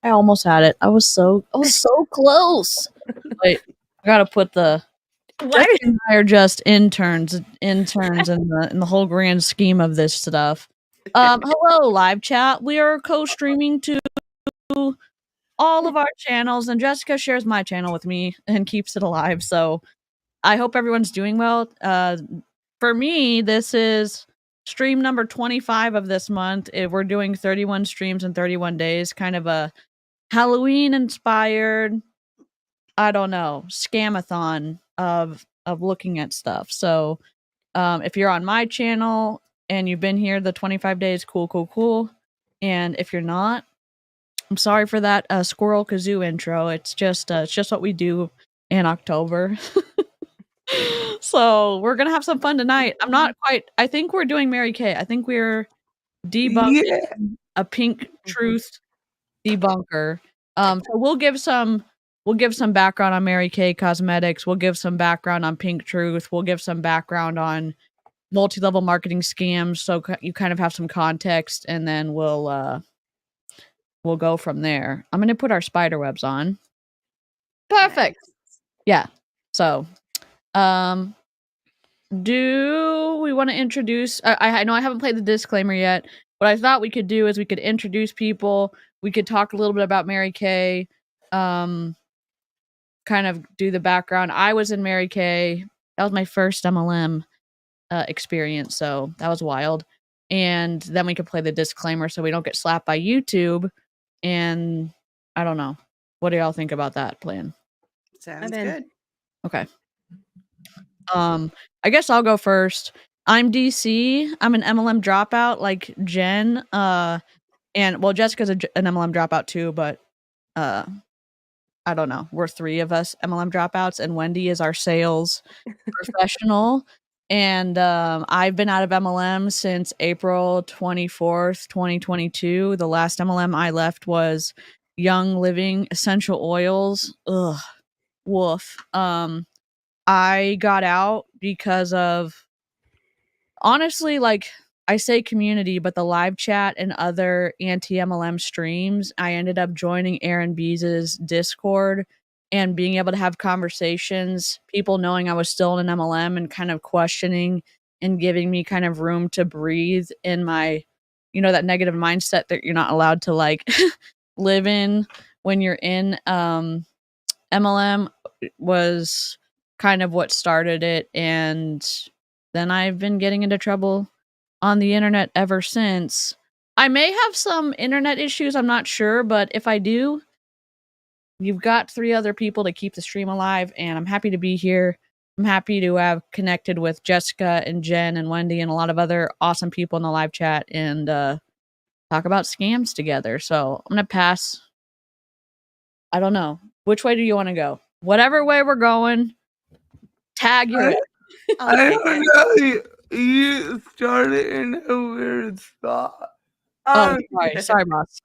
I almost had it. I was so close. Wait, I gotta put the. Why? Jessica and I are just interns in the whole grand scheme of this stuff. Hello, live chat. We are co-streaming to all of our channels, and Jessica shares my channel with me and keeps it alive. So I hope everyone's doing well. For me, this is stream number 25 of this month. We're doing 31 streams in 31 days, kind of a Halloween inspired, I don't know, scamathon of looking at stuff. So if you're on my channel and you've been here the 25 days, cool. And if you're not, I'm sorry for that Squirrel Kazoo intro. It's just what we do in October. So we're gonna have some fun tonight. I'm not quite. I think we're doing Mary Kay. I think we're debunking a pink truth debunker. So we'll give some background on Mary Kay Cosmetics. We'll give some background on Pink Truth. We'll give some background on multi-level marketing scams, so you kind of have some context, and then we'll go from there. I'm gonna put our spider webs on. Perfect. Nice. Yeah. So, do we want to introduce? I know I haven't played the disclaimer yet. What I thought we could do is we could introduce people. We could talk a little bit about Mary Kay. Kind of do the background. I was in Mary Kay. That was my first MLM experience, so that was wild. And then we could play the disclaimer so we don't get slapped by YouTube. And I don't know. What do y'all think about that plan? Sounds good. Okay. I guess I'll go first. I'm DeeCee. I'm an MLM dropout like Jen. And well, Jessica's an MLM dropout too, but I don't know. We're three of us MLM dropouts, and Wendy is our sales professional. And I've been out of MLM since April 24th, 2022. The last MLM I left was Young Living Essential Oils. Ugh, woof. I got out because of, honestly, like, I say community, but the live chat and other anti-MLM streams, I ended up joining Aaron Bees' Discord and being able to have conversations, people knowing I was still in an MLM and kind of questioning and giving me kind of room to breathe in my, that negative mindset that you're not allowed to, like, live in when you're in MLM was kind of what started it. And then I've been getting into trouble on the internet ever since. I may have some internet issues, I'm not sure, but if I do, you've got 3 other people to keep the stream alive, and I'm happy to be here. I'm happy to have connected with Jessica and Jen and Wendy and a lot of other awesome people in the live chat and talk about scams together. So I'm going to pass. I don't know. Which way do you want to go? Whatever way we're going, tag your... I don't know. You started in a weird spot. Sorry, boss.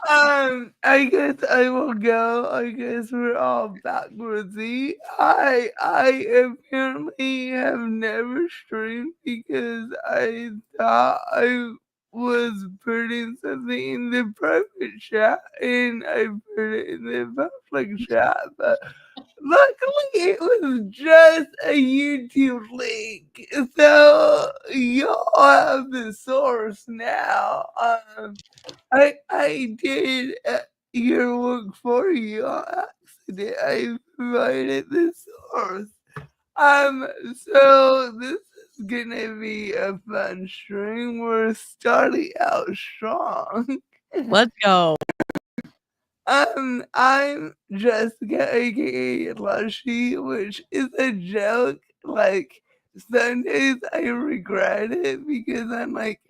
I guess I will go. I guess we're all backwardsy. I apparently have never streamed because I thought I was putting something in the private chat and I put it in the public chat, but luckily it was just a YouTube link, so y'all have the source now. I did your work for you on accident. I provided the source. So this is gonna be a fun stream. We're starting out strong. Let's go. I'm Jessica, aka Lushy, which is a joke. Like, some days I regret it because I'm like,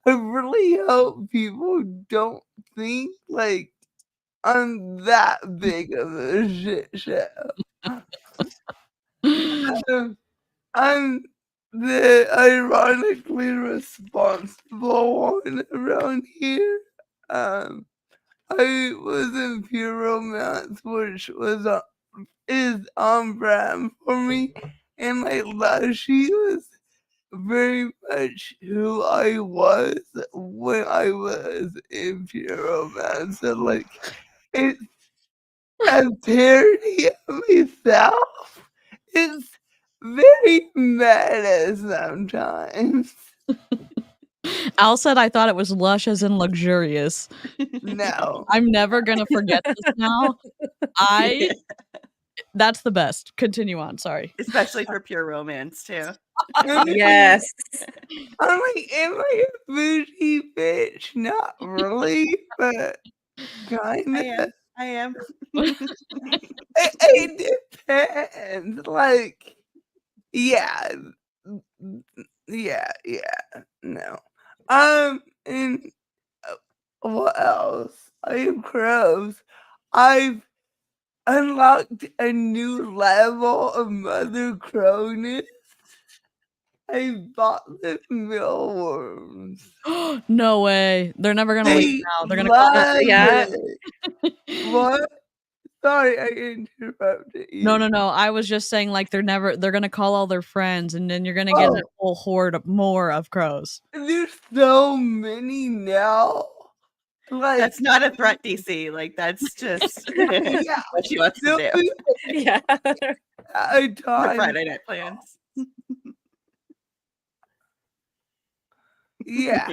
I really hope people don't think like I'm that big of a shit show. I'm the ironically responsible one around here. I was in Pure Romance, which is on brand for me, and my Lushy was very much who I was when I was in pure romance. So, like, it's a parody of myself. It's very meta sometimes. Al said I thought it was lush as in luxurious. No. I'm never gonna forget this now. That's the best. Continue on, sorry. Especially for pure romance, too. Yes. I'm like, am I a bougie bitch? Not really, but kinda. I am. It depends. Like, yeah. No. And what else? I am crows. I've unlocked a new level of mother crowness. I bought the mealworms. No way. They're never gonna leave They now. They're gonna call love Yeah. it. What? Sorry, I interrupted you. No. I was just saying, like, they're gonna call all their friends, and then you're gonna get a whole horde more of crows. There's so many now. Like, That's not a threat, DeeCee. Like, that's just yeah, what she wants to do. Yeah. I For taught Friday night plans. Yeah.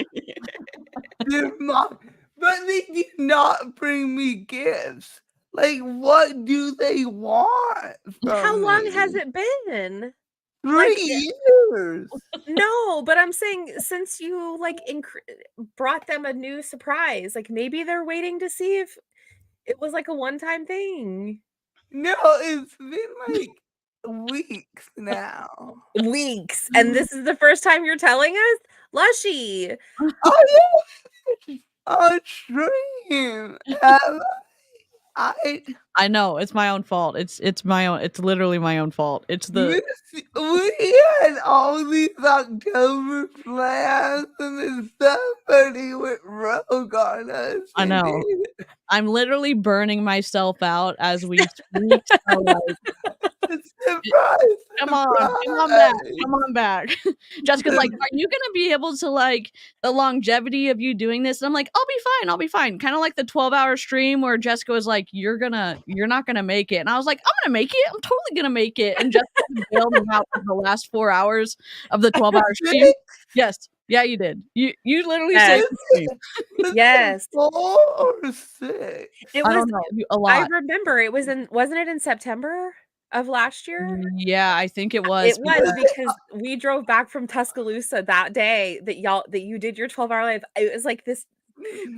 They're mine. But they did not bring me gifts. Like, what do they want from How long me? has it been? 3 years. No, but I'm saying since you like brought them a new surprise, like maybe they're waiting to see if it was like a one-time thing. No, it's been like weeks now. Weeks. And this is the first time you're telling us? Lushy. Oh, yeah. On stream. I know, it's my own fault. It's my own. It's literally my own fault. It's the We had all these October plans, and then somebody went rogue on us. I know. I'm literally burning myself out as we speak. So, like, surprise! Come on back. Jessica's like, are you gonna be able to, like, the longevity of you doing this? And I'm like, I'll be fine. Kind of like the 12-hour stream where Jessica was like, you're not gonna make it. And I was like, I'm gonna make it. I'm totally gonna make it. And Jessica bailed me out for the last 4 hours of the 12-hour stream. Yes. Yeah, you did. You literally saved the stream. Yes. 4 or 6? It I was don't know, a lot. I remember it was wasn't it in September of last year? Yeah, I think it was. It was because we drove back from Tuscaloosa that day that you did your 12-hour live. It was like this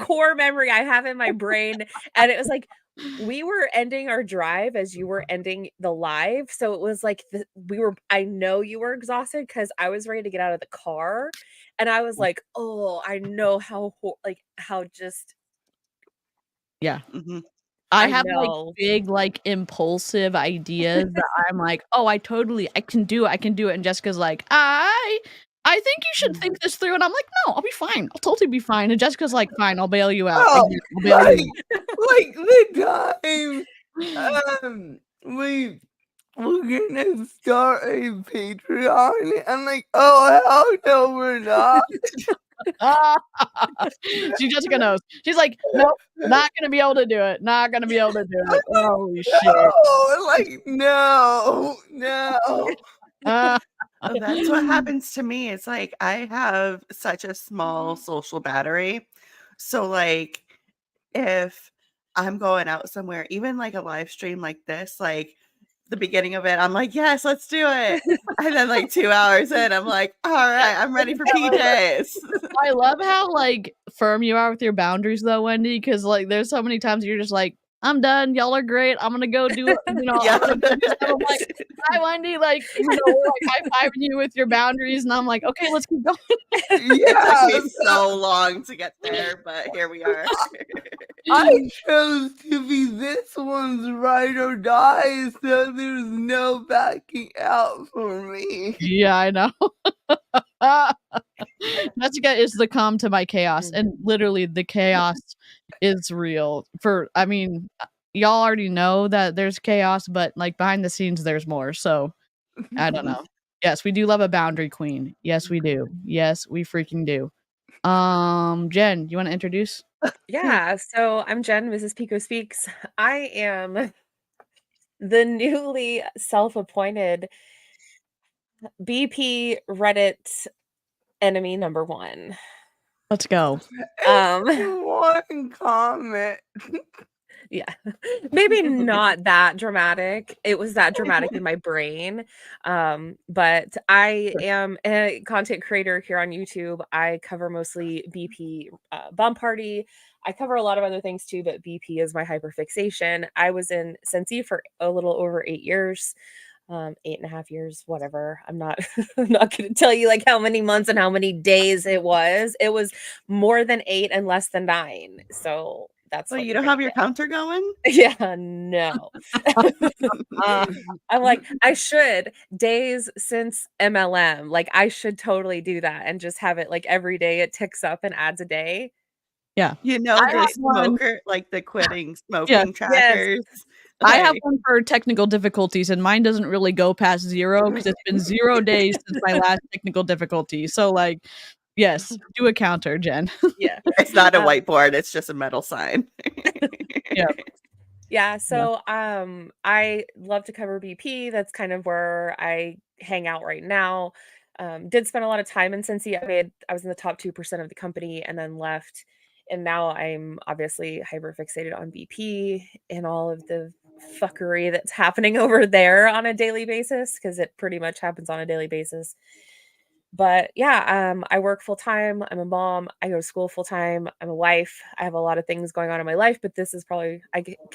core memory I have in my brain. And it was like we were ending our drive as you were ending the live. So it was like I know you were exhausted because I was ready to get out of the car. And I was like, oh, I know how just. Yeah. Mm-hmm. I have like big, like, impulsive ideas that I'm like, oh, I can do it. And Jessica's like, I think you should think this through. And I'm like, no, I'll be fine. I'll totally be fine. And Jessica's like, fine, I'll bail you out. Oh, I'll bail you out. like the time we're gonna start a Patreon. I'm like, oh hell no, we're not. Jessica knows. She's like, nope, not gonna be able to do it. Not gonna be able to do it. Holy shit. Like, no. That's what happens to me. It's like I have such a small social battery. So like if I'm going out somewhere, even like a live stream like this, like the beginning of it, I'm like, yes, let's do it. And then like 2 hours in, I'm like, all right, I'm ready for PJs. I love how like firm you are with your boundaries though, Wendy, because like there's so many times you're just like, I'm done, y'all are great, I'm gonna go do it, Yeah. I'm gonna go do stuff. I'm like, hi Wendy, like, we're like high-fiving you with your boundaries, and I'm like, okay, let's keep going. Yeah, It took me so long to get there, but here we are. I chose to be this one's ride or die, so there's no backing out for me. Yeah, I know. Jessica is the calm to my chaos, and literally the chaos is real. I mean, y'all already know that there's chaos, but like behind the scenes there's more, so I don't know. Yes, we do love a boundary queen. Yes, we do. Yes, we freaking do. Jen, you want to introduce? Yeah, so I'm Jen, Mrs. Pico Speaks. I am the newly self-appointed BP Reddit enemy number 1. Let's go. One comment. Yeah, maybe not that dramatic. It was that dramatic in my brain. But I am a content creator here on YouTube. I cover mostly BP Bump Party. I cover a lot of other things too, but BP is my hyperfixation. I was in Sensi for a little over 8 years. 8.5 years, whatever. I'm not I'm not gonna tell you like how many months and how many days it was. It was more than 8 and less than 9. So that's Well, what you you're don't gonna have your get. counter going? Yeah, no. I'm like, I should days since MLM. Like I should totally do that and just have it like every day it ticks up and adds a day. Yeah. You know, I the have one. smoker, like the quitting Yes. smoking Yes. trackers. I have Like, one for technical difficulties, and mine doesn't really go past 0 because it's been 0 days since my last technical difficulty. So, like, yes, do a counter, Jen. Yeah. it's not a Um, whiteboard, it's just a metal sign. Yeah. Yeah, so I love to cover BP. That's kind of where I hang out right now. Did spend a lot of time in Cincy. I was in the top 2% of the company and then left. And now I'm obviously hyper fixated on BP and all of the fuckery that's happening over there on a daily basis because it pretty much happens on a daily basis. But yeah, I work full time. I'm a mom. I go to school full time. I'm a wife. I have a lot of things going on in my life, but this is probably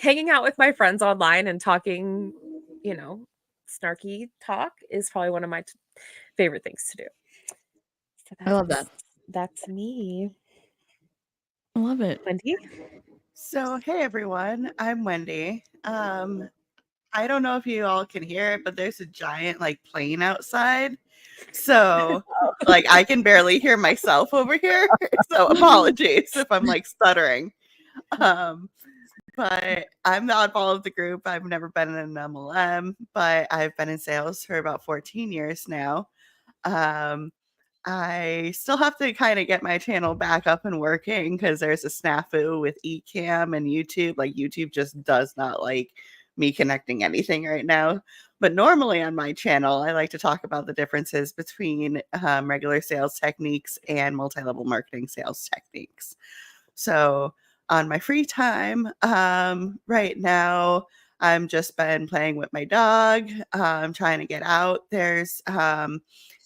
hanging out with my friends online and talking, you know, snarky talk is probably one of my favorite things to do. So I love that. That's me. I love it. Wendy? So, hey everyone, I'm Wendy. I don't know if you all can hear it, but there's a giant like plane outside. So, like I can barely hear myself over here. So, apologies if I'm like stuttering. But I'm the oddball of the group. I've never been in an MLM, but I've been in sales for about 14 years now. Um, I still have to kind of get my channel back up and working because there's a snafu with Ecamm and YouTube. Like YouTube just does not like me connecting anything right now. But normally on my channel, I like to talk about the differences between regular sales techniques and multi-level marketing sales techniques. So on my free time, right now, I'm just been playing with my dog. I'm trying to get out. There's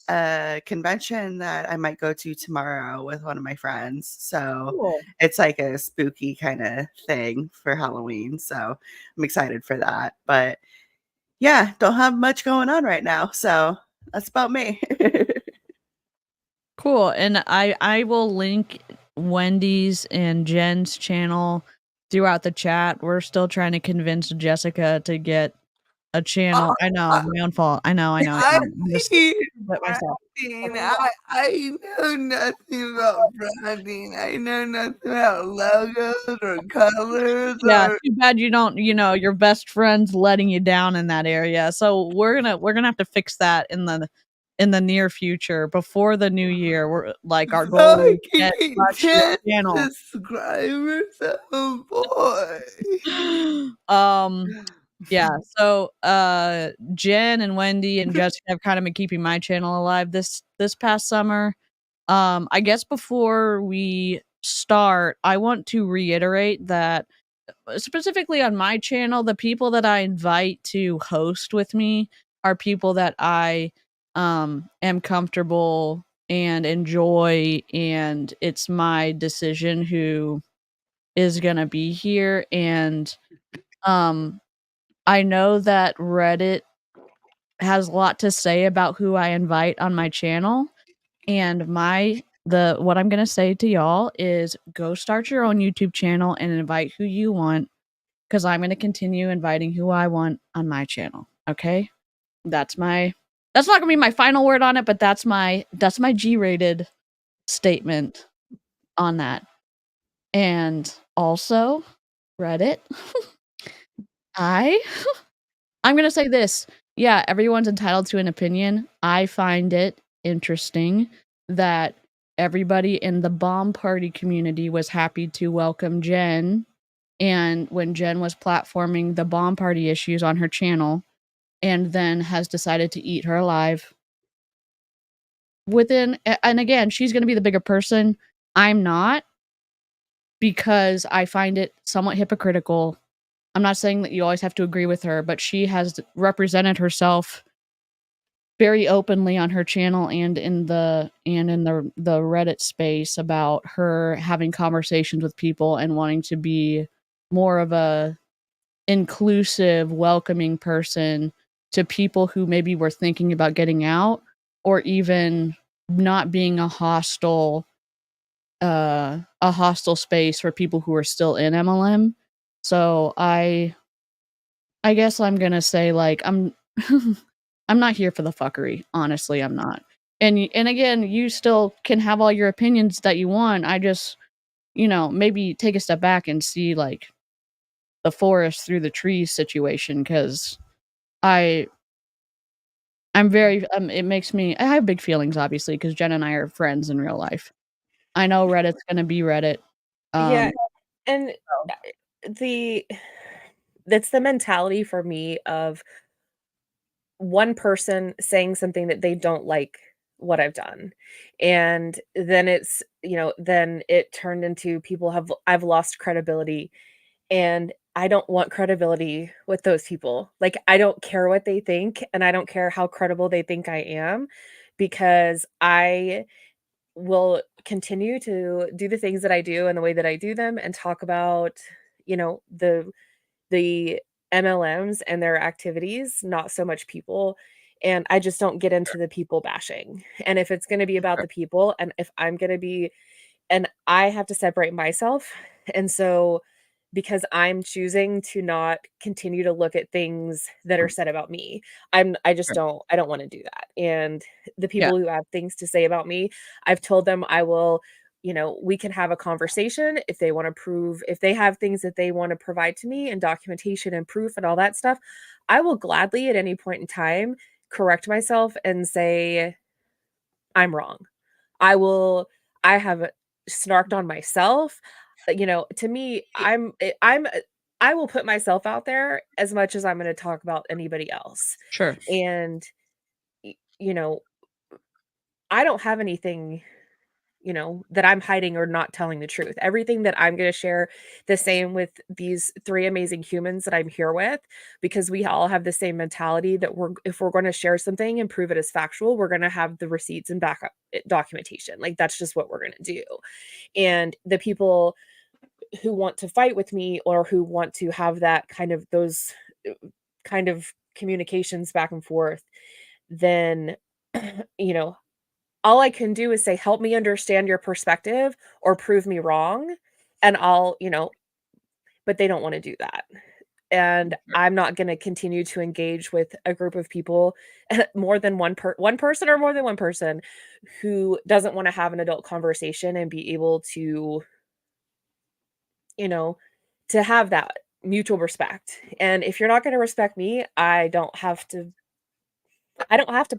a convention that I might go to tomorrow with one of my friends. So Cool. it's like a spooky kind of thing for Halloween. So I'm excited for that. But yeah, don't have much going on right now. So that's about me. Cool. And I will link Wendy's and Jen's channel throughout the chat. We're still trying to convince Jessica to get a channel. I know, my own fault. I know. I'm just let myself. I know nothing about branding. I know nothing about logos or colors. Yeah, or too bad you don't, your best friend's letting you down in that area. So we're gonna have to fix that in the near future before the new year. We're like our goal I is to can get get Rush's 10 channel. subscribers. Oh boy. Yeah, so Jen and Wendy and Jessica have kind of been keeping my channel alive this past summer. I guess before we start, I want to reiterate that specifically on my channel, the people that I invite to host with me are people that I am comfortable and enjoy, and it's my decision who is gonna be here. And I know that Reddit has a lot to say about who I invite on my channel, and what I'm gonna say to y'all is go start your own YouTube channel and invite who you want, because I'm gonna continue inviting who I want on my channel. Okay, that's not gonna be my final word on it, but that's my G-rated statement on that. And also, Reddit, I'm gonna say this. yeah, everyone's entitled to an opinion. I find it interesting that everybody in the bomb party community was happy to welcome Jen. And when Jen was platforming the bomb party issues on her channel, and then has decided to eat her alive and again, she's going to be the bigger person. I'm not, because I find it somewhat hypocritical. I'm not saying that you always have to agree with her, but she has represented herself very openly on her channel and in the Reddit space about her having conversations with people and wanting to be more of a inclusive, welcoming person to people who maybe were thinking about getting out, or even not being a hostile space for people who are still in MLM. So I guess I'm gonna say, like, I'm I'm not here for the fuckery. Honestly, I'm not. And again, you still can have all your opinions that you want. I just, maybe take a step back and see, like, the forest through the trees situation, because I'm very it makes me, I have big feelings, obviously, because Jen and I are friends in real life. I know Reddit's gonna be Reddit. Yeah, and So that's the mentality for me of one person saying something that they don't like what I've done. And then then it turned into I've lost credibility, and I don't want credibility with those people. Like, I don't care what they think, and I don't care how credible they think I am, because I will continue to do the things that I do and the way that I do them, and talk about, the MLMs and their activities, not so much people. And I just don't get into the people bashing. And if it's going to be about the people, and if I'm going to be, and I have to separate myself. And so, because I'm choosing to not continue to look at things that are said about me, I don't want to do that. And the yeah, people who have things to say about me, I've told them I will, we can have a conversation if they want to if they have things that they want to provide to me and documentation and proof and all that stuff. I will gladly at any point in time correct myself and say, I'm wrong. I have snarked on myself. To me, I will put myself out there as much as I'm going to talk about anybody else. sure. And y- you know, I don't have anything, that I'm hiding or not telling the truth. Everything that I'm going to share, the same with these three amazing humans that I'm here with, because we all have the same mentality that if we're going to share something and prove it as factual, we're going to have the receipts and backup documentation. Like, that's just what we're going to do. And the people who want to fight with me, or who want to have that those kind of communications back and forth, then you know all I can do is say, help me understand your perspective or prove me wrong. And but they don't want to do that. And I'm not going to continue to engage with a group of people, more than one person, or more than one person, who doesn't want to have an adult conversation and be able to, you know, to have that mutual respect. And if you're not going to respect me, I don't have to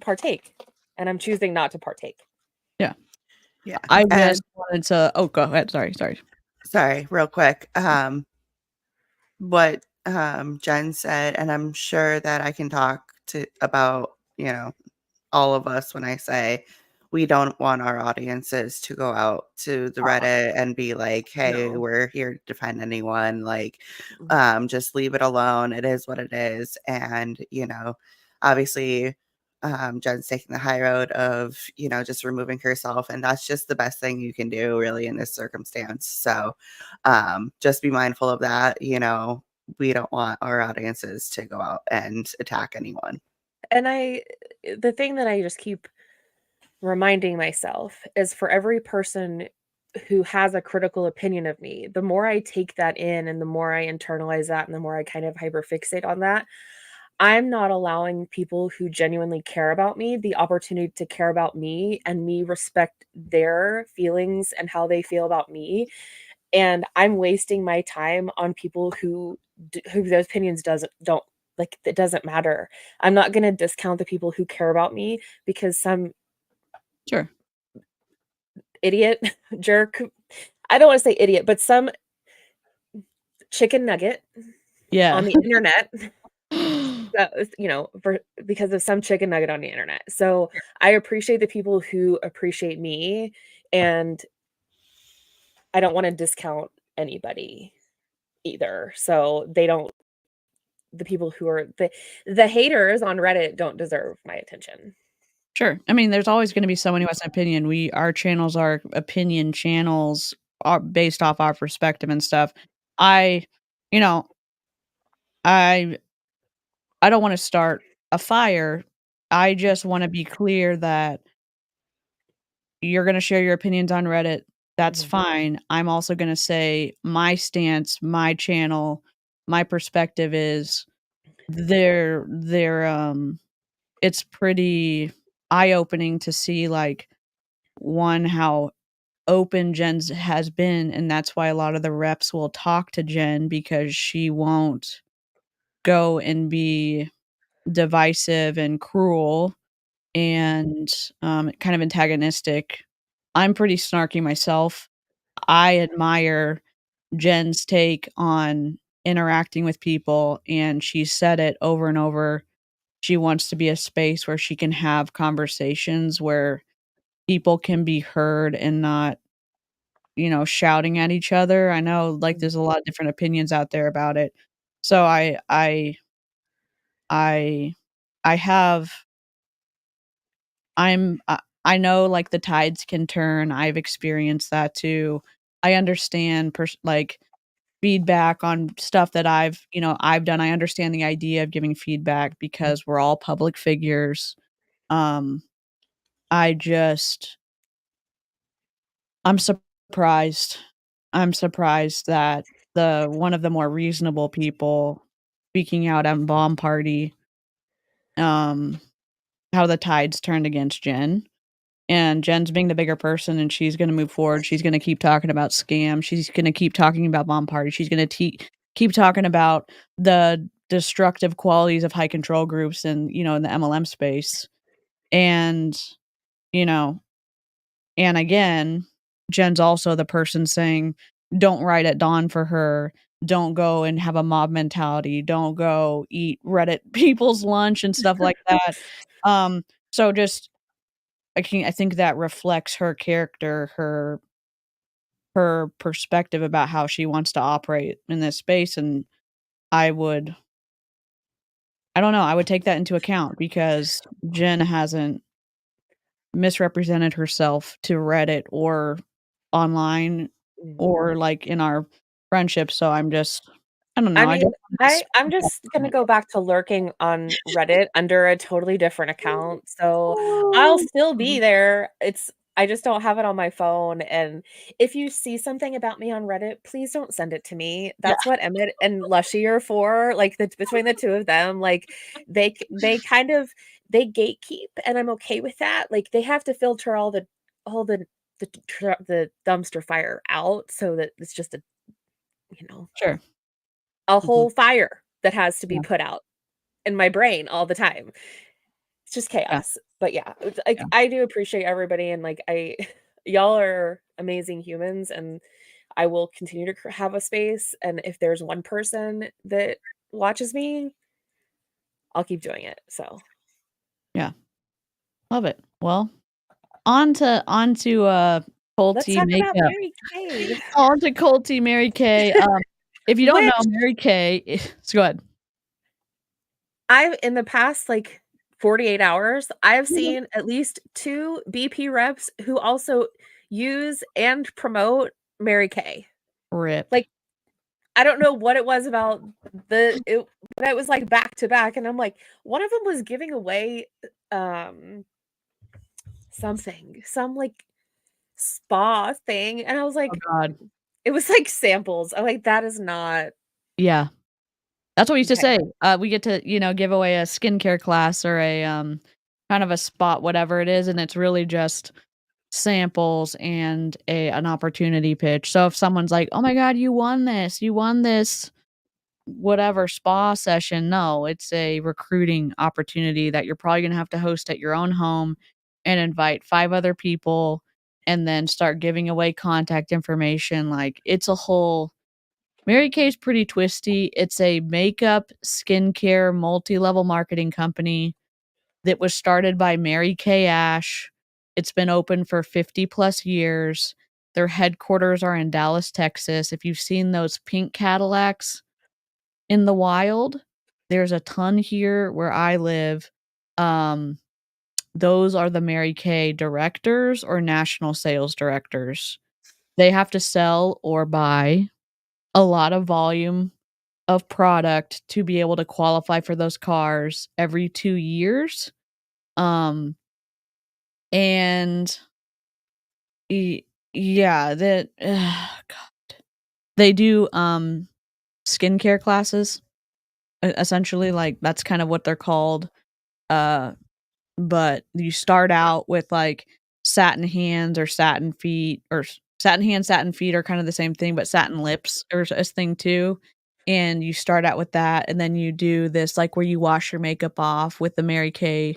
partake. And I'm choosing not to partake. Yeah. Yeah. I And just wanted to, oh, go ahead. Sorry. sorry, real quick. What Jen said, and I'm sure that I can talk to about, all of us when I say we don't want our audiences to go out to the Reddit and be like, hey, No. we're here to defend anyone. Like, just leave it alone. It is what it is. And, obviously, Jen's taking the high road of, just removing herself. And that's just the best thing you can do, really, in this circumstance. So just be mindful of that. We don't want our audiences to go out and attack anyone. And the thing that I just keep reminding myself is, for every person who has a critical opinion of me, the more I take that in, and the more I internalize that, and the more I kind of hyperfixate on that, I'm not allowing people who genuinely care about me the opportunity to care about me, and me respect their feelings and how they feel about me. And I'm wasting my time on people whose opinions don't like, it doesn't matter. I'm not gonna discount the people who care about me because some Sure. idiot, jerk, I don't wanna say idiot, but some chicken nugget Yeah. on the internet that was, because of some chicken nugget on the internet. So I appreciate the people who appreciate me, and I don't wanna discount anybody either. So the people who are the haters on Reddit don't deserve my attention. Sure. I mean, there's always gonna be someone who has an opinion. Our channels are opinion channels are based off our perspective and stuff. I you know, I I don't wanna start a fire. I just wanna be clear that you're gonna share your opinions on Reddit. That's Mhm. fine. I'm also gonna say my stance, my channel, my perspective is they're it's pretty eye-opening to see, like, one, how open Jen's has been, and that's why a lot of the reps will talk to Jen because she won't go and be divisive and cruel and, kind of antagonistic. I'm pretty snarky myself. I admire Jen's take on interacting with people, and she's said it over and over. She wants to be a space where she can have conversations where people can be heard and not, shouting at each other. I know, like, there's a lot of different opinions out there about it. So I I have I know, like, the tides can turn. I've experienced that too. I understand like, feedback on stuff that I've done. I understand the idea of giving feedback because we're all public figures. Um, I just I'm surprised. I'm surprised that the one of the more reasonable people speaking out at Bomb Party, um, how the tides turned against Jen. And Jen's being the bigger person, and she's gonna move forward. She's gonna keep talking about scams. She's gonna keep talking about Bomb Party. She's gonna keep talking about the destructive qualities of high control groups and, in the MLM space. And, you know and again, Jen's also the person saying, "Don't ride at dawn for her. Don't go and have a mob mentality. Don't go eat Reddit people's lunch," and stuff like that. So just I think that reflects her character, her perspective about how she wants to operate in this space, and I would I don't know, I would take that into account because Jen hasn't misrepresented herself to Reddit or online Mm. or, like, in our friendship, so I don't know, I I just mean, wanted to I'm speak up just on gonna it. go back to lurking on Reddit under a totally different account, so I'll Oh. still be there. I just don't have it on my phone, and if you see something about me on Reddit, please don't send it to me. Yeah, That's what Emmett and Lushy are for, like, between the 2 of them, like, they kind of they gatekeep, and I'm okay with that. Like, they have to filter all the dumpster fire out so that it's just you know sure. a Mhm. whole fire that has to be Yeah, put out in my brain all the time. It's just yeah, chaos. But yeah, it's like yeah. I do appreciate everybody and like y'all are amazing humans and I will continue to have a space and if there's one person that watches me, I'll keep doing it. So, Yeah, love it. Well, on to, let's culty talk about makeup. Mary Kay. On to culty Mary Kay. If you don't know, Which Mary Kay so go ahead. I've in the past like 48 hours, I have Mhm. seen at least 2 BP reps who also use and promote Mary Kay. Rip. Like, I don't know what it was about but it was, like, back to back, and I'm like, one of them was giving away, um, some, like, spa thing, and I was Oh like god. it was, like, samples. I'm like, "That is not Yeah. That's what we used to okay." say. We get to, give away a skincare class or kind of a spot, whatever it is, and it's really just samples and an opportunity pitch. So if someone's like, "Oh my god, you won this," whatever spa session. No, it's a recruiting opportunity that you're probably gonna have to host at your own home and invite 5 other people and then start giving away contact information. Like, it's a whole Mary Kay's pretty twisty. It's a makeup, skincare, multi-level marketing company that was started by Mary Kay Ash. It's been open for 50 plus years. Their headquarters are in Dallas, Texas. If you've seen those pink Cadillacs in the wild, there's a ton here where I live. Those are the Mary Kay directors or national sales directors. They have to sell or buy a lot of volume of product to be able to qualify for those cars every 2 years. And yeah, that God. They do skincare classes. Essentially, like, that's kind of what they're called. But you start out with like satin hands or satin feet, or satin hands, satin feet are kind of the same thing, but satin lips are a thing too. And you start out with that, and then you do this like where you wash your makeup off with the Mary Kay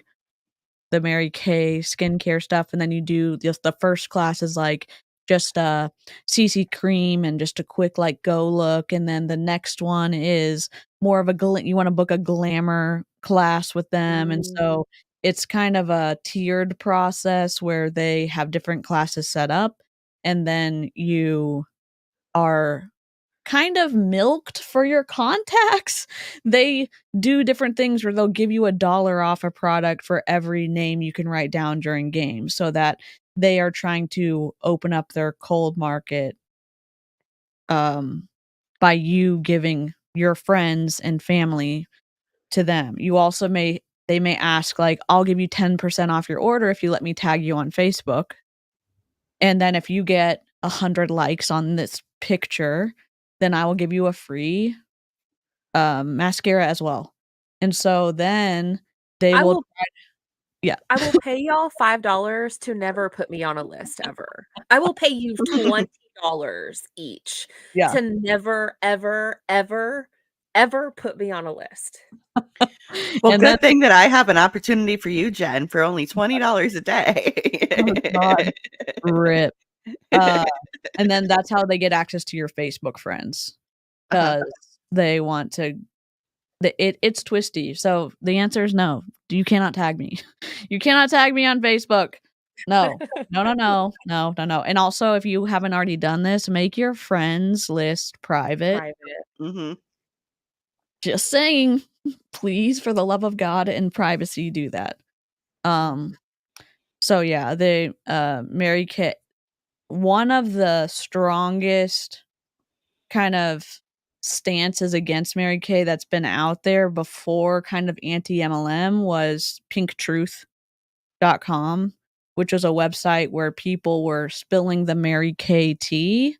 skincare stuff, and then you do just the first class is like just a CC cream and just a quick like go look, and then the next one is more of a you want to book a glamour class with them, and so it's kind of a tiered process where they have different classes set up, and then you are kind of milked for your contacts. They do different things where they'll give you $1 off a product for every name you can write down during games, so that they are trying to open up their cold market by you giving your friends and family to them. You also they may ask like, I'll give you 10% off your order if you let me tag you on Facebook. And then if you get 100 likes on this picture, then I will give you a free mascara as well. And so then they I will will yeah. I will pay y'all $5 to never put me on a list ever. I will pay you $20 each Yeah. to never, ever, ever, ever put me on a list. Well, And good then thing that I have an opportunity for you, Jen, for only $20 a day. oh God, rip. And then that's how they get access to your Facebook friends, because they want to. It's twisty. So the answer is no. You cannot tag me. You cannot tag me on Facebook. No. No. And also, if you haven't already done this, make your friends list private. Mm-hmm. Just saying, please, for the love of God and privacy, do that. So yeah, they Mary Kay, one of the strongest kind of stances against Mary Kay that's been out there before kind of anti-MLM was pinktruth.com, which was a website where people were spilling the Mary Kay tea.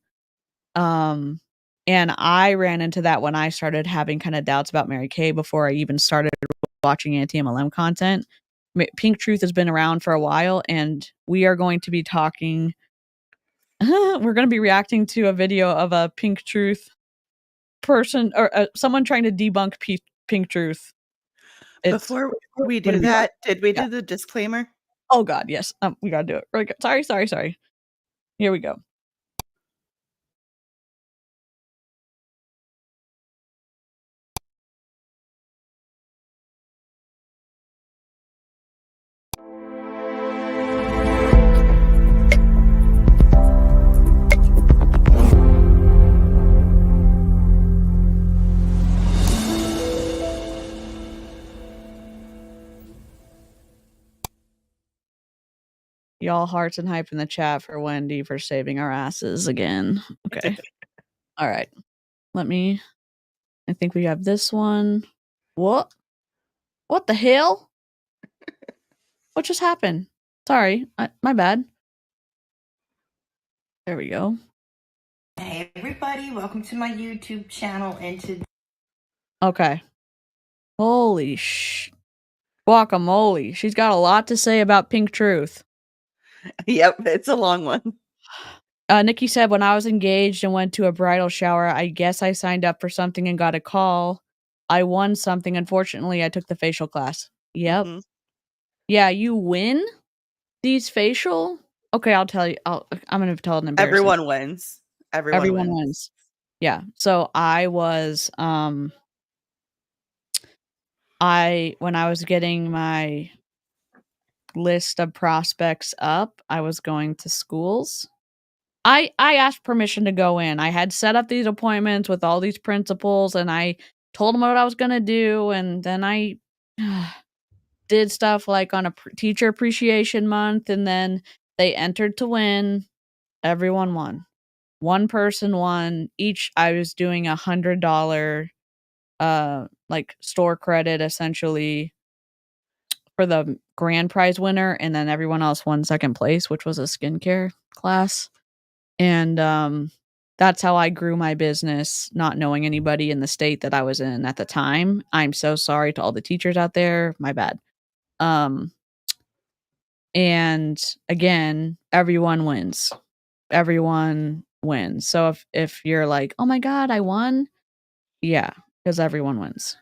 And I ran into that when I started having kind of doubts about Mary Kay before I even started watching anti-MLM content. Pink Truth has been around for a while, and we are going to be talking we're going to be reacting to a video of a Pink Truth person or someone trying to debunk Pink Truth. Before we do that, did we do the disclaimer? Oh God, yes. We gotta do it. Sorry. Here we go. Y'all hearts and hype in the chat for Wendy for saving our asses again. Okay. All right. I think we have this one. What the hell? What just happened? Sorry. My bad. There we go. Hey everybody, welcome to my YouTube channel and Okay. Holy guacamole. She's got a lot to say about Pink Truth. Yep, it's a long one. Nikki said, when I was engaged and went to a bridal shower, I guess I signed up for something and got a call. I won something. Unfortunately, I took the facial class. Yep. Mhm. Yeah, you win these facial. Okay, I'll tell you. I'm gonna tell an embarrassing. Everyone wins. Everyone wins. Yeah. So I was when I was getting my list of prospects up, I was going to schools. I asked permission to go in. I had set up these appointments with all these principals, and I told them what I was gonna do, and then I did stuff like on a teacher appreciation month, and then they entered to win. Everyone won. One person won. Each I was doing $100 like store credit essentially for the grand prize winner, and then everyone else won second place, which was a skincare class. And that's how I grew my business, not knowing anybody in the state that I was in at the time. I'm so sorry to all the teachers out there. My bad. And again, everyone wins. Everyone wins. So if you're like, "Oh my god, I won." Yeah, because everyone wins.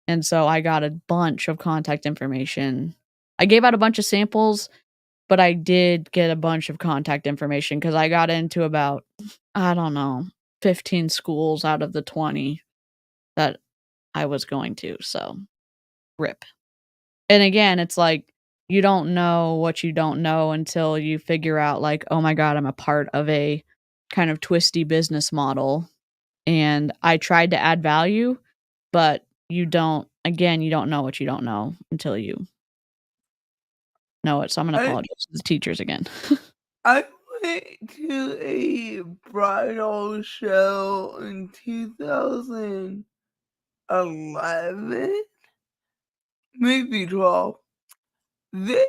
And so I got a bunch of contact information. I gave out a bunch of samples, but I did get a bunch of contact information because I got into about, I don't know, 15 schools out of the 20 that I was going to. So, rip. And again, it's like you don't know what you don't know until you figure out, like, oh my God, I'm a part of a kind of twisty business model. And I tried to add value, but you don't know what you don't know until you know it. So I'm going to apologize to the teachers again. I went to a bridal show in 2011, maybe 12. They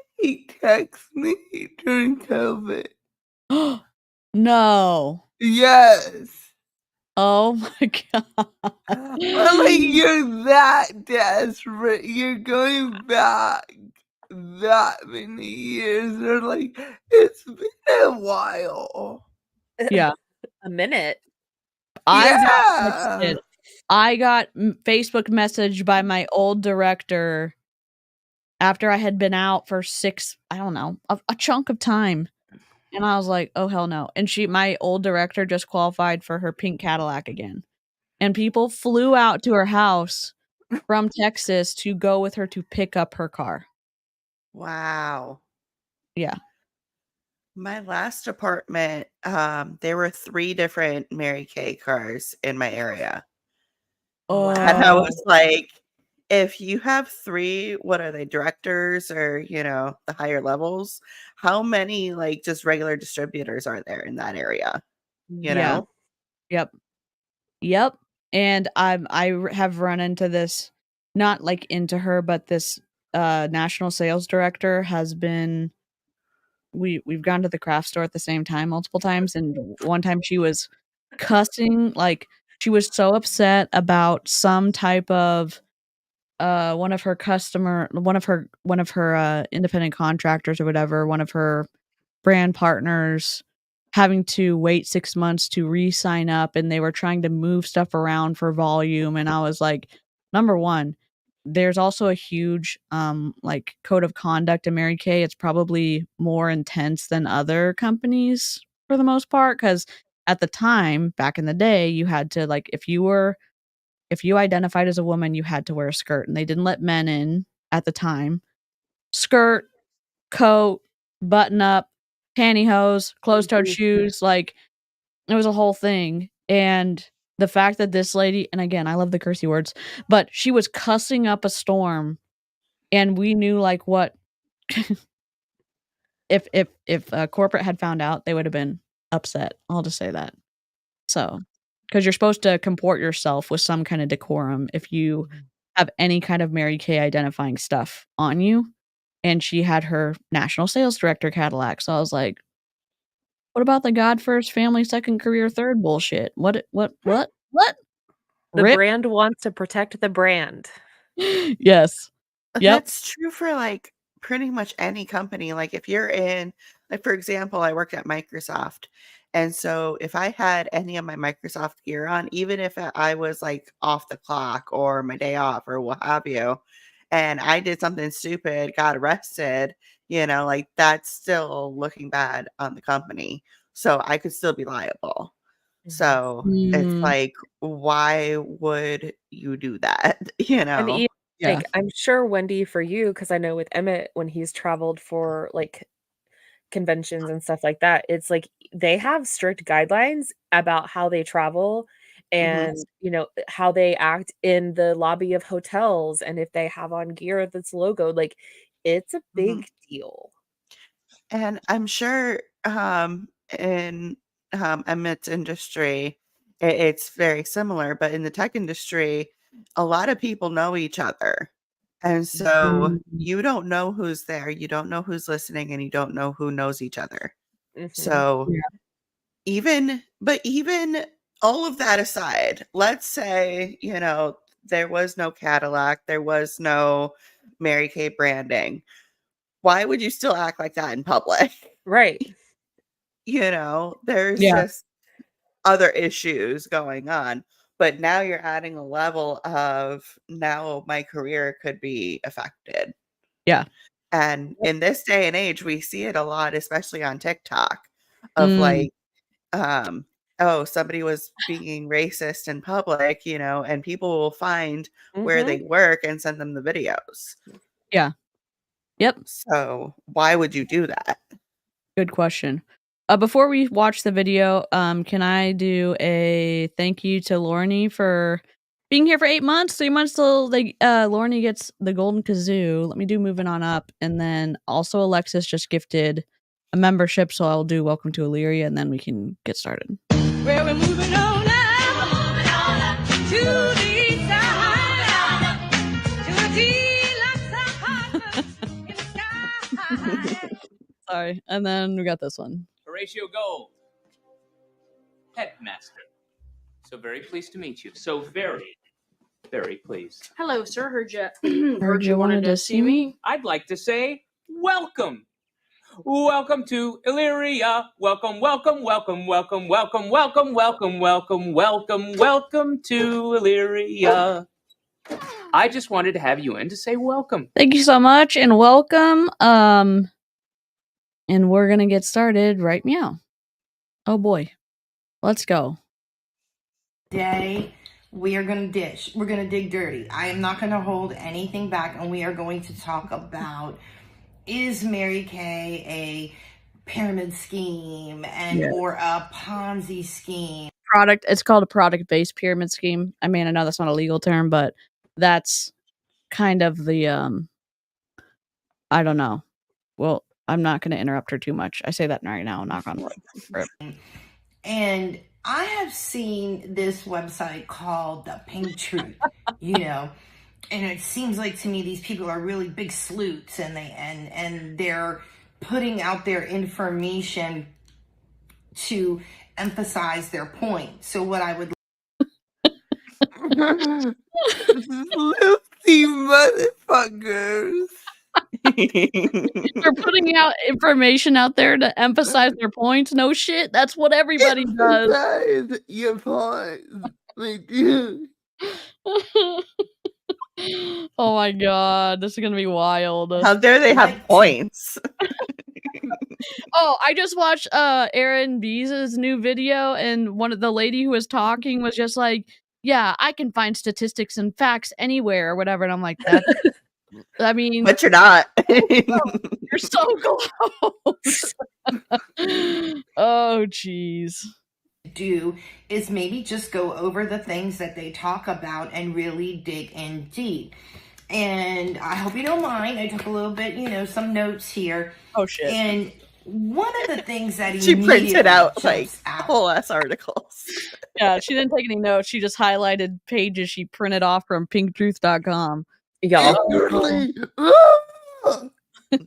text me during COVID. No. Yes. Oh my God. I'm like, you're that desperate. You're going back that many years. They're like, it's been a while. Yeah. A minute. Yeah. I got Facebook messaged by my old director after I had been out for 6, I don't know, a chunk of time. And I was like, "Oh, hell no." And my old director just qualified for her pink Cadillac again. And people flew out to her house from Texas to go with her to pick up her car. Wow. Yeah. My last apartment, there were 3 different Mary Kay cars in my area. Oh. And I was like, if you have 3, what are they, directors or, the higher levels? How many, like, just regular distributors are there in that area? You Yeah. know? Yep. Yep. And have run into this, not like into her, but this national sales director has been we've gone to the craft store at the same time multiple times, and one time she was cussing, like she was so upset about some type of one of her independent contractors or whatever, one of her brand partners having to wait 6 months to re-sign up, and they were trying to move stuff around for volume, and I was like, number 1, there's also a huge like code of conduct in Mary Kay. It's probably more intense than other companies for the most part, cuz at the time, back in the day, you had to, like, if you identified as a woman, you had to wear a skirt, and they didn't let men in at the time. Skirt, coat, button up, pantyhose, closed-toed shoes, like, it was a whole thing, and the fact that this lady, and again, I love the cursey words, but she was cussing up a storm, and we knew, like, what if corporate had found out, they would have been upset. I'll just say that. So, because you're supposed to comport yourself with some kind of decorum if you have any kind of Mary Kay identifying stuff on you, and she had her national sales director Cadillac, so I was like, "What about the God first, family second, career third bullshit? What? The Rip." brand wants to protect the brand. Yes. Yep. That's true for, like, pretty much any company. Like, if you're in, like, for example, I worked at Microsoft, And so if I had any of my Microsoft gear on, even if I was like off the clock or my day off or what have you, and I did something stupid, got arrested, like that's still looking bad on the company. So I could still be liable. So it's Mm, like, why would you do that? And even yeah. like, I'm sure, Wendy, for you, because I know with Emmett, when he's traveled for like conventions and stuff like that, it's like they have strict guidelines about how they travel Mhm. and, how they act in the lobby of hotels and if they have on gear that's logoed. Like, it's a Mhm. big deal. And I'm sure in Emmett's industry, it's very similar, but in the tech industry, a lot of people know each other. And so Mm, you don't know who's there, you don't know who's listening, and you don't know who knows each other. Mhm. So yeah. even all of that aside, let's say, there was no Cadillac, there was no Mary Kay branding. Why would you still act like that in public? Right. There's Yeah. just other issues going on. But now you're adding a level of now my career could be affected. Yeah. And Yep. in this day and age, we see it a lot, especially on TikTok, of Mm, like, oh, somebody was being racist in public, and people will find where Mhm. they work and send them the videos. yeah. Yep. So why would you do that? Good question. Before we watch the video, can I do a thank you to Lorne for being here for 8 months, 3 months till Lorne gets the golden kazoo. Let me do moving on up, and then also Alexis just gifted a membership, so I'll do welcome to Illyria, and then we can get started. Well, we're moving on up to the side, to a deluxe apartment in the sky. Sorry, and then we got this one. Horatio Gold, headmaster. So very pleased to meet you. So very, very pleased. Hello, sir. Heard you wanted to see me? I'd like to say welcome. Welcome to Illyria. Welcome, welcome, welcome, welcome, welcome, welcome, welcome, welcome, welcome, welcome to Illyria. I just wanted to have you in to say welcome. Thank you so much and welcome. And we're gonna get started right meow. Oh boy. Let's go. Today, we are going to dish. We're going to dig dirty. I am not going to hold anything back, and we are going to talk about, is Mary Kay a pyramid scheme or a Ponzi scheme? It's called a product-based pyramid scheme. I mean, I know that's not a legal term, but that's kind of the I don't know. Well, I'm not gonna interrupt her too much. I say that right now, knock on wood. And I have seen this website called The Pink Truth, and it seems like to me these people are really big sleuths, and they're putting out their information to emphasize their point. So what I would Sleuthy motherfuckers. They're putting out information out there to emphasize their points. No shit. That's what everybody does. Emphasize your points. Like, you. Oh my god, this is gonna be wild. How dare they have points? Oh, I just watched Aaron B's new video, and one of the lady who was talking was just like, "Yeah, I can find statistics and facts anywhere or whatever," and I'm like, "That." I mean, But you're not. you're so close. Oh, jeez. do is maybe just go over the things that they talk about and really dig in deep. And I hope you don't mind. I took a little bit, some notes here. Oh shit. And one of the things that She printed out jumps like out, whole ass articles. Yeah, she didn't take any notes. She just highlighted pages she printed off from pinktruth.com. Y'all. Literally. Ah! That's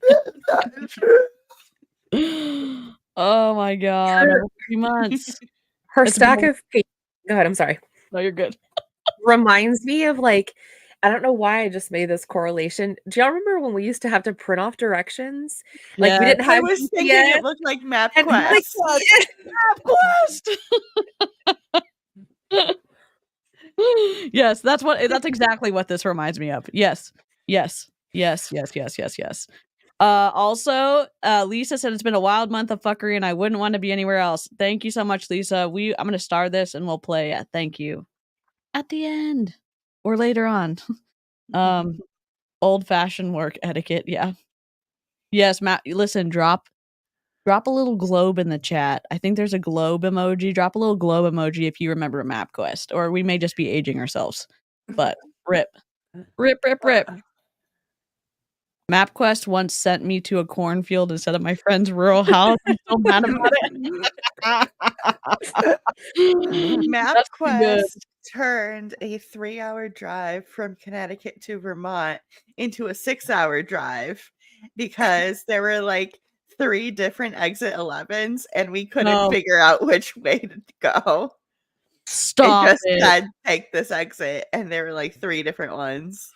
not true. Oh my god. Over 3 months. Her It's stack been- of pages. Go ahead. I'm sorry. No, you're good. Reminds me of like I don't know why I just made this correlation. Do y'all remember when we used to have to print off directions? Like we Yeah. didn't I have was thinking GPS. it looked like MapQuest. And like, Quest. Yes, that's exactly what this reminds me of. Yes. Also, Lisa said it's been a wild month of fuckery and I wouldn't want to be anywhere else. Thank you so much, Lisa. I'm gonna star this and we'll play a thank you at the end or later on. Old-fashioned work etiquette, yeah. Yes, Matt, listen, drop a little globe in the chat. I think there's a globe emoji. Drop a little globe emoji if you remember MapQuest, or we may just be aging ourselves. But rip. MapQuest once sent me to a cornfield instead of my friend's rural house. I'm so mad about it. MapQuest turned a 3-hour drive from Connecticut to Vermont into a 6-hour drive because there were like 3 different exit 11s and we couldn't figure out which way to go. Stop it. Just it. said take this exit and there were like 3 different ones.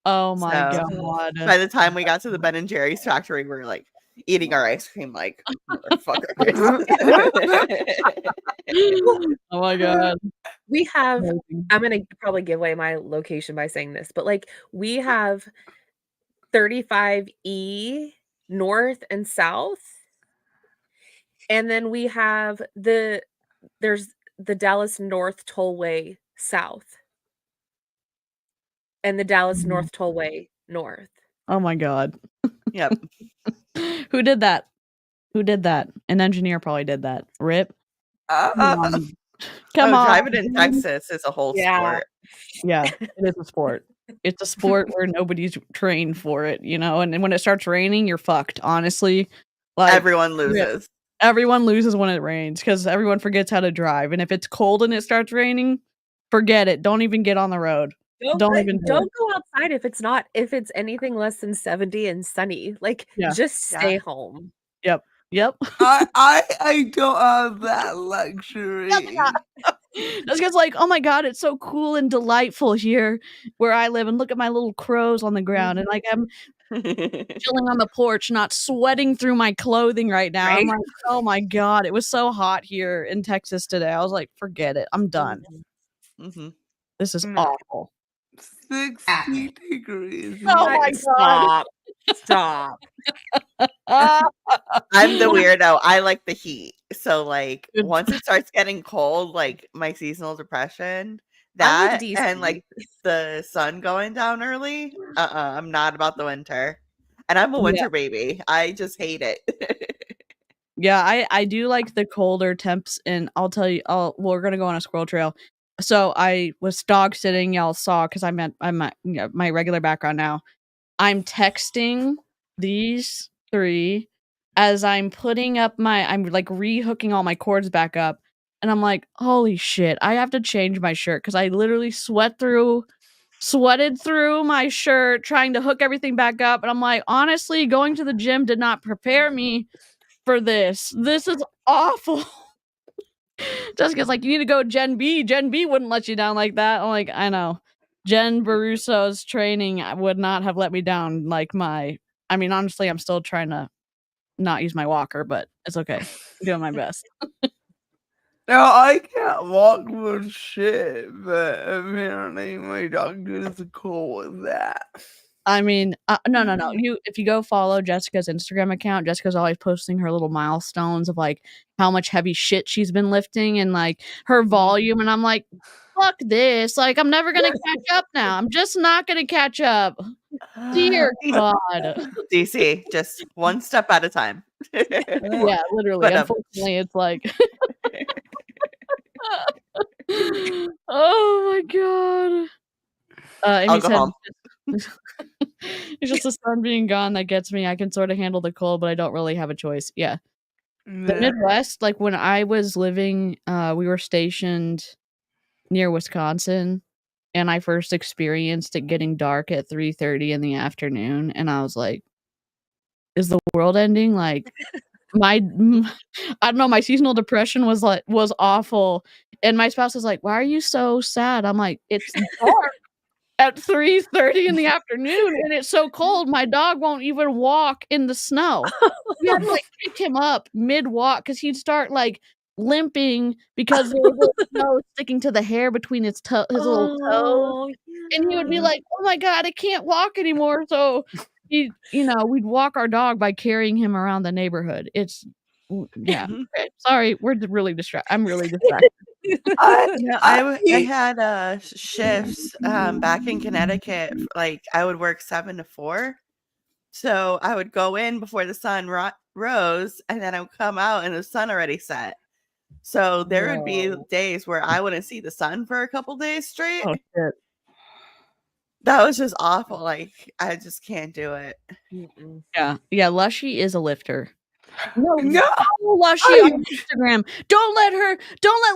Oh my god. By the time we got to the Ben and Jerry's factory, we were like eating our ice cream like motherfuckers. Oh my god. we have, I'm gonna probably give away my location by saying this, but like we have 35E north and south. And then we have there's the Dallas North Tollway south. And the Dallas North Tollway north. Oh my god. Yep. Who did that? An engineer probably did that. Rip. Come on. Driving in Texas is a whole sport. Yeah, it is a sport. It's a sport where nobody's trained for it, you know, and when it starts raining, you're fucked, honestly. Like everyone loses. Everyone loses when it rains because everyone forgets how to drive. And if it's cold and it starts raining, forget it. Don't even get on the road. Don't go outside if it's anything less than 70 and sunny. Like just stay home. Yep. I don't have that luxury. This guy's like, oh my god, it's so cool and delightful here where I live, and look at my little crows on the ground, and like I'm chilling on the porch, not sweating through my clothing right now. I'm like, oh my god, it was so hot here in Texas today. I was like, forget it, I'm done. This is awful. 60 degrees. Oh my god. Stop. I'm the weirdo. I like the heat. So like once it starts getting cold, like my seasonal depression, that and like the sun going down early. I'm not about the winter. And I'm a winter baby. I just hate it. Yeah, I do like the colder temps, and I'll tell you, we're gonna go on a squirrel trail. So I was dog sitting, y'all saw, because I'm at my regular background now. I'm texting these 3 as I'm putting up I'm like rehooking all my cords back up, and I'm like, holy shit, I have to change my shirt because I literally sweated through my shirt trying to hook everything back up, and I'm like, honestly, going to the gym did not prepare me for this. This is awful. Jessica's like, you need to go Gen B. Gen B wouldn't let you down like that. I'm like, I know. Jen Barusso's training would not have let me down like honestly, I'm still trying to not use my walker, but it's okay. I'm doing my best. Now, I can't walk for shit, but apparently my doctor is cool with that. I mean, no. If you go follow Jessica's Instagram account, Jessica's always posting her little milestones of like how much heavy shit she's been lifting and like her volume. And I'm like, fuck this. Like, I'm never going to catch up now. I'm just not going to catch up. Dear God. DeeCee, just one step at a time. Yeah, literally. But, unfortunately, it's like, oh my God. Amy I'll go home. It's just the sun being gone that gets me. I can sort of handle the cold, but I don't really have a choice. Yeah. The Midwest, like when I was living, we were stationed near Wisconsin, and I first experienced it getting dark at 3:30 in the afternoon, and I was like, is the world ending? Like I don't know, my seasonal depression was awful. And my spouse was like, why are you so sad? I'm like, it's dark at 3:30 in the afternoon, and it's so cold, my dog won't even walk in the snow. We had to, like, pick him up mid-walk because he'd start, like, limping because there was little snow sticking to the hair between his little toes, Oh, and he would be yeah. like, "Oh my god, I can't walk anymore," so we'd walk our dog by carrying him around the neighborhood. Yeah. Okay, sorry, I'm really distracted. No, I had shifts back in Connecticut. Like I would work 7 to 4. So I would go in before the sun rose, and then I would come out and the sun already set. So there would be Whoa. days where I wouldn't see the sun for a couple days straight. Oh, shit. That was just awful. Like I just can't do it. Mm-mm. Yeah, Lushy is a lifter. No, No, follow Lushy on Instagram. Don't let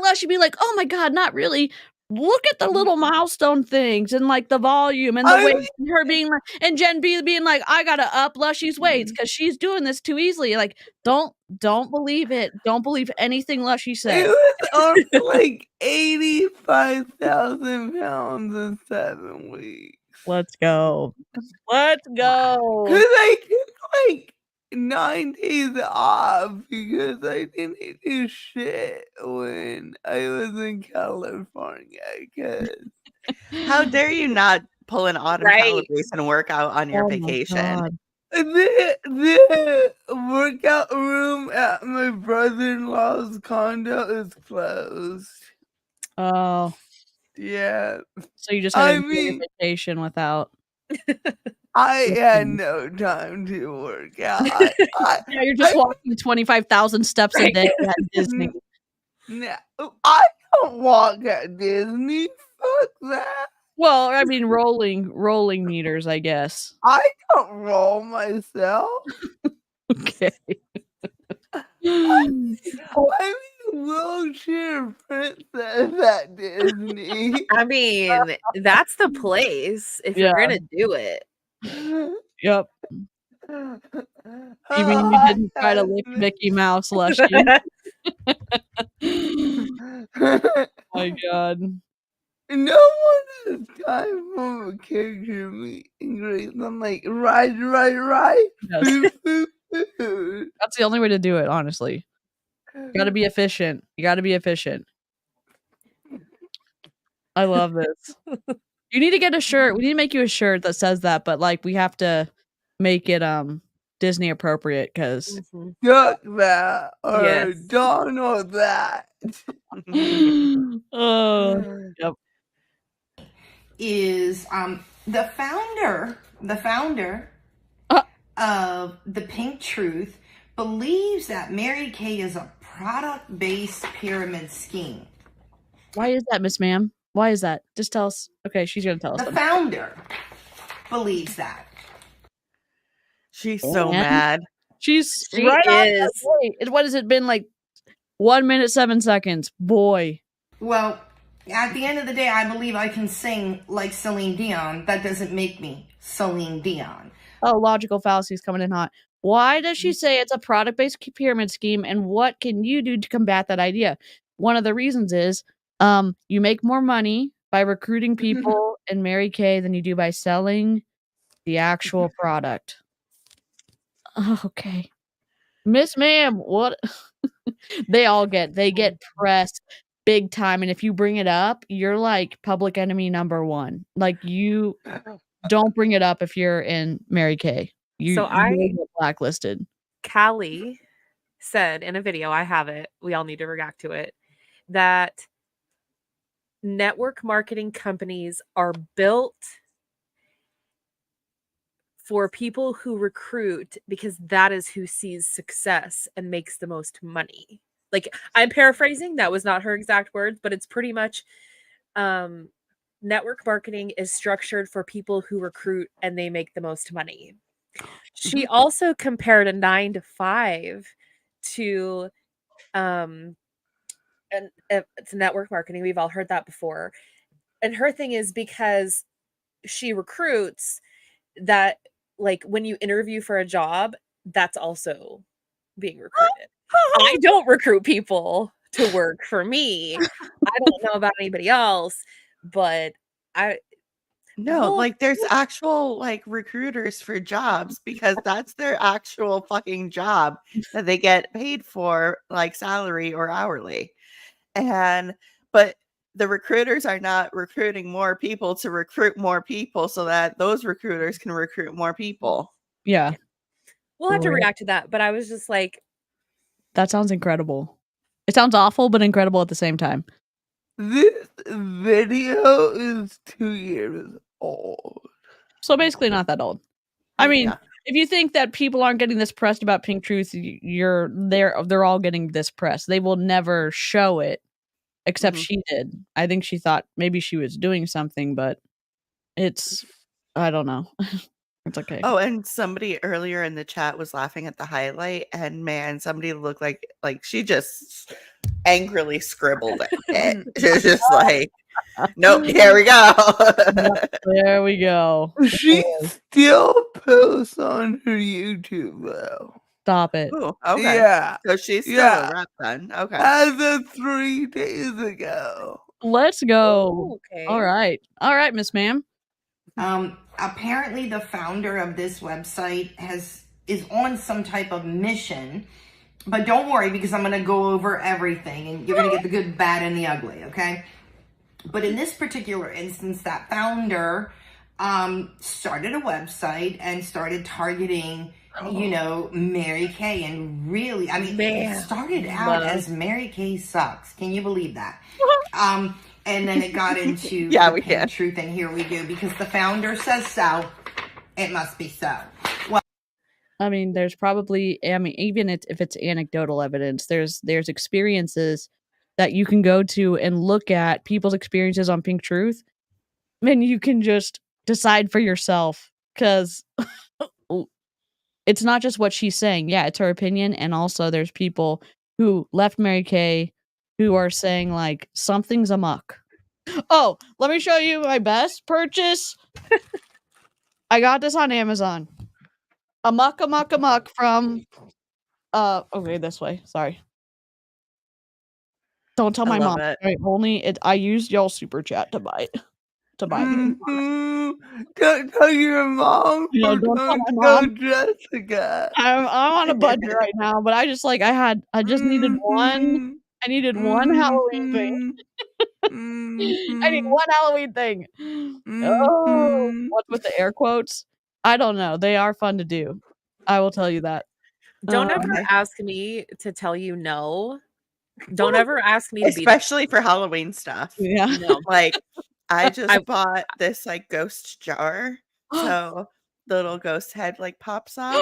Lushy be like, "Oh my god, not really." Look at the little milestone things and like the volume and the weight, and her being like, and Jen being like, "I gotta up Lushy's weights because she's doing this too easily." Like, don't believe it. Don't believe anything Lushy it says. was on like 85,000 pounds in 7 weeks. Let's go. Let's go. Cause I took like 9 days off because I didn't do shit when I was in California. Cause How dare you not pull an autumn Right. calories and work out on your Oh my vacation? God. the workout room at my brother-in-law's condo is closed. Oh, Yeah, so you just had I to enjoy your mean, vacation without. I had no time to work out. Yeah, you're just walking 25,000 steps a day at Disney. No, I don't walk at Disney. Fuck that. Well, I mean, rolling meters, I guess. I don't roll myself. Okay. I'm a wheelchair princess at Disney. I mean, that's the place if you're Yeah. gonna do it. Yep. You mean you didn't try to lift Mickey Mouse, Lushy? My God. No one has time for a character meet and greet. I'm like, right. Yes. Food. That's the only way to do it, honestly. You gotta be efficient. I love this. You need to get a shirt. We need to make you a shirt that says that, but like we have to make it Disney appropriate because Mhm. Duck that or Yes. Donald that. oh yep. Is the founder of the Pink Truth believes that Mary Kay is a product-based pyramid scheme. Why is that, Miss Ma'am? Why is that? Just tell us. Okay, she's gonna tell us. The founder believes that. She's so And mad. she's She right on is. that way. What has it been like? 1 minute 7 seconds. Boy. Well, at the end of the day, I believe I can sing like Celine Dion. That doesn't make me Celine Dion. Oh, logical fallacies coming in hot. Why does she say it's a product-based pyramid scheme, and what can you do to combat that idea? One of the reasons is you make more money by recruiting people in Mary Kay than you do by selling the actual product. Oh, okay. Miss Ma'am, what? They get pressed big time, and if you bring it up, you're like public enemy number 1. Like you don't bring it up if you're in Mary Kay. You get blacklisted. Callie said in a video, I have it, we all need to react to it, that network marketing companies are built for people who recruit because that is who sees success and makes the most money. Like, I'm paraphrasing, that was not her exact words, but it's pretty much network marketing is structured for people who recruit and they make the most money. She also compared a 9 to 5 to and it's network marketing. We've all heard that before. And her thing is because she recruits, that like when you interview for a job, that's also being recruited. I don't recruit people to work for me. I don't know about anybody else, but No, Well, like there's actual like recruiters for jobs because that's their actual fucking job that they get paid for, like salary or hourly. But the recruiters are not recruiting more people to recruit more people so that those recruiters can recruit more people. Yeah. we'll have to Right. react to that. But I was just like, That sounds incredible. It sounds awful, but incredible at the same time. This video is 2 years old. So basically not that old. I mean, Yeah. if you think that people aren't getting this pressed about Pink Truth, they're all getting this press. They will never show it, except Mhm. she did. I think she thought maybe she was doing something, but I don't know. It's okay. Oh, and somebody earlier in the chat was laughing at the highlight, and man, somebody looked like she just angrily scribbled it. It was just like, nope, here we go. There we go. She still posts on her YouTube though. Stop it. Ooh, okay. Yeah. So she's still Yeah. a rep then. Okay. As of 3 days ago. Let's go. "Oh, okay. All right. All right, Miss Ma'am. Apparently the founder of this website is on some type of mission, but don't worry because I'm going to go over everything and you're going to get the good, bad, and the ugly, okay? But in this particular instance, that founder started a website and started targeting, Mary Kay, and really, I mean, it started out as Mary Kay sucks. Can you believe that? And then it got into Yeah, the we Pink can. Truth, and here we go. Because the founder says so, it must be so. Well, I mean, there's probably, even if it's anecdotal evidence, there's experiences that you can go to and look at people's experiences on Pink Truth, and you can just decide for yourself, because it's not just what she's saying. Yeah, it's her opinion, and also there's people who left Mary Kay who are saying, like, something's amok. Oh, let me show you my best purchase. I got this on Amazon. Amok from okay, this way. Sorry. Don't tell I my love mom. it. I used y'all super chat to buy it. To buy it. Don't tell your mom Yeah, or don't tell don't my tell mom. Jessica. I'm on a budget right now, but I just needed one. I needed one Halloween thing. I need one Halloween thing. Oh, what's with the air quotes? I don't know. They are fun to do. I will tell you that. Don't ever Okay. ask me to tell you no. Don't ever ask me to be Especially for Halloween stuff. Yeah. no. Like, I just I- bought this like ghost jar. So the little ghost head like pops off.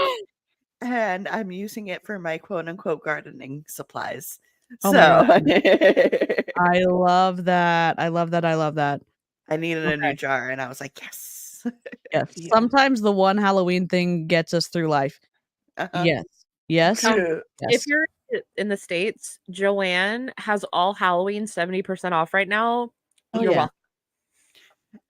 And I'm using it for my quote unquote gardening supplies. Oh So my God. I love that. I love that. I love that. I needed a new Okay. jar, and I was like, yes. Yes. Yeah. Sometimes the one Halloween thing gets us through life. Uh-huh. Yes. Yes. Yeah. Yes. If you're in the States, Joanne has all Halloween 70% off right now. Oh, You're yeah. welcome.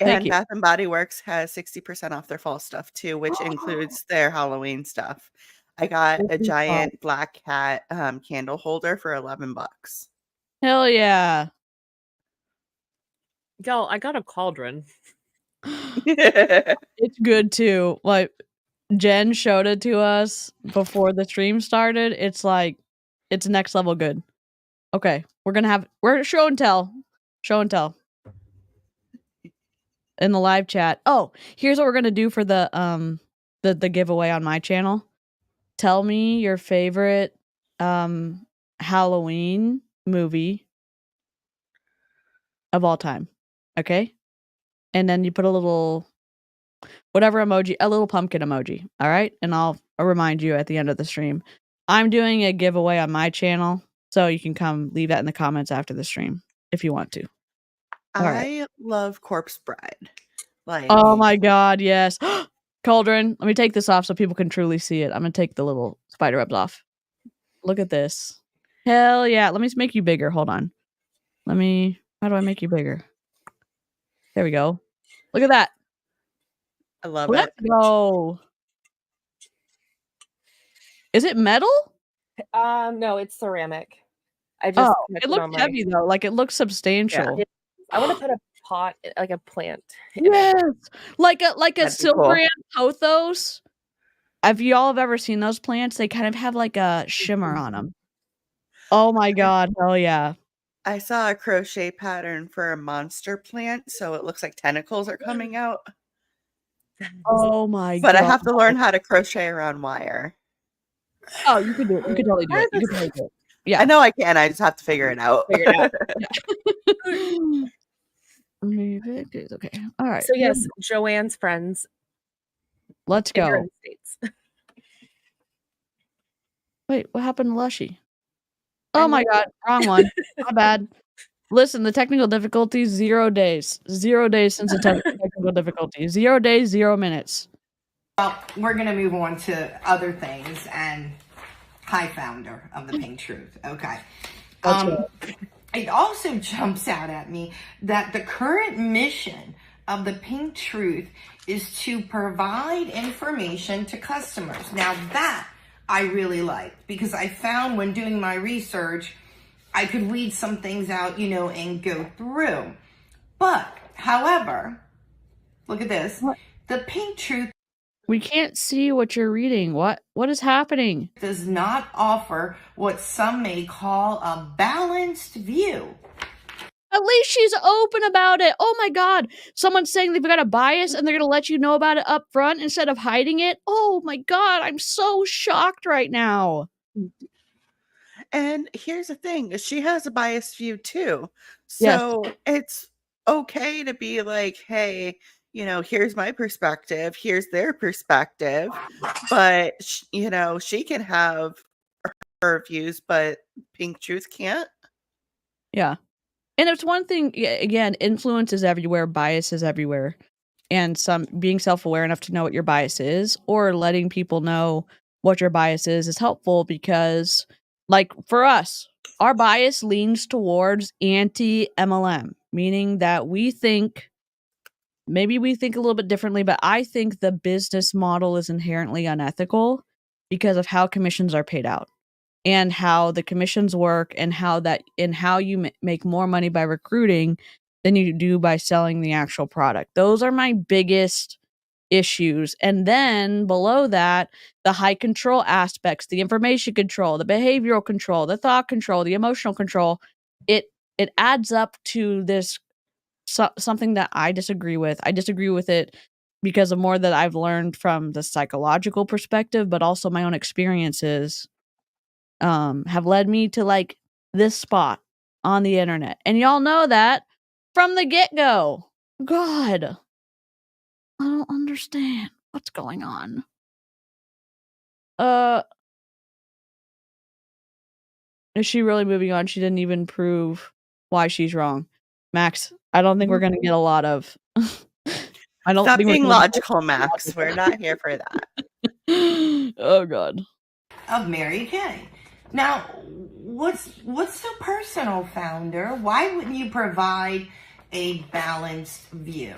Thank And you. Bath and Body Works has 60% off their fall stuff too, which includes their Halloween stuff. I got a giant black cat candle holder for $11. Hell yeah. Y'all, I got a cauldron. It's good too. Like, Jen showed it to us before the stream started. It's like, it's next level good. Okay, we're show and tell. Show and tell. In the live chat. Oh, here's what we're gonna do for the giveaway on my channel. Tell me your favorite Halloween movie of all time. Okay? And then you put a little whatever emoji, a little pumpkin emoji. All right? And I'll remind you at the end of the stream. I'm doing a giveaway on my channel, so you can come leave that in the comments after the stream if you want to. All right. I love Corpse Bride. Like, Oh my God, yes. Cauldron, let me take this off so people can truly see it. I'm gonna take the little spider webs off. Look at this. Hell yeah. Let me make you bigger. Hold on. How do I make you bigger? There we go. Look at that. I love Let's it. go. Is it metal? No, it's ceramic. I just It looks heavy though. Like, it looks substantial. I want to put a pot, like a plant. in it. Yes, like a That'd be cool. Silveran pothos. If y'all have ever seen those plants, they kind of have like a shimmer on them. Oh my god, hell yeah. I saw a crochet pattern for a monster plant, so it looks like tentacles are coming out. Oh my But god. I have to learn how to crochet around wire. Oh, you could do it. You could totally do it. You could totally do it. Yeah. I know I can. I just have to figure it out. Figure it out. Yeah. Okay. All right. So yes, Joanne's friends. Let's if you're go. in the States. Wait, what happened to Lushy? Oh my god, wrong one. My bad. Listen, the technical difficulty, 0 days. 0 days since the technical difficulty. 0 days, 0 minutes. Well, we're going to move on to other things. And hi, founder of the Pink Truth. Okay. It also jumps out at me that the current mission of the Pink Truth is to provide information to customers. Now that I really liked, because I found when doing my research, I could weed some things out, and go through. But, however, look at this. What? The Pink Truth We can't see what you're reading. What is happening? does not offer what some may call a balanced view. At least she's open about it. Oh my god. Someone's saying they've got a bias and they're going to let you know about it up front instead of hiding it. Oh my god, I'm so shocked right now. And here's the thing, she has a biased view too. Yes. So it's okay to be like, hey, here's my perspective, here's their perspective. But, she can have her views, but Pink Truth can't. Yeah. And it's one thing, again, influence is everywhere, bias is everywhere. And being self-aware enough to know what your bias is, or letting people know what your bias is helpful because, like, for us, our bias leans towards anti-MLM, meaning that maybe we think a little bit differently, but I think the business model is inherently unethical because of how commissions are paid out. And how the commissions work, and how you make more money by recruiting than you do by selling the actual product. Those are my biggest issues. And then below that, the high control aspects, the information control, the behavioral control, the thought control, the emotional control, it adds up to this something that I disagree with. I disagree with it because of more that I've learned from the psychological perspective, but also my own experiences have led me to like this spot on the internet. And y'all know that from the get-go. God. I don't understand what's going on. Is she really moving on? She didn't even prove why she's wrong. Max, I don't think we're gonna get a lot of I don't Stop think being we're gonna logical, Max. We're not here for that. Oh god. Of Mary Kay. Now, what's so personal, founder? Why wouldn't you provide a balanced view?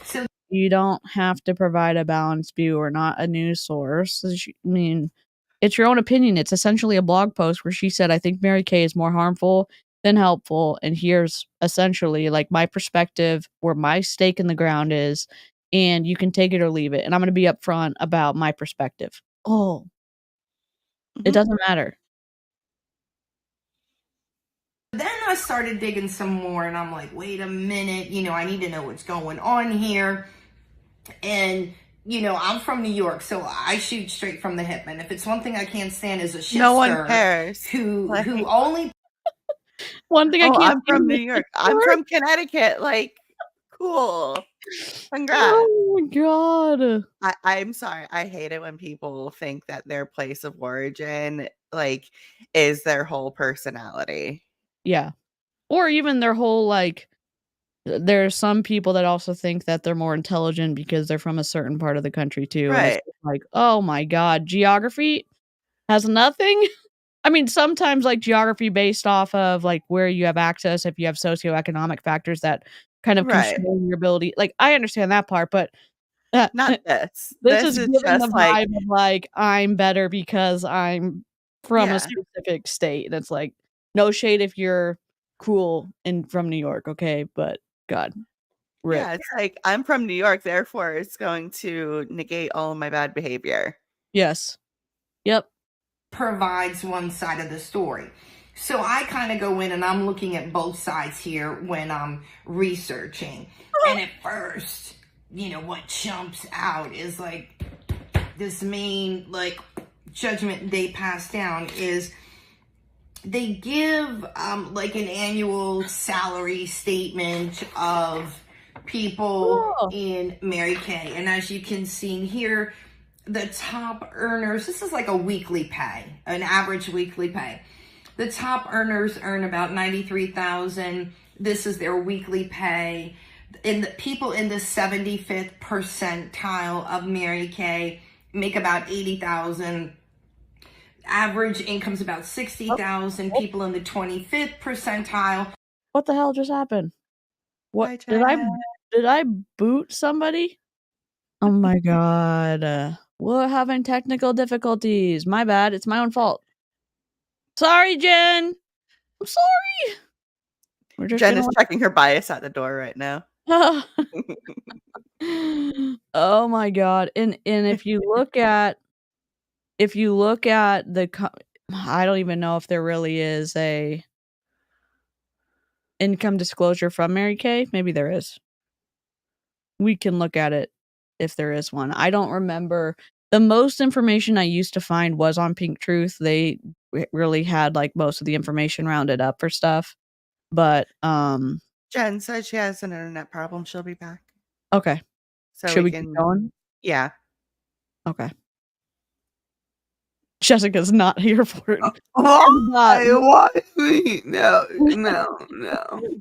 So You don't have to provide a balanced view or not a news source. I mean, it's your own opinion. It's essentially a blog post where she said, I think Mary Kay is more harmful than helpful. And here's essentially like my perspective, where my stake in the ground is, and you can take it or leave it. And I'm going to be upfront about my perspective. Oh, it doesn't matter. then I started digging some more, and I'm like, wait a minute, I need to know what's going on here. And I'm from New York, so I shoot straight from the hip. And if it's one thing I can't stand is a shifter No one cares. who only. One thing I can't. I'm from New York. I'm from Connecticut. Like, cool. Congrats. Oh my god. I'm sorry. I hate it when people think that their place of origin is their whole personality. Yeah. Or even their whole like. There are some people that also think that they're more intelligent because they're from a certain part of the country too. Right. And it's like, oh my god, geography has nothing. I mean, sometimes like geography based off of like where you have access, if you have socioeconomic factors that kind of control your ability. Like, I understand that part, but not this. This is giving just the vibe of like I'm better because I'm from a Yeah. specific state. And it's like no shade if you're cool and from New York, okay? But God. Rip. Yeah, it's like I'm from New York, therefore it's going to negate all of my bad behavior. Yes. Yep. provides one side of the story. So I kind of go in and I'm looking at both sides here when I'm researching. And at first, what jumps out is like this main like judgment they pass down is they give like an annual salary statement of people in Mary Kay. And as you can see here, the top earners, this is like a weekly pay, an average weekly pay. The top earners earn about $93,000. This is their weekly pay. And the people in the 75th percentile of Mary Kay make about $80,000. Average income's about $60,000. People in the 25th percentile. What the hell just happened? What Hi, did I boot somebody? Oh my god. We're having technical difficulties. My bad. It's my own fault. Sorry, Jen. I'm sorry. We're just Jen gonna is checking her bias at the door right now. Oh my god. And if you look at the I don't even know if there really is a income disclosure from Mary Kay. Maybe there is. We can look at it if there is one. I don't remember. The most information I used to find was on Pink Truth. They really had like most of the information rounded up for stuff. But Jen said she has an internet problem. She'll be back. Okay. So Should we can keep going? Yeah. Okay. Jessica's not here for it. Why me? No. No.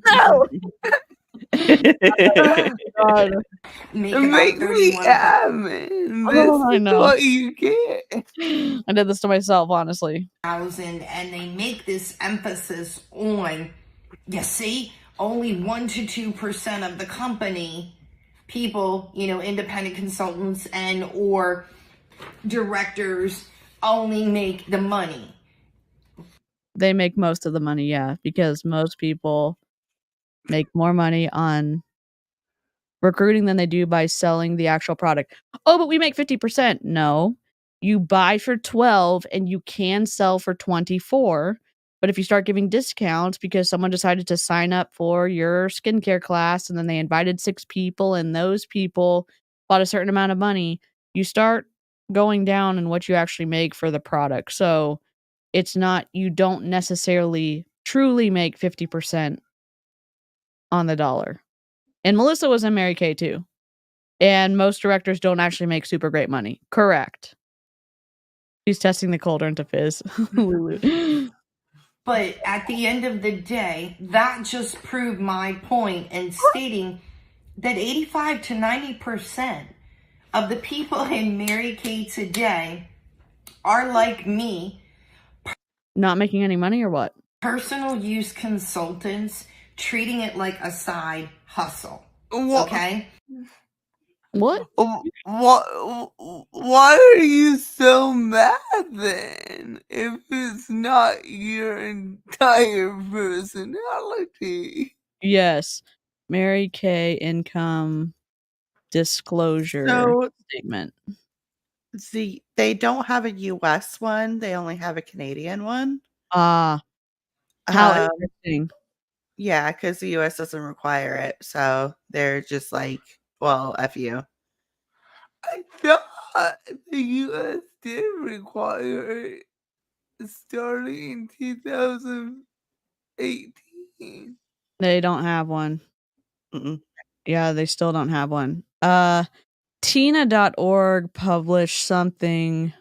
God. Make me admin. Oh, I This is know. what you get. I did this to myself, honestly. And they make this emphasis on, you see, only 1 to 2% of the company people, independent consultants and or directors only make the money. They make most of the money, yeah, because most people make more money on recruiting than they do by selling the actual product. Oh, but we make 50%. No, you buy for 12 and you can sell for 24. But if you start giving discounts because someone decided to sign up for your skincare class and then they invited 6 people and those people bought a certain amount of money, you start going down in what you actually make for the product. So it's not, you don't necessarily truly make 50% on the dollar. And Melissa was in Mary Kay too. And most directors don't actually make super great money. Correct. She's testing the cauldron to fizz. But at the end of the day, that just proved my point in stating that 85 to 90% of the people in Mary Kay today are like me. Not making any money or what? Personal use consultants, treating it like a side hustle. What? Okay? What? Why are you so mad then? If it's not your entire personality. Yes. Mary Kay income disclosure So statement. they don't have a US one. They only have a Canadian one. How interesting. Yeah, because the US doesn't require it. So they're just like, well, F you. I thought the US did require it starting in 2018. They don't have one. Mm-mm. Yeah, they still don't have one. Tina.org published something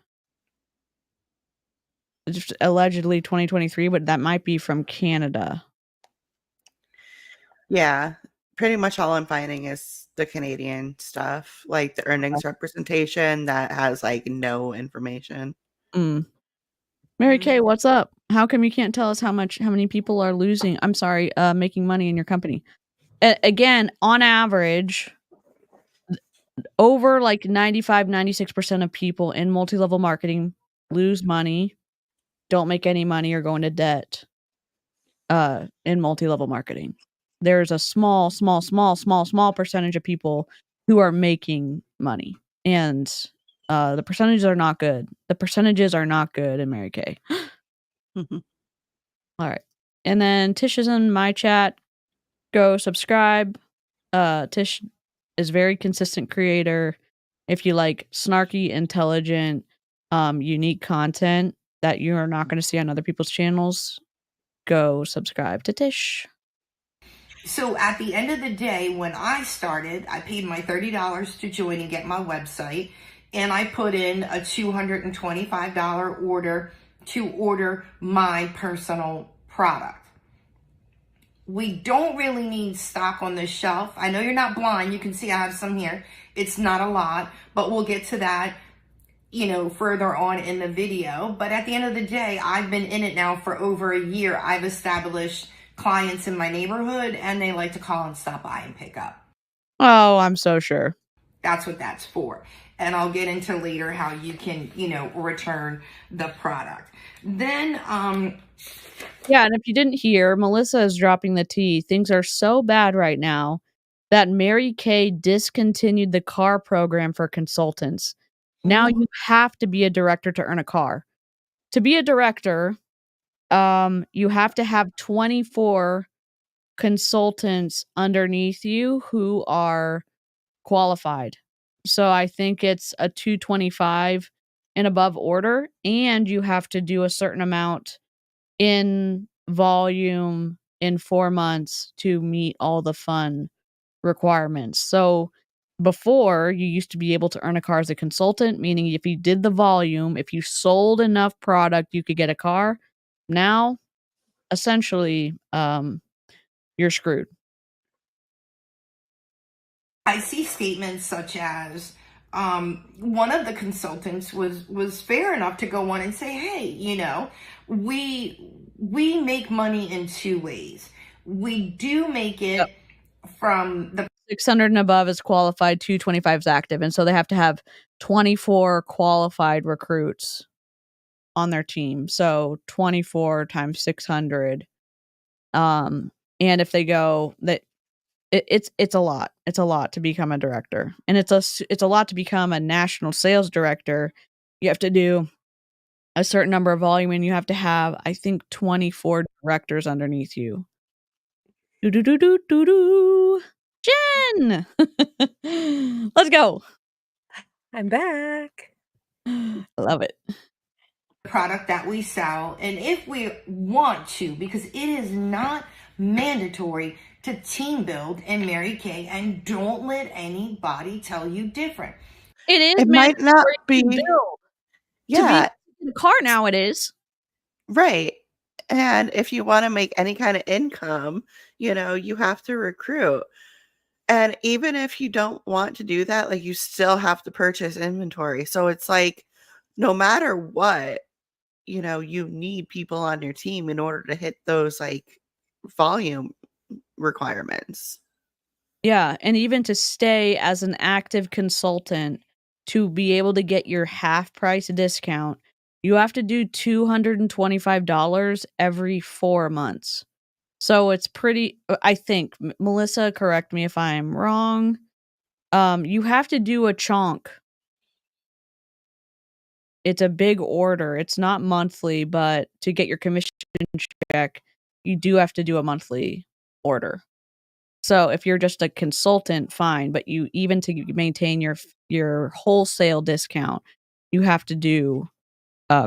just allegedly 2023, but that might be from Canada. Yeah, pretty much all I'm finding is the Canadian stuff, like the earnings representation that has like no information. Mary Kay, what's up? How come you can't tell us how many people are losing? I'm sorry, making money in your company? Again, on average, over like 95-96% of people in multi-level marketing lose money, don't make any money, or go into debt in multi-level marketing. there's a small percentage of people who are making money, and the percentages are not good. The percentages are not good in Mary Kay. Mhm. All right, and then Tish is in my chat. Go subscribe. Tish is very consistent creator. If you like snarky, intelligent, unique content that you are not going to see on other people's channels, go subscribe to Tish. So at the end of the day, when I started, I paid my $30 to join and get my website, and I put in a $225 order to order my personal product. We don't really need stock on the shelf. I know you're not blind. You can see I have some here. It's not a lot, but we'll get to that, further on in the video. But at the end of the day, I've been in it now for over a year. I've established clients in my neighborhood, and they like to call and stop by and pick up. Oh, I'm so sure. That's what that's for. And I'll get into later how you can, return the product. Then, yeah, and if you didn't hear, Melissa is dropping the tea. Things are so bad right now that Mary Kay discontinued the car program for consultants. Now you have to be a director to earn a car. To be a director, you have to have 24 consultants underneath you who are qualified. So I think it's a 225 and above order, and you have to do a certain amount in volume in 4 months to meet all the fun requirements. So before, you used to be able to earn a car as a consultant, meaning if you did the volume, if you sold enough product, you could get a car. Now, essentially, you're screwed. I see statements such as one of the consultants was fair enough to go on and say, hey, we make money in two ways. We do make it from the 600 and above is qualified, 225 is active, and so they have to have 24 qualified recruits on their team. So 24 times 600. And if they go that it's a lot. It's a lot to become a director. And it's a lot to become a national sales director. You have to do a certain number of volume, and you have to have, I think, 24 directors underneath you. Do. Jen! Let's go. I'm back. I love it. product that we sell, and if we want to, because it is not mandatory to team build in Mary Kay, and don't let anybody tell you different. It is It might not be. to build. Yeah, To be in a car now, it is. right. And if you want to make any kind of income, you have to recruit. And even if you don't want to do that, like, you still have to purchase inventory. So it's like, no matter what, you need people on your team in order to hit those like volume requirements. Yeah, and even to stay as an active consultant, to be able to get your half price discount, you have to do $225 every 4 months. So it's pretty, I think, Melissa, correct me if I'm wrong. You have to do a chunk. It's a big order. It's not monthly, but to get your commission check, you do have to do a monthly order. So if you're just a consultant, fine, but you, even to maintain your wholesale discount, you have to do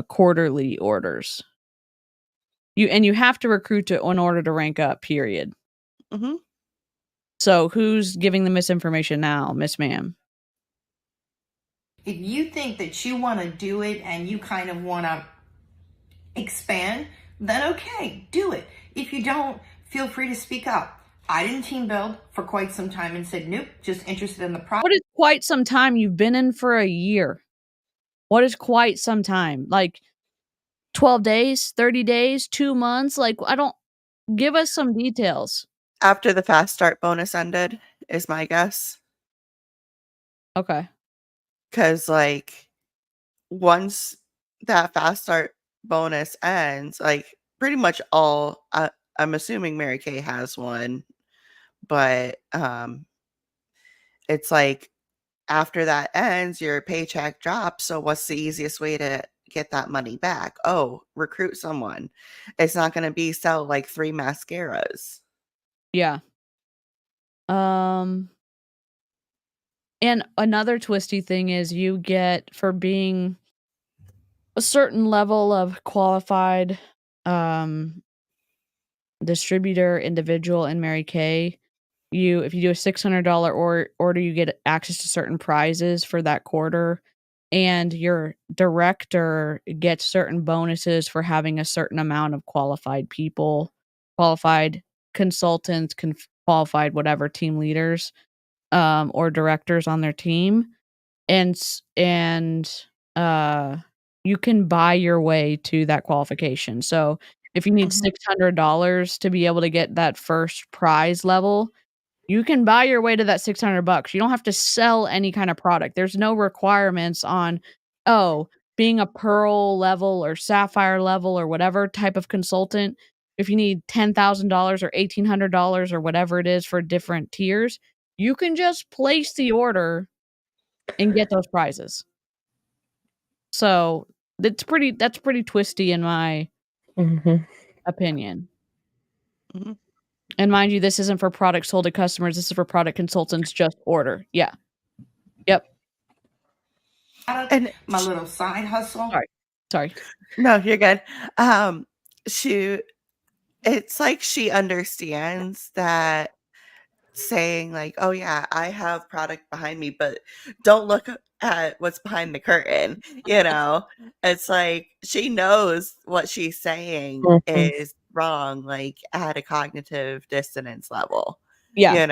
quarterly orders. You have to recruit in order to rank up, period. Mm-hmm. So who's giving the misinformation now, Miss Ma'am? If you think that you want to do it and you kind of want to expand, then okay, do it. If you don't, feel free to speak up. I didn't team build for quite some time and said, nope, just interested in the product. What is quite some time? You've been in for a year. What is quite some time? Like 12 days, 30 days, 2 months? Like, I don't, give us some details. After the fast start bonus ended, is my guess. Okay. Because, like, once that fast start bonus ends, like, pretty much all, I'm assuming Mary Kay has one. but it's like after that ends, your paycheck drops. So what's the easiest way to get that money back? Oh, recruit someone. It's not going to be sell like 3 mascaras. Yeah. And another twisty thing is you get, for being a certain level of qualified distributor individual in Mary Kay, if you do a $600 order, you get access to certain prizes for that quarter, and your director gets certain bonuses for having a certain amount of qualified people, qualified consultants, qualified whatever team leaders, or directors on their team, and you can buy your way to that qualification. So if you need $600 to be able to get that first prize level, you can buy your way to that $600. You don't have to sell any kind of product. There's no requirements on, being a pearl level or sapphire level or whatever type of consultant. If you need $10,000 or $1,800 or whatever it is for different tiers, you can just place the order and get those prizes. So that's pretty twisty in my opinion. Mhm. And mind you, this isn't for products sold to customers. This is for product consultants. Just order. Yeah. Yep. And My little side hustle. Sorry. no, you're good. It's like she understands that saying like, oh yeah, I have product behind me, but don't look at what's behind the curtain. It's like she knows what she's saying is wrong, like at a cognitive dissonance level. Yeah.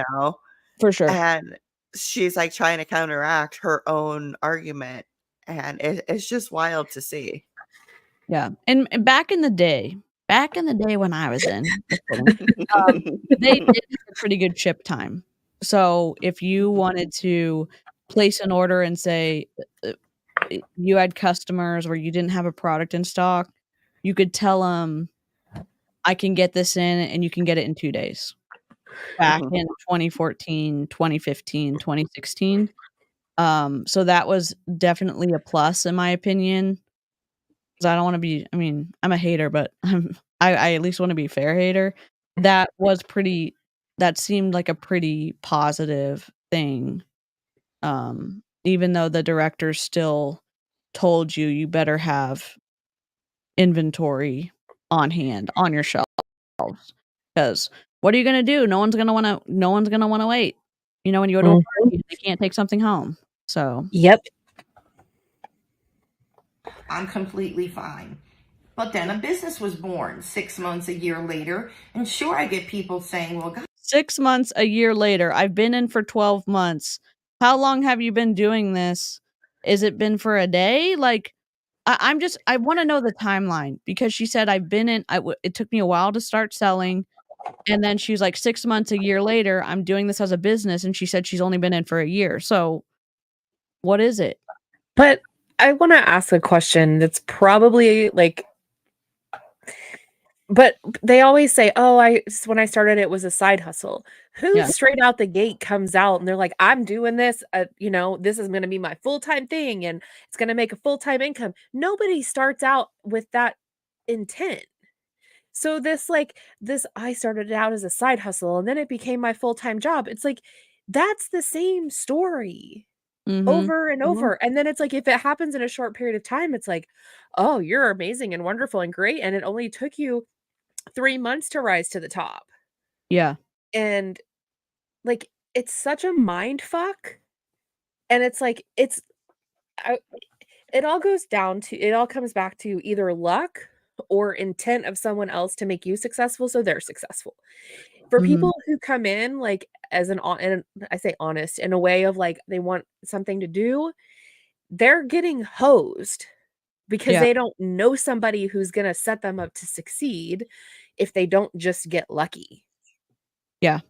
For sure. And she's like trying to counteract her own argument, and it's just wild to see. Yeah. And back in the day when I was in, they did have a pretty good ship time. So if you wanted to place an order and say you had customers where you didn't have a product in stock, you could tell them, I can get this in and you can get it in 2 days. Back in 2014, 2015, 2016. So that was definitely a plus in my opinion. Because I don't want to be, I'm a hater, but I at least want to be a fair hater. That seemed like a pretty positive thing. Even though the director still told you better have inventory on hand on your shelves, because what are you gonna do? No one's gonna wanna wait. When you go to a party, they can't take something home. So Yep. I'm completely fine. But then a business was born 6 months, a year later. And sure, I get people saying, well, God, 6 months, a year later, I've been in for 12 months. How long have you been doing this? Is it been for a day? Like, I want to know the timeline, because she said I've been in. It took me a while to start selling, and then she's like 6 months, a year later, I'm doing this as a business, and she said she's only been in for a year. So, what is it? But I want to ask a question that's probably like, but they always say, when I started, it was a side hustle. Who Yeah. straight out the gate comes out and they're like, I'm doing this, this is going to be my full-time thing and it's going to make a full-time income. Nobody starts out with that intent. So I started out as a side hustle and then it became my full-time job. It's like, that's the same story over and over. And then it's like, if it happens in a short period of time, it's like, oh, you're amazing and wonderful and great. And it only took you 3 months to rise to the top. Yeah. And like, it's such a mind fuck. And it's like, it all comes back to either luck or intent of someone else to make you successful so they're successful. For people who come in like and I say honest, in a way of like they want something to do, they're getting hosed because they don't know somebody who's going to set them up to succeed if they don't just get lucky. Yeah.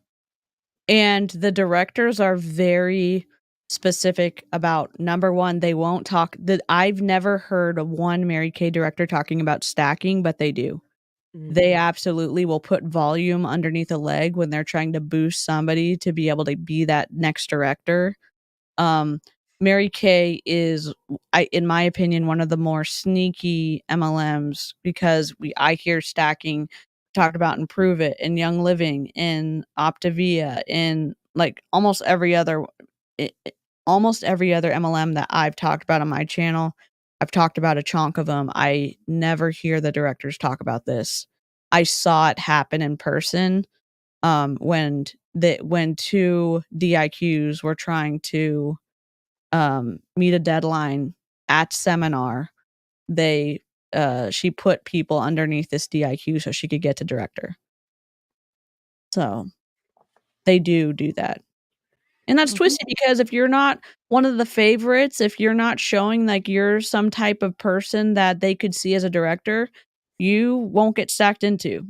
And the directors are very specific about, number one, they won't talk. I've never heard of one Mary Kay director talking about stacking, but they do. they absolutely will put volume underneath a leg when they're trying to boost somebody to be able to be that next director. Mary Kay is, in my opinion, one of the more sneaky MLMs because I hear stacking talked about in Prove It, in Young Living, in Optavia, in like almost every other MLM that I've talked about on my channel. I've talked about a chunk of them. I never hear the directors talk about this. I saw it happen in person when two DIQs were trying to meet a deadline at seminar. She put people underneath this DIQ so she could get to director. So they do that. And that's twisted because if you're not one of the favorites, if you're not showing like you're some type of person that they could see as a director, you won't get stacked into.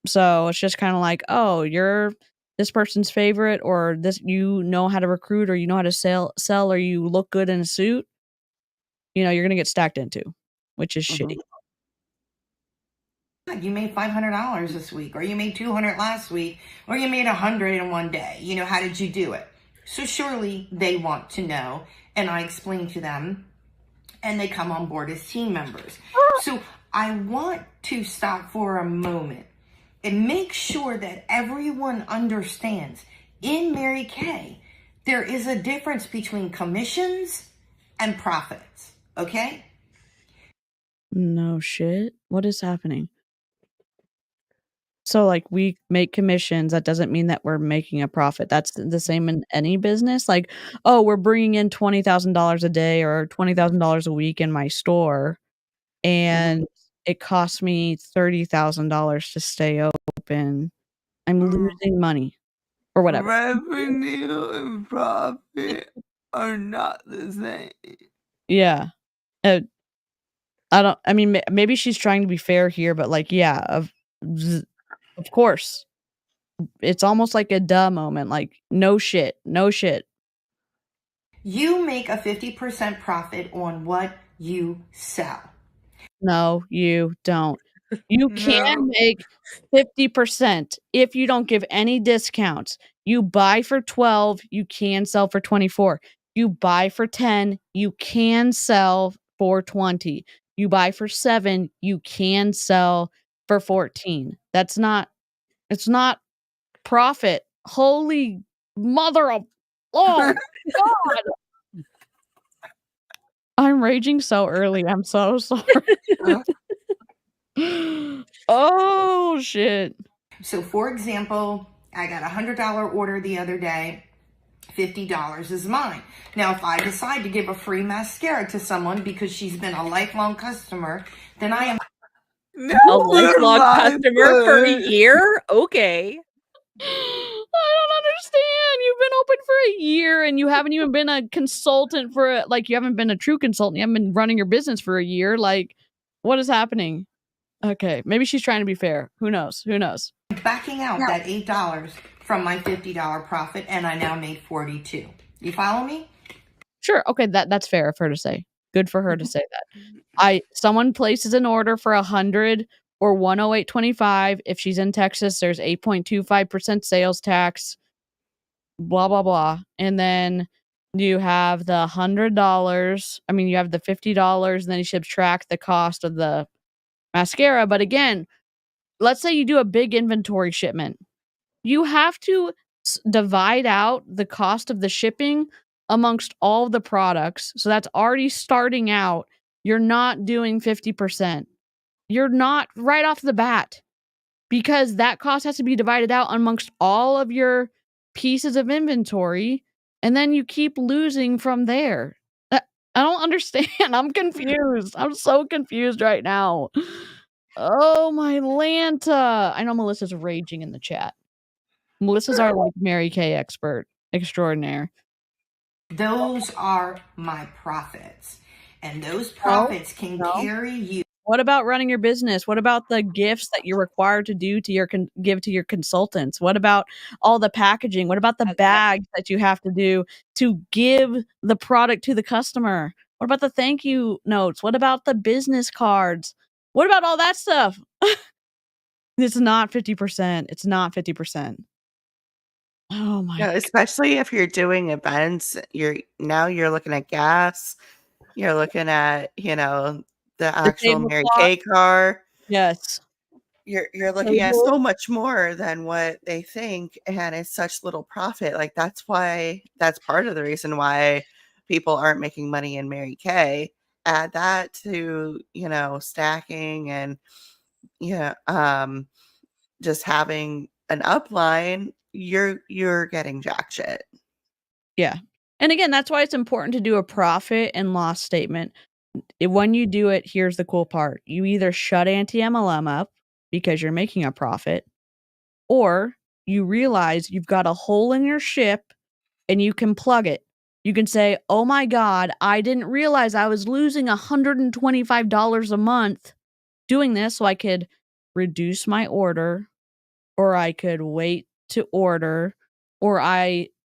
So it's just kind of like, oh, you're this person's favorite, or this, you know how to recruit, or you know how to sell, or you look good in a suit. You're gonna get stacked into, which is shitty. You made $500 this week, or you made $200 last week, or you made $100 in one day. How did you do it? So surely they want to know, and I explain to them, and they come on board as team members. So I want to stop for a moment and make sure that everyone understands, in Mary Kay, there is a difference between commissions and profits, okay? No shit. What is happening? So like we make commissions, that doesn't mean that we're making a profit. That's the same in any business. Like, oh, we're bringing in $20,000 a day or $20,000 a week in my store, and it costs me $30,000 to stay open. I'm losing money or whatever. Revenue and profit are not the same. Yeah. Maybe she's trying to be fair here, but like, yeah, of course. It's almost like a duh moment. Like, no shit. You make a 50% profit on what you sell. No, you don't. You can make 50% if you don't give any discounts. You buy for 12, you can sell for 24. You buy for 10, you can sell for 20. You buy for 7, you can sell for 14. It's not profit. Holy mother of, oh God. I'm raging so early. I'm so sorry. Oh shit. So for example, I got a $100 order the other day. $50 is mine. Now, if I decide to give a free mascara to someone because she's been a lifelong customer, then I am a lifelong customer for a year? Okay. I don't understand. You've been open for a year and you haven't even been a consultant you haven't been a true consultant. You haven't been running your business for a year. Like, what is happening? Okay, maybe she's trying to be fair. Who knows? backing out that $8 from my $50 profit, and I now made $42. You follow me? Sure. Okay, that's fair of her to say. Good for her to say that. Someone places an order for 100 or 108.25. If she's in Texas, there's 8.25% sales tax. Blah blah blah. And then you have the $100. You have the $50, and then you subtract the cost of the mascara. But again, let's say you do a big inventory shipment. You have to divide out the cost of the shipping amongst all the products. So that's already starting out. You're not doing 50%. You're not right off the bat, because that cost has to be divided out amongst all of your pieces of inventory. And then you keep losing from there. I don't understand. I'm confused. I'm so confused right now. Oh, my Lanta. I know Melissa's raging in the chat. Melissa's our Mary Kay expert extraordinaire. Those are my profits. And those profits can carry you. What about running your business? What about the gifts that you're required to do to give to your consultants? What about all the packaging? What about the bags that you have to do to give the product to the customer? What about the thank you notes? What about the business cards? What about all that stuff? It's not 50%. It's not 50%. Oh my Yeah, especially if you're doing events, you're looking at gas, you're looking at, the actual Mary tablecloth. Kay car. Yes. You're looking at so much more than what they think, and it's such little profit. Like that's part of the reason why people aren't making money in Mary Kay. Add that to, stacking and just having an upline, you're getting jack shit. Yeah. And again, that's why it's important to do a profit and loss statement. When you do it, here's the cool part. You either shut anti-MLM up because you're making a profit, or you realize you've got a hole in your ship and you can plug it. You can say, oh my God, I didn't realize I was losing $125 a month doing this, so I could reduce my order, or I could wait to order, or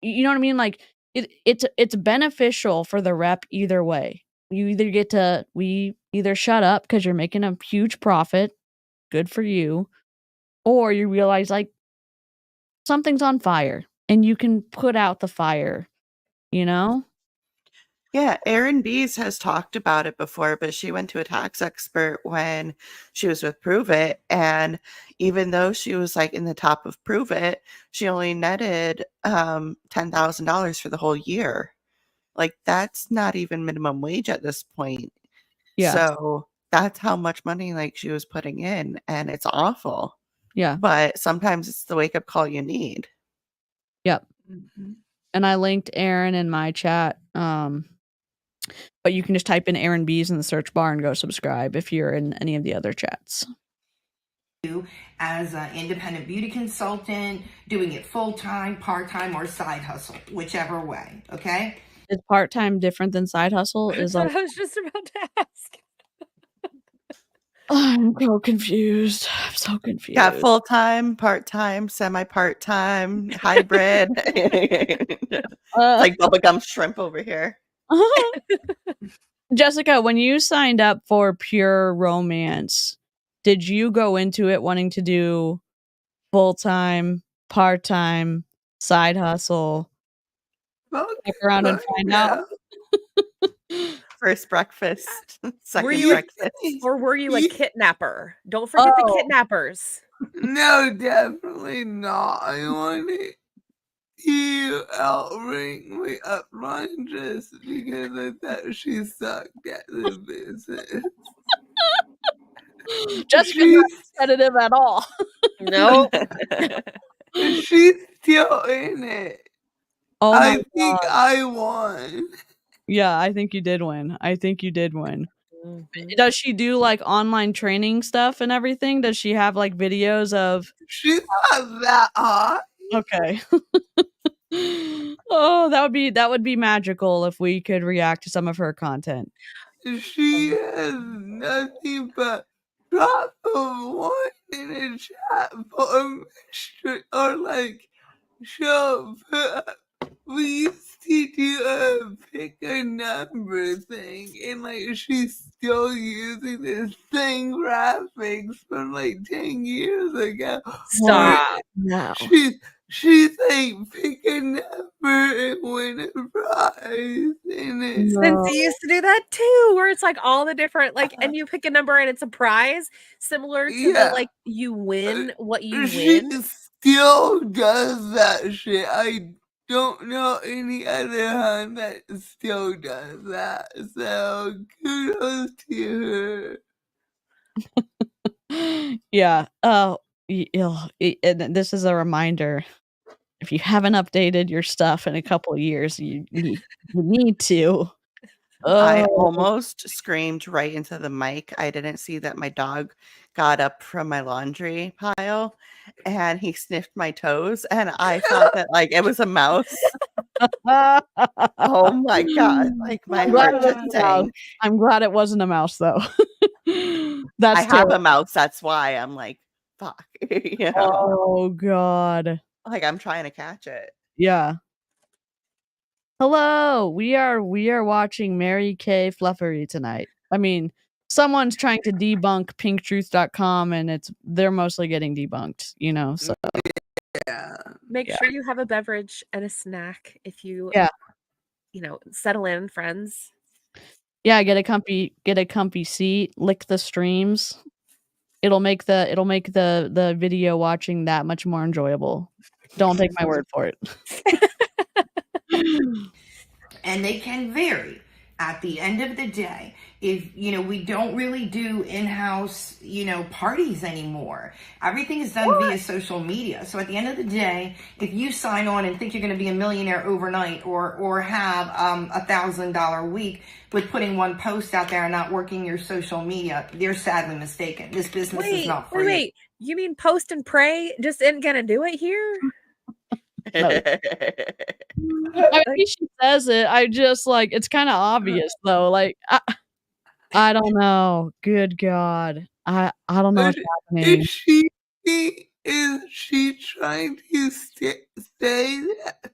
you know what I mean? Like it's beneficial for the rep either way. We either shut up because you're making a huge profit, good for you, or you realize like something's on fire and you can put out the fire, you know? Yeah, Erin Bees has talked about it before, but she went to a tax expert when she was with Prove It, and even though she was like in the top of Prove It, she only netted $10,000 for the whole year. Like that's not even minimum wage at this point. Yeah. So that's how much money like she was putting in, and it's awful. Yeah. But sometimes it's the wake up call you need. Yep. Mm-hmm. And I linked Erin in my chat. But you can just type in Erin Bees in the search bar and go subscribe if you're in any of the other chats. As an independent beauty consultant, doing it full-time, part-time, or side hustle, whichever way, okay? Is part-time different than side hustle? That's what I was just about to ask. I'm so confused. I'm so confused. Yeah, full-time, part-time, semi-part-time, hybrid. It's like bubblegum shrimp over here. Jessica, when you signed up for Pure Romance, did you go into it wanting to do full-time, part-time, side hustle? Check around and find out. First breakfast, second Were you breakfast. or were you a kidnapper? Don't forget the kidnappers. No, definitely not. I wanted you outrank me upline just because I thought she sucked at the business. Jessica's not competitive at all. No. She's still in it. Oh my I think God. I won. Yeah, I think you did win. I think you did win. Mm-hmm. Does she do like online training stuff and everything? Does she have like videos of? She's not that hot. Okay. Oh, that would be magical if we could react to some of her content. She has nothing but drop of one in a chat form, or like she'll put we used to do a pick a number thing, and like she's still using the same graphics from like 10 years ago. Stop. Wow. She's like pick a number and win a prize in it. Since you used to do that too, where it's like all the different and you pick a number and it's a prize, similar to the like you win what you win. She still does that shit. I don't know any other hunt that still does that. So kudos to her. Yeah. Oh, and this is a reminder. If you haven't updated your stuff in a couple of years, you need to. I Oh. almost screamed right into the mic. I didn't see that my dog got up from my laundry pile and he sniffed my toes, and I thought that like it was a mouse. Oh my God. Like my heart just sank. I'm glad it wasn't a mouse though. I have a mouse. That's why I'm like, fuck. Oh God. Like I'm trying to catch it. Yeah. Hello. We are watching Mary Kay Fluffery tonight. I mean, someone's trying to debunk pinktruth.com and they're mostly getting debunked, so Yeah. Make Yeah. sure you have a beverage and a snack if you, Yeah. Settle in, friends. Yeah, get a comfy seat, lick the streams. It'll make the video watching that much more enjoyable. Don't take my word for it. And they can vary. At the end of the day, if we don't really do in-house parties anymore, everything is done via social media. So at the end of the day, if you sign on and think you're going to be a millionaire overnight or have $1,000 week with putting one post out there and not working your social media, you're sadly mistaken. This business is not for you. Wait, you mean post and pray just isn't gonna do it here? No. I mean, she says it. I just it's kind of obvious though. I don't know. Good God, I don't know what's happening. Is she trying to say that?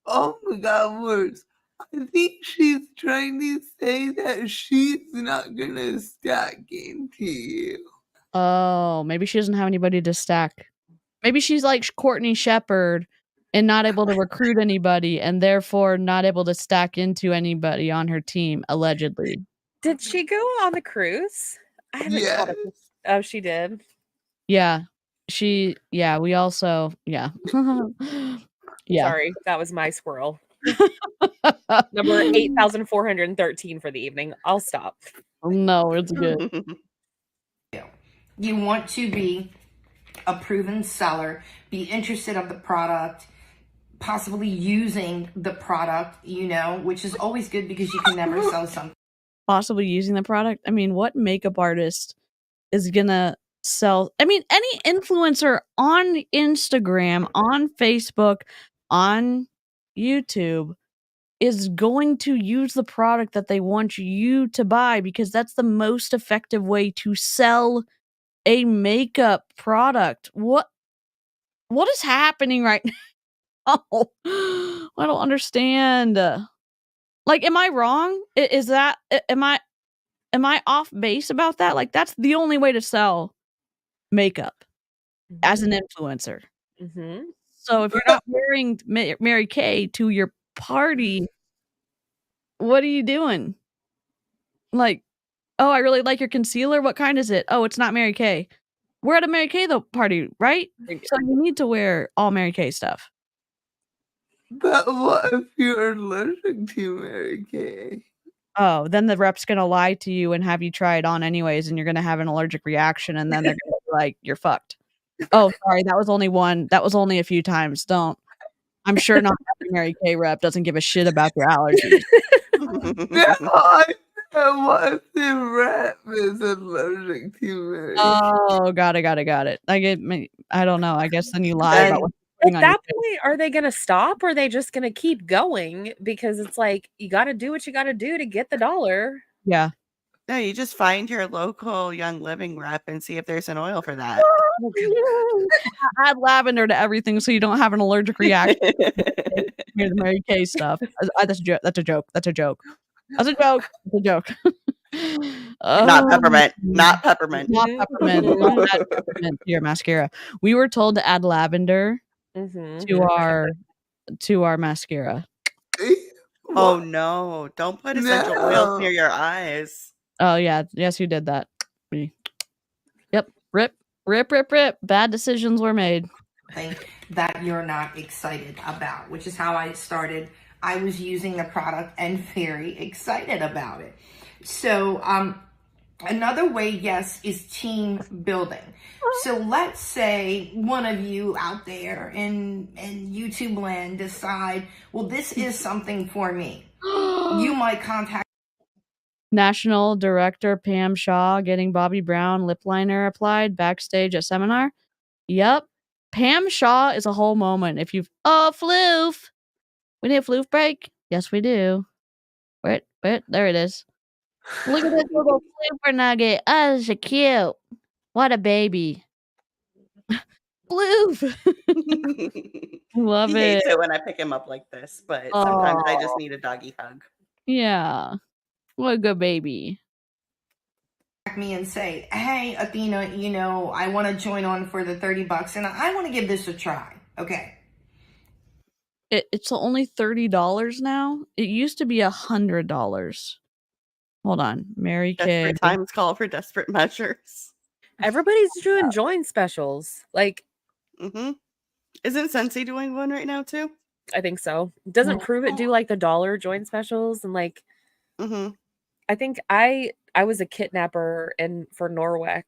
Oh my God, words. I think she's trying to say that she's not gonna stack into you. Oh, maybe she doesn't have anybody to stack. Maybe she's like Courtney Shepherd and not able to recruit anybody and therefore not able to stack into anybody on her team, allegedly. Did she go on the cruise? I haven't caught up. Oh, she did. Yeah. We also, yeah. Yeah. Sorry, that was my squirrel. Number 8,413 for the evening. I'll stop. No, it's good. You want to be a proven seller, be interested of the product, possibly using the product, which is always good because you can never sell something. Possibly using the product? I mean, what makeup artist is gonna sell? I mean, any influencer on Instagram, on Facebook, on YouTube is going to use the product that they want you to buy because that's the most effective way to sell a makeup product. What is happening right now? I don't understand. Am I wrong? Is that am I off base about that? That's the only way to sell makeup as an influencer. Mm-hmm. So if you're not wearing Mary Kay to your party, what are you doing? Oh, I really like your concealer. What kind is it? Oh, it's not Mary Kay. We're at a Mary Kay party, right? So you need to wear all Mary Kay stuff. But what if you're allergic to Mary Kay? Oh, then the rep's gonna lie to you and have you try it on anyways, and you're gonna have an allergic reaction, and then they're gonna be like, "You're fucked." Oh, sorry, that was only one. That was only a few times. Don't. I'm sure not every Mary Kay rep doesn't give a shit about your allergies. What if the rep is allergic to Mary Kay? Oh, got it. I don't know. I guess then you lie about what's At putting on that your point, are they going to stop or are they just going to keep going? Because it's like, you got to do what you got to do to get the dollar. Yeah. No, you just find your local Young Living rep and see if there's an oil for that. Add lavender to everything so you don't have an allergic reaction. Here's the Mary Kay stuff. That's a joke. That's a joke. That's a joke. Not peppermint. Not peppermint. Not peppermint. Don't add peppermint to your mascara. We were told to add lavender to our mascara. Oh no! Don't put essential oils near your eyes. Oh yeah, yes, you did that. Yep. Rip. Bad decisions were made. That you're not excited about, which is how I started. I was using the product and very excited about it. So another way, yes, is team building. So let's say one of you out there in YouTube land decide, well, this is something for me. You might contact National Director Pam Shaw getting Bobby Brown lip liner applied backstage at seminar. Yep. Pam Shaw is a whole moment. If you've floof. We need a floof break? Yes, we do. Wait, there it is. Look at this little floofer nugget. Oh, so cute. What a baby. Floof. Love He it. hates it when I pick him up like this, but sometimes I just need a doggy hug. Yeah. What a good baby. me and say, hey, Athena, you know, I want to join on for the $30 and I want to give this a try. Okay. It's only $30 now. It used to be $100. Hold on, Mary Kay. Desperate times call for desperate measures. Everybody's doing join specials. Like, Mm-hmm. Isn't Scentsy doing one right now too? I think so. Doesn't Prove It do like the $1 join specials? And like, Mm-hmm. I think I was a kidnapper for Norwex,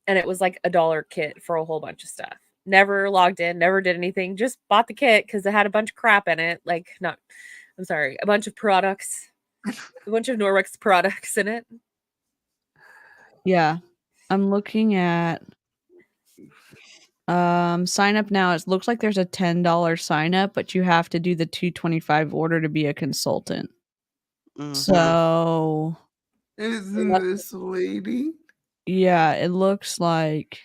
and it was like $1 kit for a whole bunch of stuff. Never logged in, never did anything, just bought the kit because it had a bunch of crap in it. Like, a bunch of products, a bunch of Norwex products in it. Yeah. I'm looking at sign up now. It looks like there's a $10 sign up, but you have to do the $225 order to be a consultant. Mm-hmm. So Isn't this lady? yeah, it looks like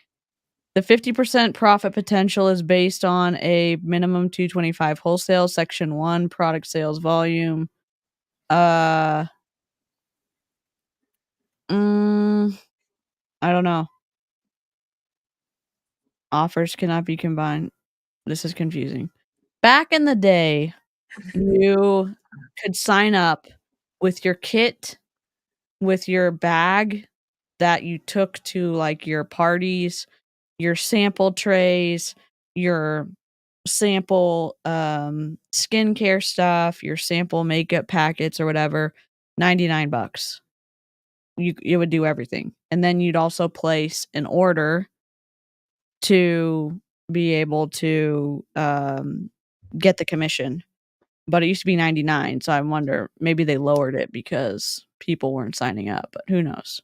the 50% profit potential is based on a minimum $225 wholesale, section 1 product sales volume. I don't know. Offers cannot be combined. This is confusing. Back in the day, you could sign up with your kit, with your bag that you took to like your parties, your sample trays, your sample skincare stuff, your sample makeup packets or whatever, $99. You would do everything. And then you'd also place an order to be able to get the commission. But it used to be $99, so I wonder maybe they lowered it because people weren't signing up, but who knows?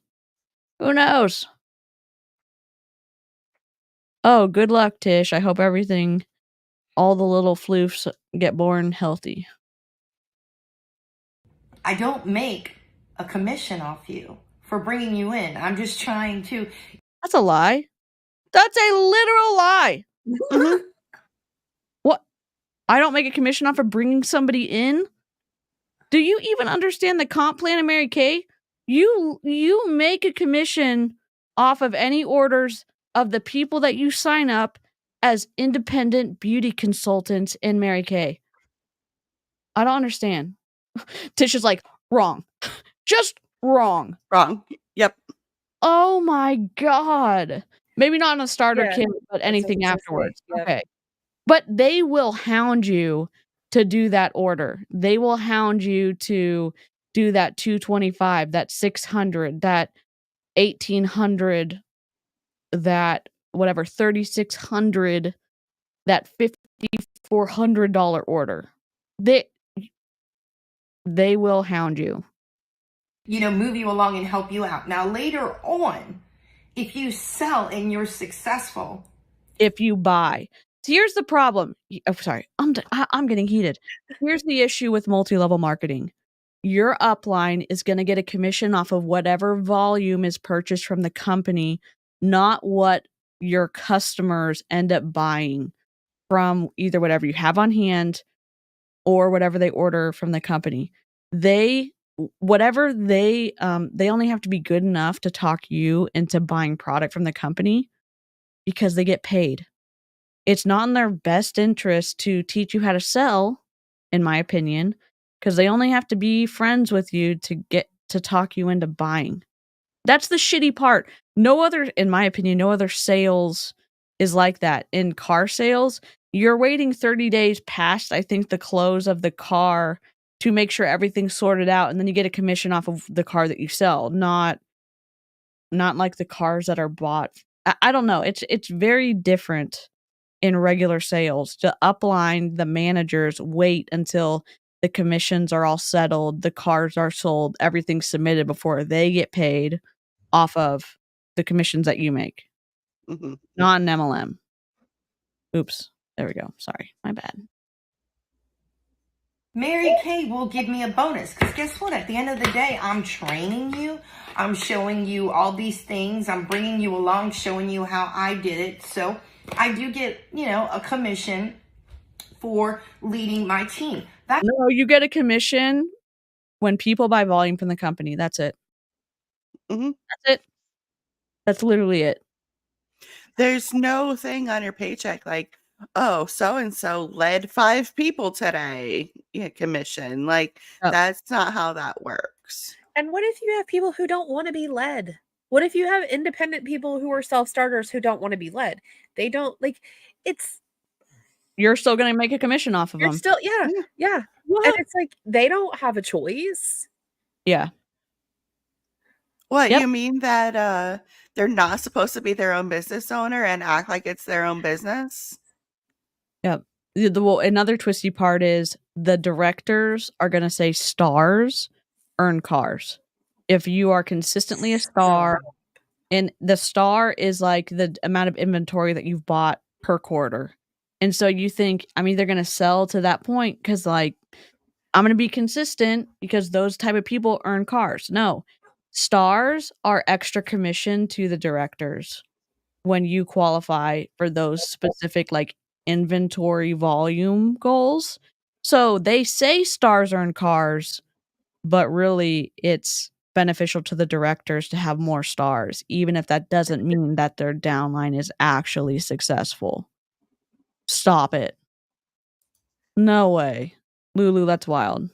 Who knows? Oh, good luck, Tish. I hope all the little floofs get born healthy. I don't make a commission off you for bringing you in. I'm just trying to. That's a lie. That's a literal lie. Mm-hmm. What? I don't make a commission off of bringing somebody in? Do you even understand the comp plan of Mary Kay? You make a commission off of any orders of the people that you sign up as independent beauty consultants in Mary Kay. I don't understand. Tish is like, wrong. Just wrong. Wrong. Yep. Oh my God. Maybe not on a starter Yeah, kit, but anything what I was gonna say, afterwards. yep. Okay. But they will hound you to do that order. They will hound you to do that $225, that $600, that $1,800, that whatever, $3,600, that $5,400 order. They will hound you. You know, move you along and help you out. Now, later on, if you sell and you're successful, if you buy. So here's the problem. Oh, sorry, I'm getting heated. Here's the issue with multi-level marketing. Your upline is going to get a commission off of whatever volume is purchased from the company, not what your customers end up buying from either whatever you have on hand or whatever they order from the company. They only have to be good enough to talk you into buying product from the company because they get paid. It's not in their best interest to teach you how to sell, in my opinion, because they only have to be friends with you to get to talk you into buying. That's the shitty part. In my opinion, no other sales is like that. In car sales, you're waiting 30 days past, I think, the close of the car to make sure everything's sorted out, and then you get a commission off of the car that you sell, not like the cars that are bought. I don't know. It's very different in regular sales. To upline, the managers wait until the commissions are all settled, the cars are sold, everything's submitted before they get paid off of the commissions that you make. Mm-hmm. Not an MLM. Oops. There we go. Sorry. My bad. Mary Kay will give me a bonus. Because guess what? At the end of the day, I'm training you. I'm showing you all these things. I'm bringing you along, showing you how I did it. So I do get, a commission for leading my team. No, you get a commission when people buy volume from the company. That's it. Mhm. That's it. That's literally it. There's no thing on your paycheck like, oh, so and so led 5 people today. Yeah, commission. Like, Yep. that's not how that works. And what if you have people who don't want to be led? What if you have independent people who are self-starters who don't want to be led? They don't like it's You're still gonna make a commission off of you're them. still yeah, Yeah. yeah. And What? it's like they don't have a choice. Yeah. What, Yep. you mean that, they're not supposed to be their own business owner and act like it's their own business? Yep. Well, another twisty part is the directors are gonna say stars earn cars. If you are consistently a star, and the star is like the amount of inventory that you've bought per quarter. And so you think, I'm either gonna sell to that point because like I'm gonna be consistent because those type of people earn cars. No. Stars are extra commission to the directors when you qualify for those specific like inventory volume goals. So they say stars earn cars, but really it's beneficial to the directors to have more stars, even if that doesn't mean that their downline is actually successful. Stop it. No way. Lulu, that's wild.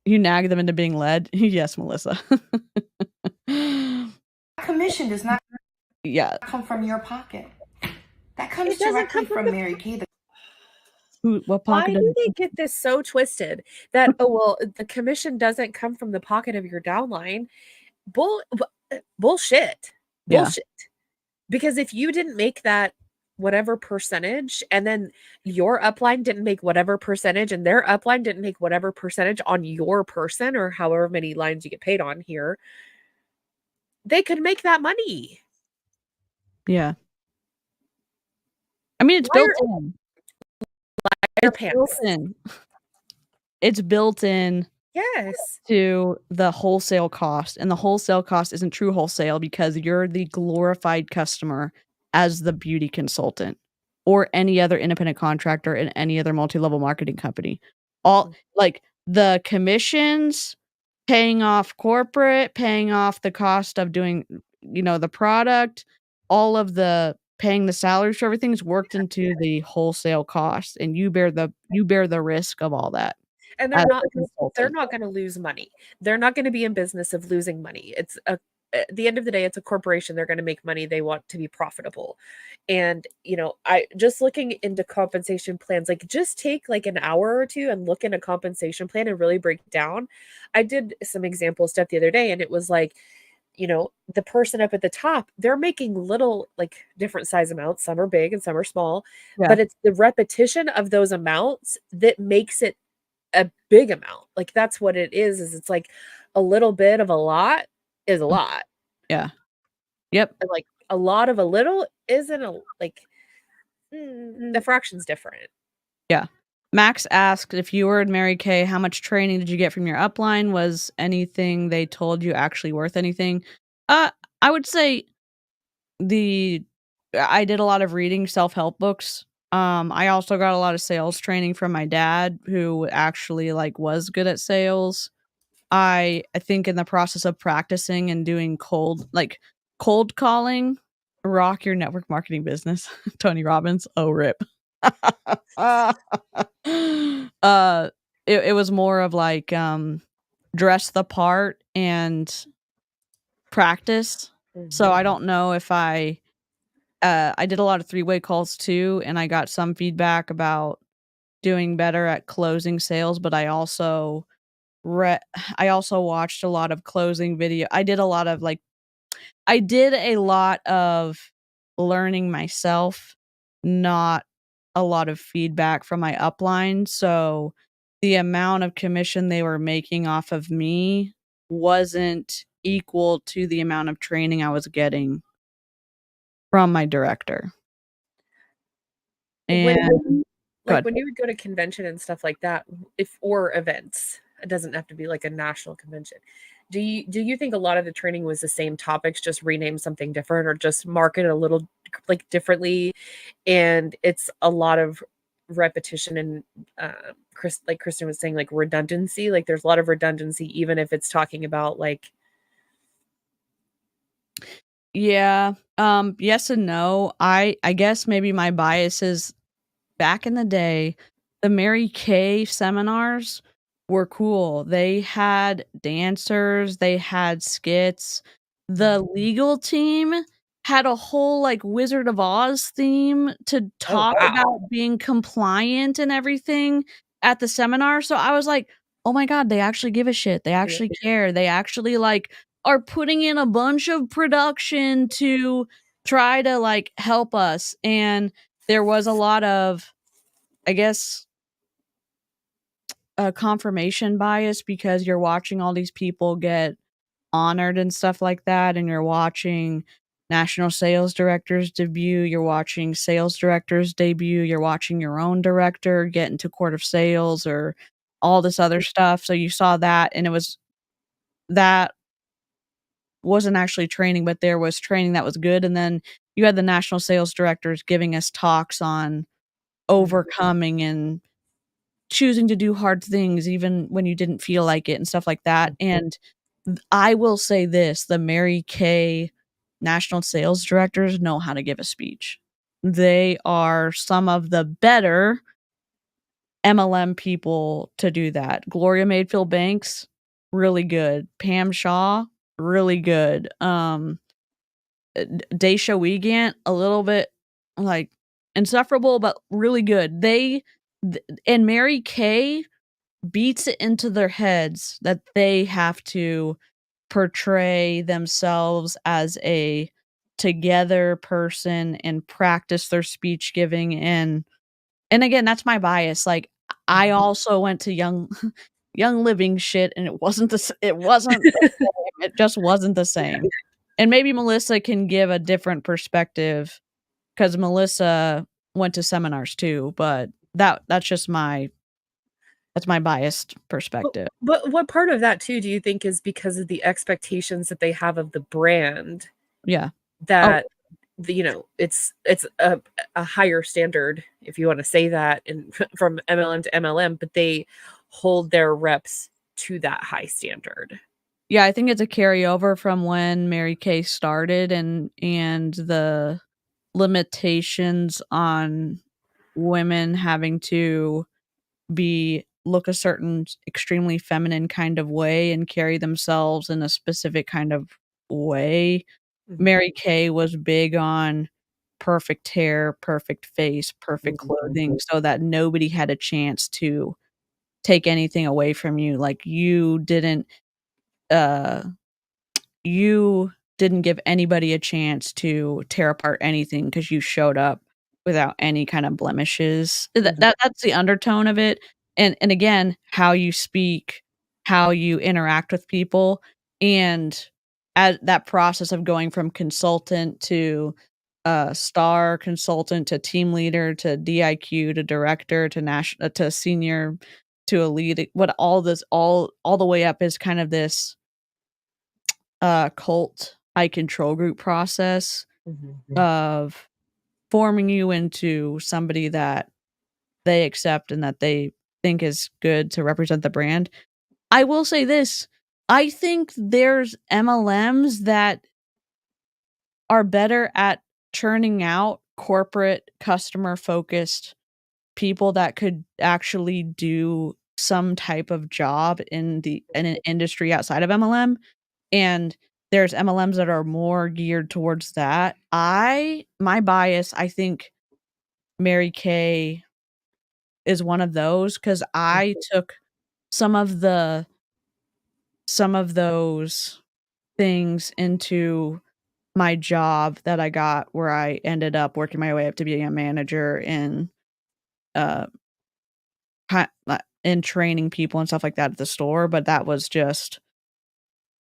You nag them into being led? Yes, Melissa. Commission does not Yeah. come from your pocket. That comes It doesn't directly come from from the Mary Kay. What Why pocket do they get this so twisted that the commission doesn't come from the pocket of your downline? Bullshit. Yeah. Bullshit. Because if you didn't make that whatever percentage and then your upline didn't make whatever percentage and their upline didn't make whatever percentage on your person or however many lines you get paid on here, they could make that money. Yeah. I mean, it's Liar- built in. liar It's built pants. in. It's built in Yes. to the wholesale cost, and the wholesale cost isn't true wholesale because you're the glorified customer as the beauty consultant or any other independent contractor in any other multi-level marketing company. All like the commissions, paying off corporate, paying off the cost of doing, the product, all of the paying the salaries for everything's worked into the wholesale cost, and you bear the risk of all that. And As they're not a consultant. going to lose money. They're not going to be in business of losing money. It's at the end of the day, it's a corporation. They're going to make money. They want to be profitable. And, I just looking into compensation plans, like just take like an hour or two and look in a compensation plan and really break it down. I did some example stuff the other day and it was like, the person up at the top, they're making little like different size amounts. Some are big and some are small, Yeah. but it's the repetition of those amounts that makes it a big amount. Like that's what it is it's like a little bit of a lot is a lot. Yeah. Yep. And like a lot of a little isn't a like the fraction's different. Yeah. Max asked if you were in Mary Kay, how much training did you get from your upline? Was anything they told you actually worth anything? I would say I did a lot of reading self-help books. I also got a lot of sales training from my dad who actually like was good at sales. I think in the process of practicing and doing cold calling, rock your network marketing business. Tony Robbins. Oh, rip. It was more of like dress the part and practice. So I don't know if I did a lot of three-way calls too, and I got some feedback about doing better at closing sales, but I also watched a lot of closing video. I did a lot of learning myself, not a lot of feedback from my upline. So the amount of commission they were making off of me wasn't equal to the amount of training I was getting from my director. And when you would go to convention and stuff like that, or events, it doesn't have to be like a national convention. Do you think a lot of the training was the same topics, just rename something different or just market a little like differently? And it's a lot of repetition and like Kristen was saying, like redundancy. Like there's a lot of redundancy, even if it's talking about like Yeah. Yes and no. I guess maybe my bias is back in the day, the Mary Kay seminars were cool. They had dancers, they had skits. The legal team had a whole, like, Wizard of Oz theme to Oh, talk wow. about being compliant and everything at the seminar, so I was like, "Oh my god, they actually give a shit, they actually care, they actually, like, are putting in a bunch of production to try to, like, help us," and there was a lot of, I guess, confirmation bias because you're watching all these people get honored and stuff like that, and you're watching national sales directors debut, you're watching sales directors debut, you're watching your own director get into court of sales or all this other stuff, so you saw that, and that wasn't actually training, but there was training that was good, and then you had the national sales directors giving us talks on overcoming and choosing to do hard things even when you didn't feel like it and stuff like that, and I will say this, the Mary Kay national sales directors know how to give a speech. They are some of the better MLM people to do that. Gloria Maidfield Banks, really good. Pam Shaw, really good. Daisha Wiegand, a little bit, like, insufferable, but really good. And Mary Kay beats it into their heads that they have to portray themselves as a together person and practice their speech giving, and again, that's my bias, like, I also went to Young Living shit, and it wasn't the same, it just wasn't the same. And maybe Melissa can give a different perspective, because Melissa went to seminars too, but that's my biased perspective. But what part of that too do you think is because of the expectations that they have of the brand Yeah. that it's a higher standard, if you want to say that, and from MLM to MLM, but they hold their reps to that high standard. Yeah, I think it's a carryover from when Mary Kay started and the limitations on women having to look a certain extremely feminine kind of way and carry themselves in a specific kind of way. Mary Kay was big on perfect hair, perfect face, perfect clothing so that nobody had a chance to take anything away from you. Like, uh you didn't give anybody a chance to tear apart anything because you showed up without any kind of blemishes. That's the undertone of it, and again, how you speak, how you interact with people, and as that process of going from consultant to, star consultant to team leader to DIQ to director to senior to a lead, what all this all the way up is kind of this cult high control group process of forming you into somebody that they accept and that they think is good to represent the brand. I will say this, I think there's MLMs that are better at churning out corporate customer focused people that could actually do some type of job in an industry outside of MLM. And there's MLMs that are more geared towards that. My bias, I think Mary Kay is one of those because I took some of those things into my job that I got where I ended up working my way up to being a manager in uh in training people and stuff like that at the store, but that was just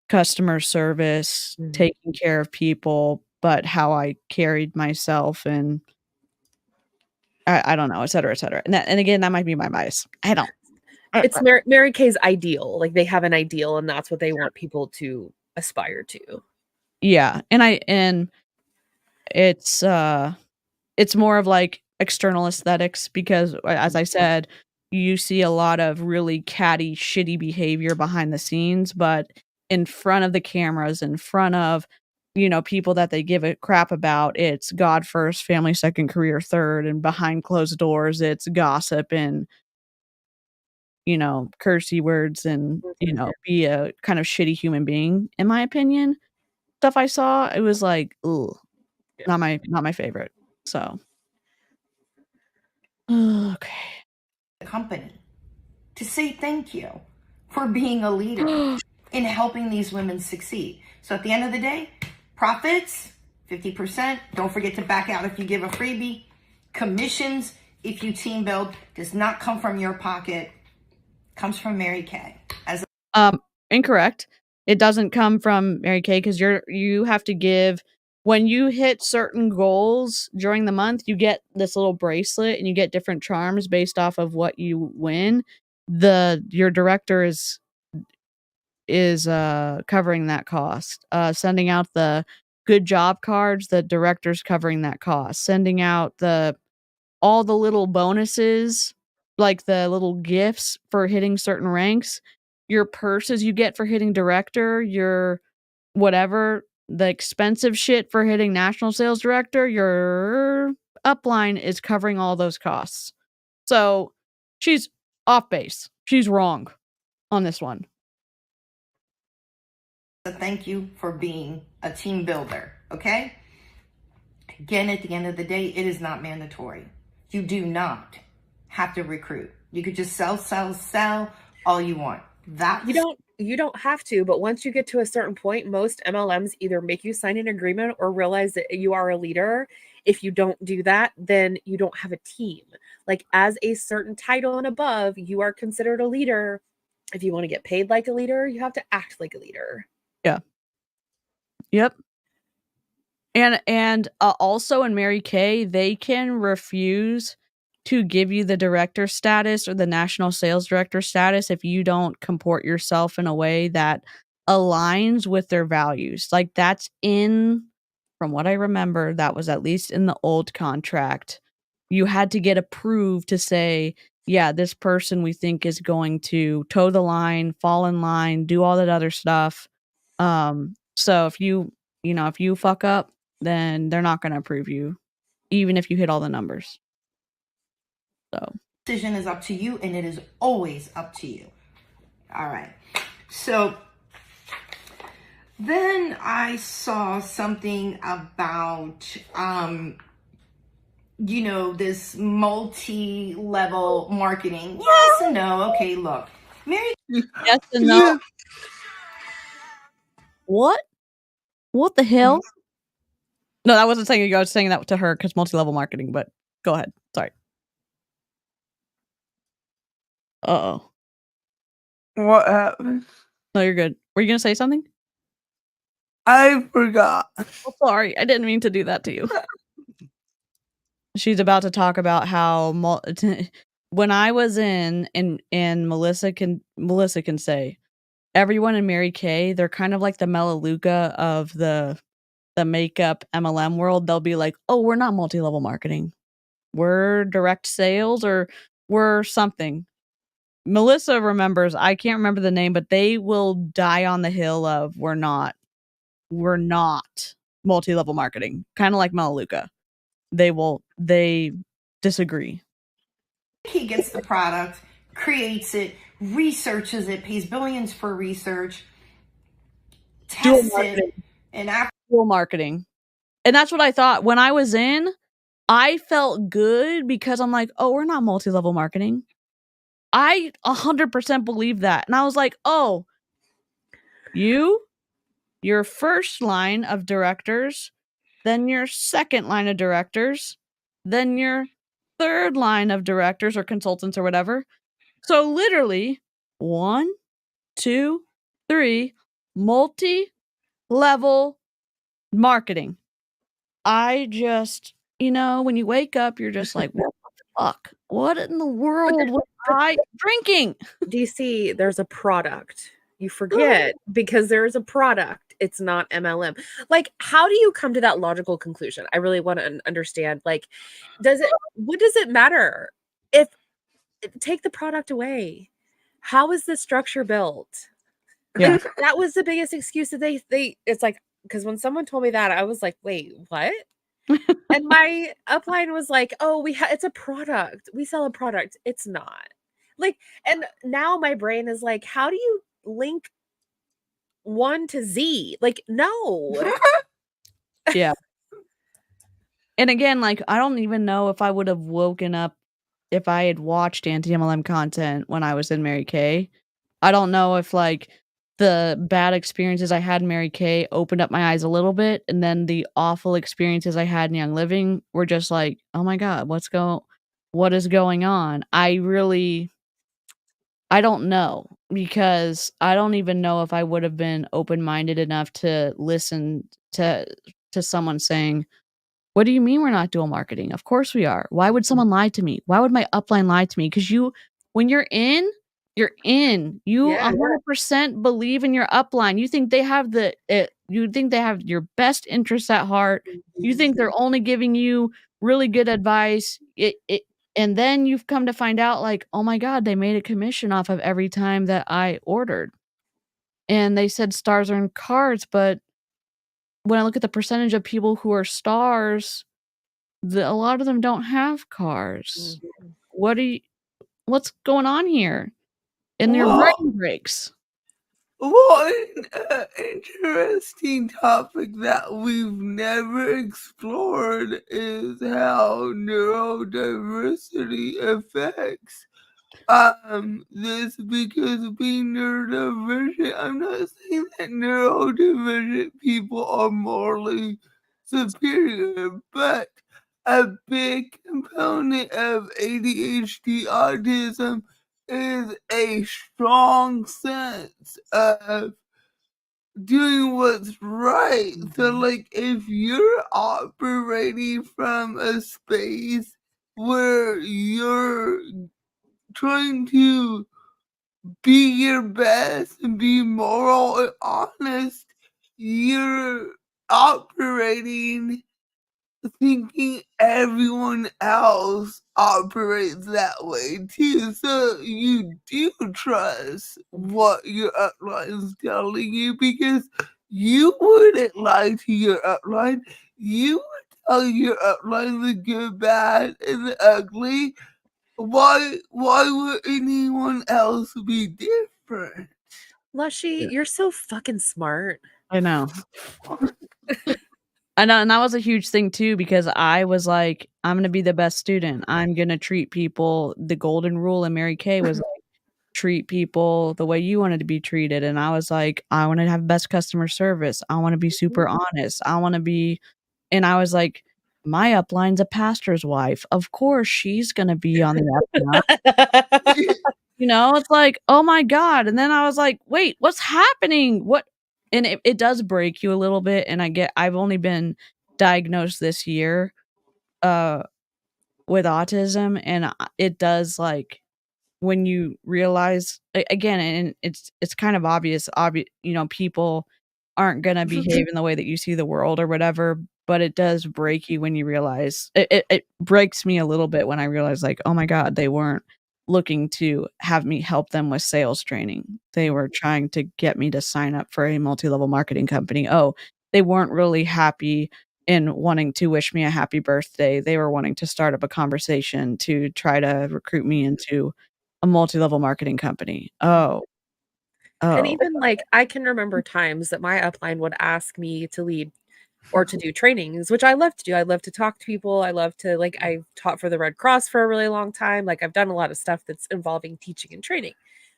customer service, taking care of people, but how I carried myself and I don't know, etcetera, etcetera. And again, that might be my bias. I don't. It's Mary Kay's ideal. Like, they have an ideal, and that's what they want people to aspire to. Yeah, and it's more of like external aesthetics because as I said, you see a lot of really catty, shitty behavior behind the scenes, but in front of the cameras, in front of people that they give a crap about, it's God first, family second, career third, and behind closed doors, it's gossip and, cursey words and, be a kind of shitty human being, in my opinion. Stuff I saw, it was like, ugh, not my favorite. So, okay. company to say thank you for being a leader in helping these women succeed. So at the end of the day, profits, 50%. Don't forget to back out if you give a freebie. Commissions, if you team build, does not come from your pocket. Comes from Mary Kay. Incorrect. It doesn't come from Mary Kay because you have to give when you hit certain goals during the month, you get this little bracelet and you get different charms based off of what you win. Your director is covering that cost. Sending out the good job cards, the director's covering that cost. Sending out all the little bonuses, like the little gifts for hitting certain ranks, your purses you get for hitting director, your whatever, the expensive shit for hitting national sales director, your upline is covering all those costs. So she's off base. She's wrong on this one. Thank you for being a team builder, okay? Again, at the end of the day, it is not mandatory. You do not have to recruit. You could just sell all you want. You don't have to, but once you get to a certain point, most MLMs either make you sign an agreement or realize that you are a leader. If you don't do that, then you don't have a team. Like as a certain title and above, you are considered a leader. If you want to get paid like a leader, you have to act like a leader. Yeah. Yep. And also in Mary Kay, they can refuse to give you the director status or the national sales director status if you don't comport yourself in a way that aligns with their values. Like that's from what I remember, that was at least in the old contract. You had to get approved to say, yeah, this person we think is going to toe the line, fall in line, do all that other stuff. So if you fuck up, then they're not going to approve you, even if you hit all the numbers. So decision is up to you, and it is always up to you. All right. So then I saw something about, this multi-level marketing. Yes and no. Okay, look. Mary. Yes and no. What? What the hell? No, I wasn't saying you. I was saying that to her because multi-level marketing, but go ahead. Sorry. Uh-oh. What happened? No, you're good. Were you going to say something? I forgot. Oh, sorry. I didn't mean to do that to you. She's about to talk about how when I was in Melissa can say, everyone in Mary Kay, they're kind of like the Melaleuca of the makeup MLM world. They'll be like, oh, we're not multi-level marketing. We're direct sales or we're something. Melissa remembers, I can't remember the name, but they will die on the hill of we're not multi-level marketing. Kind of like Melaleuca. They disagree. He gets the product, creates it, researches it, pays billions for research, tests it, and after marketing. And that's what I thought. When I was in, I felt good because I'm like, oh, we're not multi-level marketing. I 100% believe that. And I was like, oh, your first line of directors, then your second line of directors, then your third line of directors or consultants or whatever. So literally 1, 2, 3 multi-level marketing. I just, when you wake up, you're just like, what the fuck? What in the world was I drinking? DeeCee, there's a product. You forget because there is a product. It's not MLM. Like, how do you come to that logical conclusion? I really want to understand. Like, what does it matter if take the product away? How is the structure built? Yeah. That was the biggest excuse that they it's like, because when someone told me that, I was like, wait, what? And my upline was like, oh, it's a product. We sell a product. It's not. Like, and now my brain is like, how do you link 1 to Z? Like, no. Yeah. And again, like, I don't even know if I would have woken up if I had watched anti-MLM content when I was in Mary Kay. I don't know if, like, the bad experiences I had in Mary Kay opened up my eyes a little bit, and then the awful experiences I had in Young Living were just like, "Oh my god, what is going on?" I don't know, because I don't even know if I would have been open-minded enough to listen to someone saying, "What do you mean we're not dual marketing? Of course we are. Why would someone lie to me? Why would my upline lie to me?" Because when you're in, you're in. You Yeah. 100% believe in your upline. You think they have you think they have your best interests at heart. You think they're only giving you really good advice. And then you've come to find out, like, oh my god, they made a commission off of every time that I ordered. And they said stars are in cards, but when I look at the percentage of people who are stars, a lot of them don't have cars. What's going on here? And your Well, brain breaks. one interesting topic that we've never explored is how neurodiversity affects this, because being neurodivergent, I'm not saying that neurodivergent people are morally superior, but a big component of ADHD autism is a strong sense of doing what's right. So, like, if you're operating from a space where you're trying to be your best and be moral and honest, you're operating thinking everyone else operates that way too. So you do trust what your upline is telling you, because you wouldn't lie to your upline. You would tell your upline the good, bad, and the ugly. Why would anyone else be different? Lushy, Yeah. you're so fucking smart. I know. I know, and that was a huge thing too, because I was like, I'm gonna be the best student. I'm gonna treat people. The golden rule in Mary Kay was like, treat people the way you wanted to be treated. And I was like, I want to have best customer service. I want to be super honest. And I was like, my upline's a pastor's wife. Of course, she's gonna be on the upline. It's like, oh my god. And then I was like, wait, what's happening? And it does break you a little bit. And I've only been diagnosed this year with autism, and it does, like, when you realize again, and it's kind of obvious, people aren't gonna behave in the way that you see the world or whatever, but it does break you when you realize it breaks me a little bit when I realize, like, oh my god, they weren't looking to have me help them with sales training. They were trying to get me to sign up for a multi-level marketing company. Oh, they weren't really happy in wanting to wish me a happy birthday. They were wanting to start up a conversation to try to recruit me into a multi-level marketing company. And Oh. even, like, I can remember times that my upline would ask me to lead or to do trainings, which I love to do. I love to talk to people. I love to, like, I've taught for the Red Cross for a really long time. Like, I've done a lot of stuff that's involving teaching and training.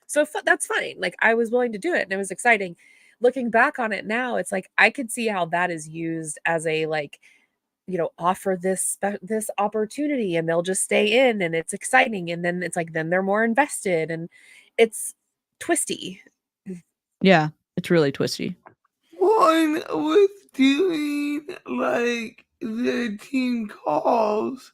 So that's fine. Like, I was willing to do it and it was exciting. Looking back on it now, it's like I could see how that is used as a, like, offer this opportunity and they'll just stay in and it's exciting. And then it's like, then they're more invested and it's twisty. Yeah, it's really twisty. One with doing like the team calls,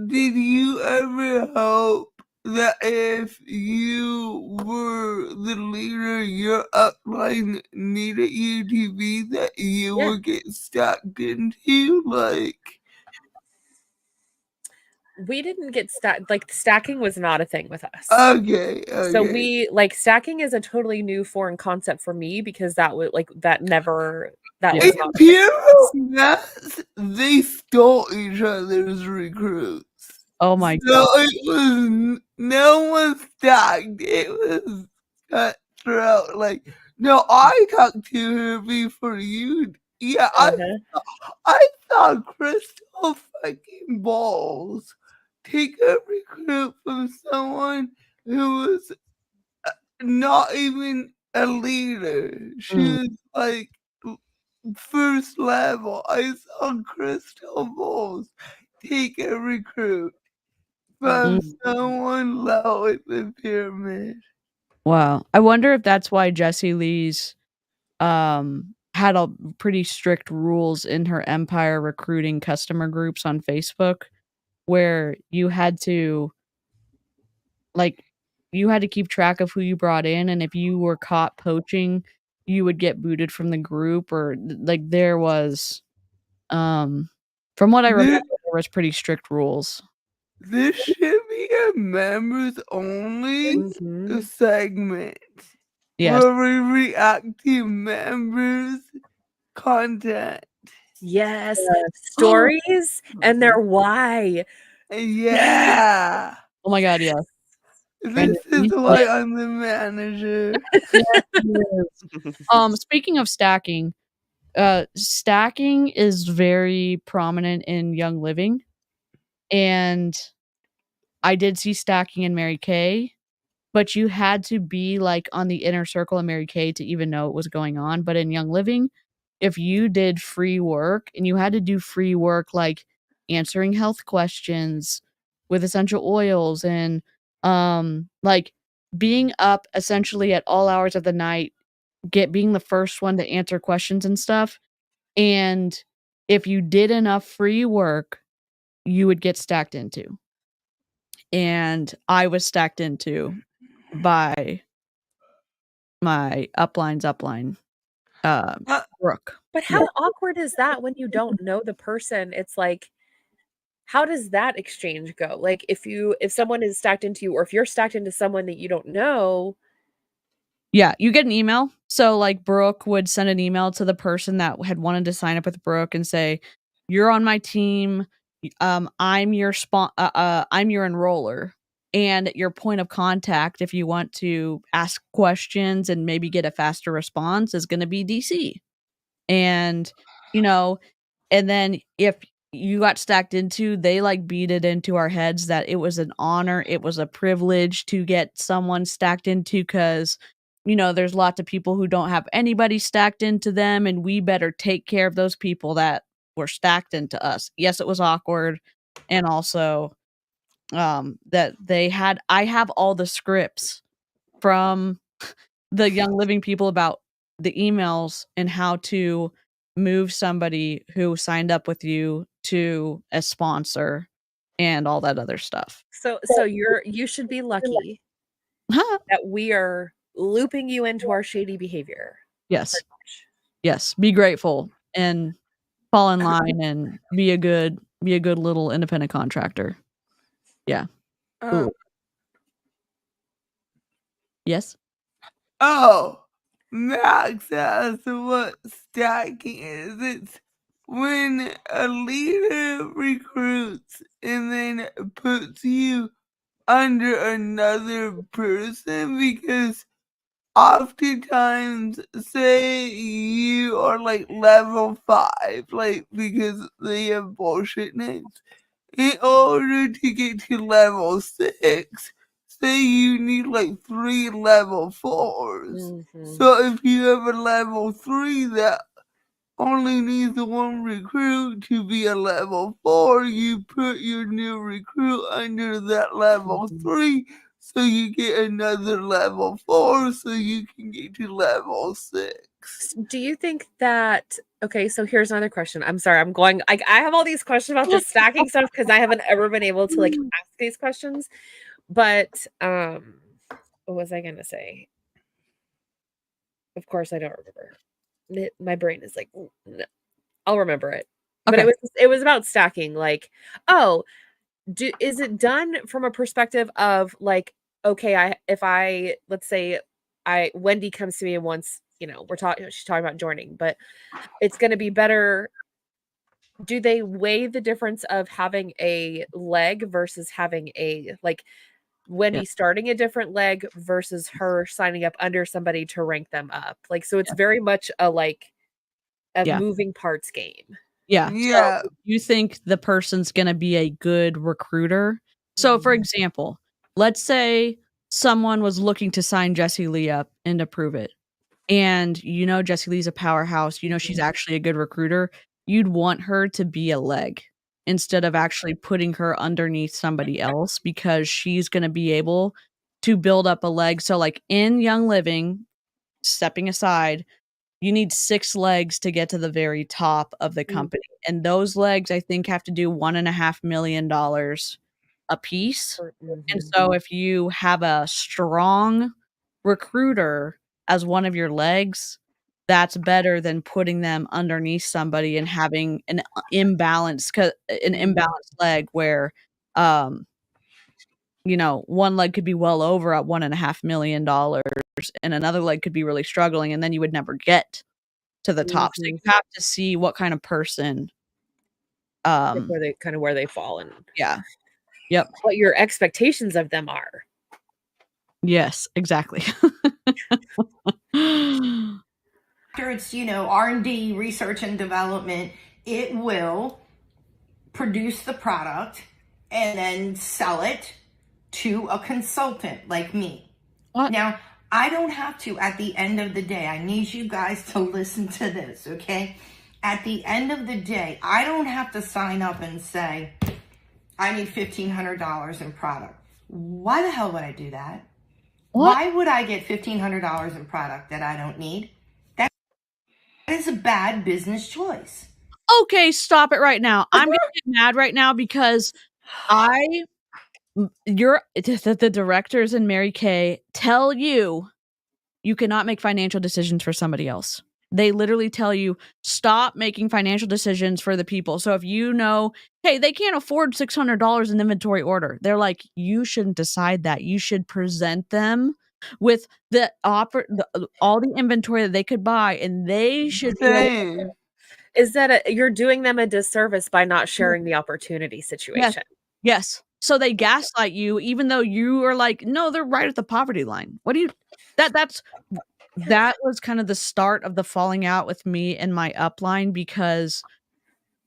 did you ever hope that if you were the leader your upline needed you to be, that you Yeah. would get stacked into? Like, We didn't get like, stacking was not a thing with us. okay. So we, like, stacking is a totally new foreign concept for me because that would, like, that never That Yeah. was In not Imperial Mass, they stole each other's recruits. Oh my So god. it was no one stacked. It was cutthroat. Like, no, I talked to her before you. Yeah, I saw Crystal fucking Balls take a recruit from someone who was not even a leader. She was like first level. I saw Crystal Balls take a recruit from someone low in the pyramid. Wow. I wonder if that's why Jessie Lee's had a pretty strict rules in her Empire recruiting customer groups on Facebook, where you had to keep track of who you brought in, and if you were caught poaching, you would get booted from the group, or there was from what I remember, there was pretty strict rules. This should be a members only segment Yes. where we react to members' content. Yes. Stories and their why. Yeah. Oh my god, yes. This is why I'm the manager. Yes, it is. Speaking of stacking, stacking is very prominent in Young Living, and I did see stacking in Mary Kay, but you had to be, on the inner circle of Mary Kay to even know what was going on, but in Young Living, if you did free work, and you had to do free work, like answering health questions with essential oils and, being up essentially at all hours of the night, being the first one to answer questions and stuff, and if you did enough free work, you would get stacked into. And I was stacked into by my upline's upline, Brooke. But how awkward is that when you don't know the person? It's like, how does that exchange go? Like, if someone is stacked into you, or if you're stacked into someone that you don't know. Yeah, you get an email. So, Brooke would send an email to the person that had wanted to sign up with Brooke and say, "You're on my team. I'm your I'm your enroller, and your point of contact if you want to ask questions and maybe get a faster response is going to be DeeCee." And and then if you got stacked into, they beat it into our heads that it was an honor, it was a privilege to get someone stacked into, because there's lots of people who don't have anybody stacked into them, and we better take care of those people that were stacked into us. Yes, it was awkward, and also that I have all the scripts from the Young Living people about the emails and how to move somebody who signed up with you to a sponsor and all that other stuff. So you should be lucky that we are looping you into our shady behavior. Yes. Yes. Be grateful and fall in line and be a good little independent contractor. Yeah. Ooh. Yes. Oh, Max asked what stacking is. It's when a leader recruits and then puts you under another person, because oftentimes, say you are level 5, because they have bullshit names. In order to get to level 6, say you need 3 level 4s. So if you have a level 3 that only needs 1 recruit to be a level 4, you put your new recruit under that level 3, so you get another level 4, so you can get to level 6. Do you think that, okay, so here's another question. I'm sorry, I have all these questions about the stacking stuff because I haven't ever been able to ask these questions. But what was I gonna say? Of course I don't remember. My brain is like, no. I'll remember it. But Okay. it was about stacking. Is it done from a perspective of okay, let's say Wendy comes to me and wants she's talking about joining, but it's going to be better. Do they weigh the difference of having a leg versus having Wendy starting a different leg versus her signing up under somebody to rank them up? So it's very much a moving parts game. Yeah. Yeah. So you think the person's going to be a good recruiter? So, for example, let's say someone was looking to sign Jessie Lee up and to prove it. And Jessie Lee's a powerhouse. She's actually a good recruiter. You'd want her to be a leg instead of actually putting her underneath somebody else, because she's going to be able to build up a leg. So in Young Living, stepping aside, you need 6 legs to get to the very top of the company. And those legs, I think, have to do $1.5 million a piece. And so if you have a strong recruiter as one of your legs, that's better than putting them underneath somebody and having an imbalanced leg where one leg could be well over at $1.5 million and another leg could be really struggling, and then you would never get to the top. So you have to see what kind of person where they fall in. Yeah. Yep. What your expectations of them are. Yes, exactly. After it's, R&D, research and development, it will produce the product and then sell it to a consultant like me. What? Now, I don't have to, at the end of the day, I need you guys to listen to this, okay? At the end of the day, I don't have to sign up and say, I need $1,500 in product. Why the hell would I do that? What? Why would I get $1,500 in product that I don't need? That is a bad business choice. Okay, stop it right now. I'm gonna get mad right now because the directors in Mary Kay tell you cannot make financial decisions for somebody else. They literally tell you, stop making financial decisions for the people. So if hey, they can't afford $600 in inventory order, they're like, you shouldn't decide that. You should present them with the offer, all the inventory that they could buy, and they should Same. Is that you're doing them a disservice by not sharing the opportunity situation? Yes. So they gaslight you, even though you are like, no, they're right at the poverty line. What do you? That was kind of the start of the falling out with me and my upline, because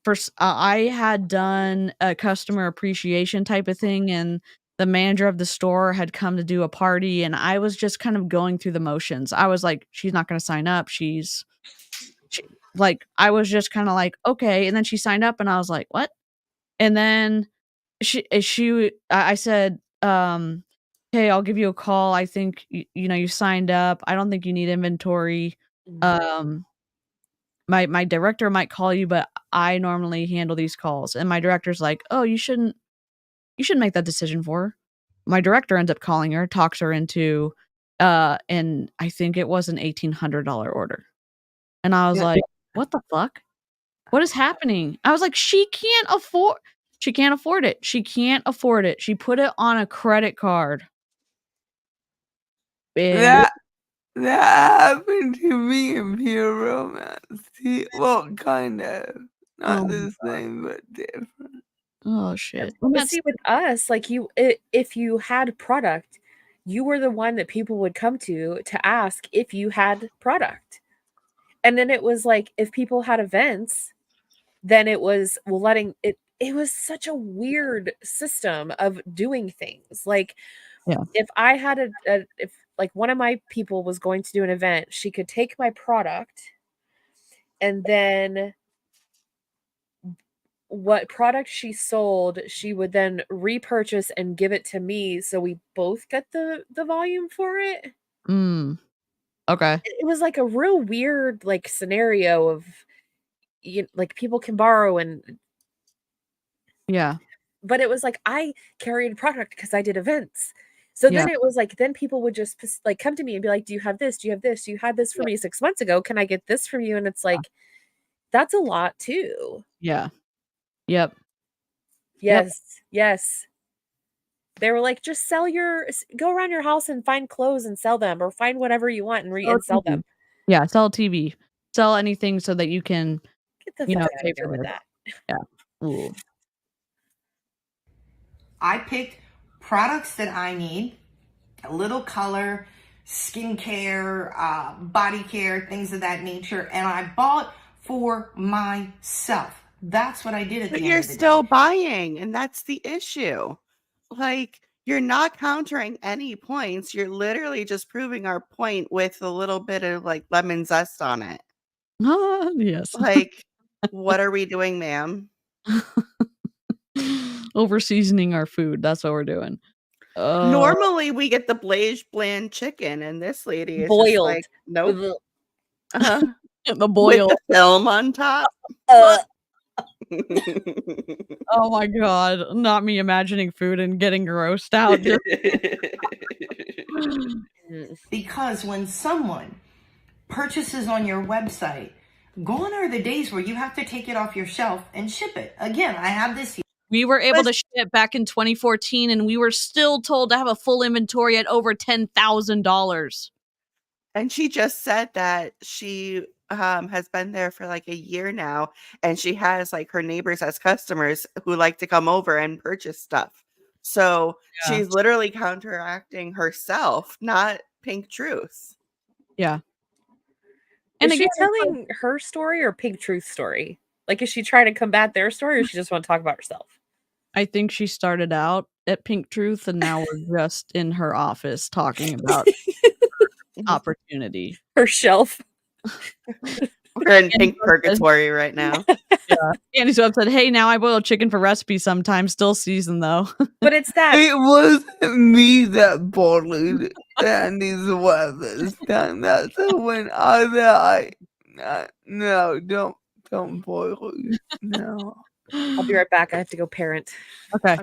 first I had done a customer appreciation type of thing, and the manager of the store had come to do a party, and I was just kind of going through the motions. I was like, she's not going to sign up. I was just kind of like, okay. And then she signed up and I was like, what? And then I said, hey, I'll give you a call. I think, you signed up. I don't think you need inventory. My director might call you, but I normally handle these calls. And my director's like, oh, you shouldn't make that decision for her. My director ends up calling her, talks her into, and I think it was an $1,800 order. And I was like, what the fuck? What is happening? I was like, she can't afford it. She can't afford it. She put it on a credit card. That happened to me in Pure Romance. Well, kind of. Not the same, but different. Oh shit. But see, with us, if you had product, you were the one that people would come to ask if you had product. And then it was like, if people had events, then it was letting it. It was such a weird system of doing things. If I had if one of my people was going to do an event, she could take my product, and then what product she sold, she would then repurchase and give it to me, so we both get the volume for it. Okay. It was like a real weird scenario of people can borrow and yeah. But it was like I carried product because I did events. So then it was like, then people would just come to me and be like, do you have this? Do you have this? You had this for me 6 months ago. Can I get this from you? And it's like, that's a lot too. Yeah. Yep. Yes. Yes. They were like, just go around your house and find clothes and sell them, or find whatever you want and sell them. Yeah, sell TV. Sell anything so that you can, Get the you know, fuck out pay of there for with this. that. Yeah. Ooh. I picked products that I need, a little color, skincare, body care, things of that nature, and I bought for myself. That's what I did at But the you're end of the still day. buying, and that's the issue. Like, you're not countering any points. You're literally just proving our point with a little bit of like lemon zest on it. Yes. Like, what are we doing, ma'am? Over seasoning our food. That's what we're doing. Normally we get the blaze bland chicken, and this lady is just Boiled. like, nope. Ugh. Uh-huh. The With boil. the film on top. Oh my god. Not me imagining food and getting grossed out. Because when someone purchases on your website, gone are the days where you have to take it off your shelf and ship it. Again, I have this here. We were able to ship back in 2014, and we were still told to have a full inventory at over $10,000. And she just said that she has been there for like a year now, and she has like her neighbors as customers who like to come over and purchase stuff. So Yeah. she's literally counteracting herself, not Pink Truth. Yeah. And And is she again, it's like- telling her story or Pink Truth's story? Like, is she trying to combat their story, or does she just want to talk about herself? I think she started out at Pink Truth, and now we're just in her office talking about opportunity. Her shelf. We're in Pink Purgatory right now. Yeah. Andy's web said, "Hey, now I boil chicken for recipes sometimes, still seasoned though." But it's that. It wasn't me that boiled Andy's web this time. That's when no, don't boil it. No. I'll be right back. I have to go parent. Okay.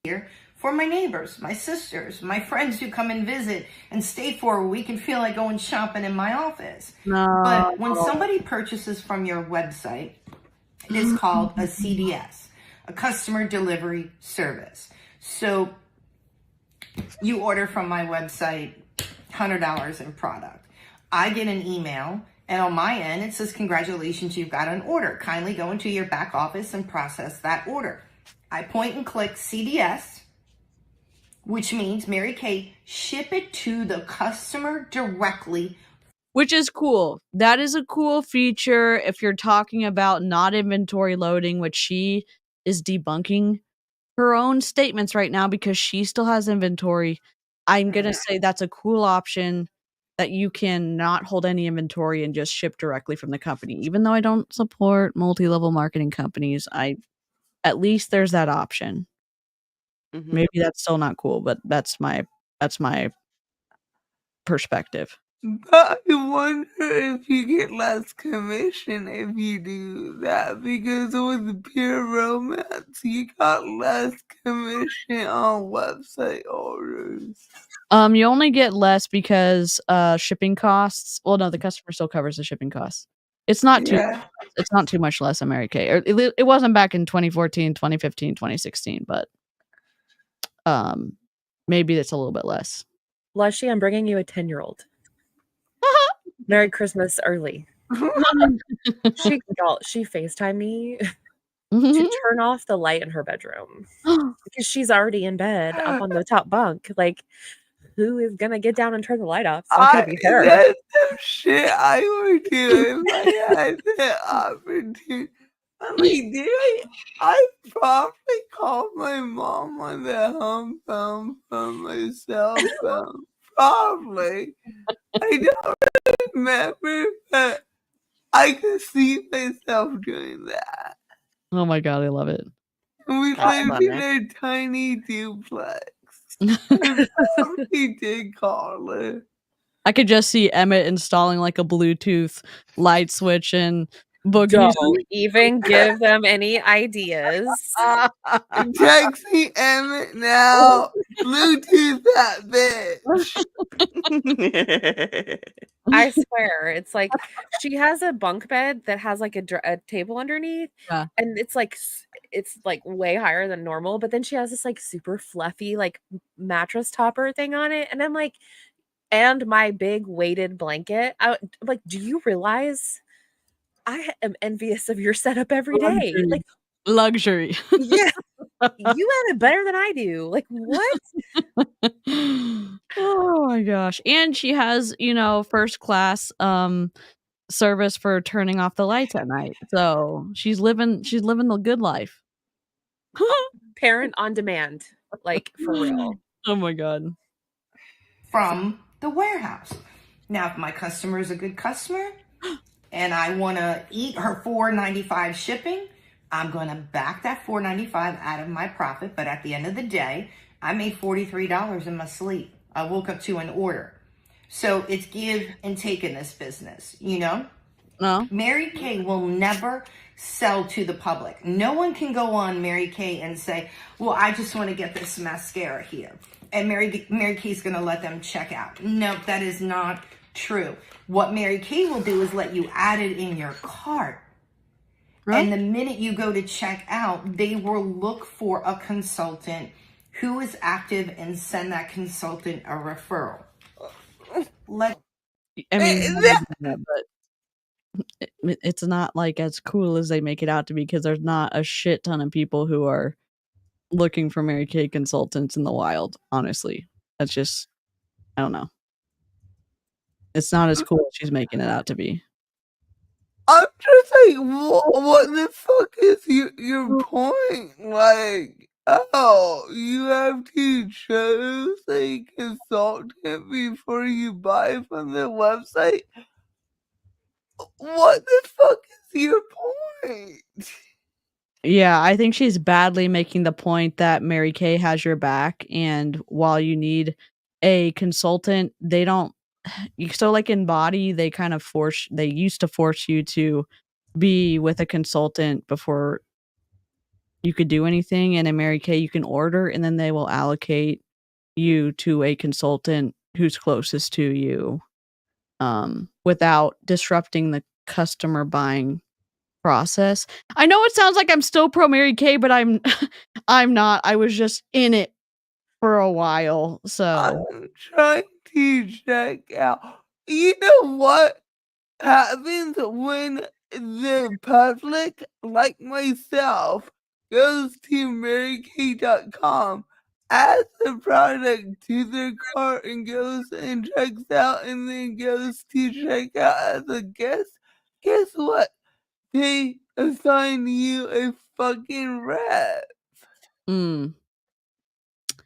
Here for my neighbors, my sisters, my friends who come and visit and stay for a week and feel like going shopping in my office. No. But when somebody purchases from your website, it is called a CDS, a customer delivery service. So you order from my website $100 in product. I get an email, and on my end, it says, "Congratulations, you've got an order. Kindly go into your back office and process that order." I point and click CDS, which means Mary Kay, ship it to the customer directly. Which is cool. That is a cool feature if you're talking about not inventory loading, which she is debunking her own statements right now because she still has inventory. I'm going to say that's a cool option that you can not hold any inventory and just ship directly from the company. Even though I don't support multi-level marketing companies, at least there's that option. Mhm. Maybe that's still not cool, but that's my perspective. But I wonder if you get less commission if you do that, because with Pure Romance, you got less commission on website orders. You only get less because shipping costs. Well, no, the customer still covers the shipping costs. It's not too much less on Mary Kay. Or it wasn't back in 2014, 2015, 2016, but maybe it's a little bit less. Lushy, I'm bringing you a 10-year-old. Merry Christmas early. She FaceTimed me to turn off the light in her bedroom because she's already in bed up on the top bunk. Like, who is gonna get down and turn the light off? It's not gonna be her. That's some shit I would do if I had the opportunity. I mean, I probably called my mom on the home phone from my cell phone. Probably. I don't remember, but I could see myself doing that. Oh my god, I love it. We That's lived in funny. a tiny duplex. I probably did call her. I could just see Emmett installing like a Bluetooth light switch and book Don't even give them any ideas. Texting Emmett now. Bluetooth that bitch. I swear, it's like she has a bunk bed that has like a table underneath, Yeah. and it's like way higher than normal. But then she has this like super fluffy like mattress topper thing on it, and I'm like, and my big weighted blanket. Like, do you realize I am envious of your setup every day? Like, Luxury. yeah, you have it better than I do. Like, what? Oh my gosh. And she has, first class service for turning off the lights at night. So she's living the good life. Parent on demand, like, for real. Oh my god. From the warehouse. Now, if my customer is a good customer and I want to eat her $4.95 shipping, I'm going to back that $4.95 out of my profit. But at the end of the day, I made $43 in my sleep. I woke up to an order. So it's give and take in this business, No. Mary Kay will never sell to the public. No one can go on Mary Kay and say, well, I just want to get this mascara here. And Mary Kay's going to let them check out. No, that is not true. What Mary Kay will do is let you add it in your cart. Right. And the minute you go to check out, they will look for a consultant who is active and send that consultant a referral. But it's not like as cool as they make it out to be, because there's not a shit ton of people who are looking for Mary Kay consultants in the wild. Honestly, that's just, I don't know. It's not as cool as she's making it out to be. I'm just like, what the fuck is your point? Like, oh, you have to choose a consultant before you buy from the website? What the fuck is your point? Yeah, I think she's badly making the point that Mary Kay has your back, and while you need a consultant, they don't. So, like in Body, they used to force you to be with a consultant before you could do anything. And in Mary Kay, you can order, and then they will allocate you to a consultant who's closest to you, without disrupting the customer buying process. I know it sounds like I'm still pro Mary Kay, but I'm I'm not. I was just in it for a while, so I'm trying to check out. You know what happens when the public, like myself, goes to marykay.com, adds the product to their cart, and goes and checks out, and then goes to check out as a guest? Guess what? They assign you a fucking rep.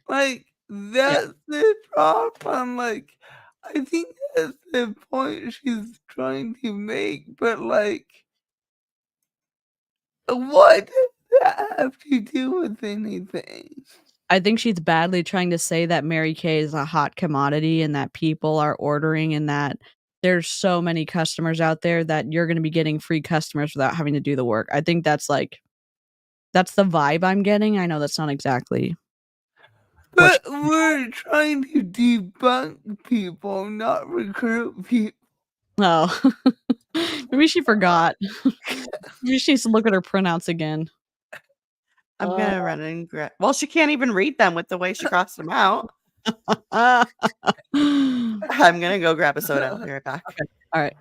Like, that's the problem. Like, I think that's the point she's trying to make, but like, what does that have to do with anything? I think she's badly trying to say that Mary Kay is a hot commodity and that people are ordering, and that there's so many customers out there that you're going to be getting free customers without having to do the work. I think that's the vibe I'm getting. I know that's not exactly. But we're trying to debunk people, not recruit people. Oh, maybe she forgot. Maybe she needs to look at her printouts again. I'm gonna run and grab. Well, she can't even read them with the way she crossed them out. I'm gonna go grab a soda. I'll be right back. Okay. All right.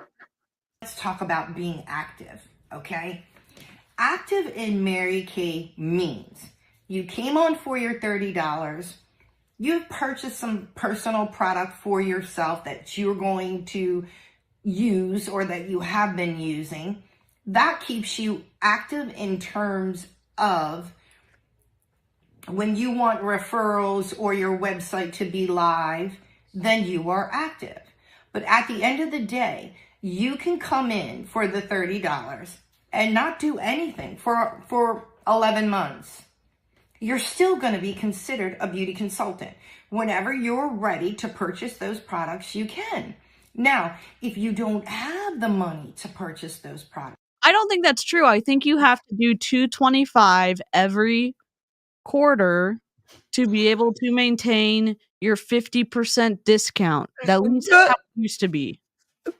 Let's talk about being active, okay? Active in Mary Kay means you came on for your $30. You've purchased some personal product for yourself that you're going to use or that you have been using. That keeps you active in terms of when you want referrals or your website to be live, then you are active. But at the end of the day, you can come in for the $30 and not do anything for 11 months. You're still going to be considered a beauty consultant. Whenever you're ready to purchase those products, you can. Now, if you don't have the money to purchase those products, I don't think that's true. I think you have to do $225 every quarter to be able to maintain your 50% discount. That least how it used to be.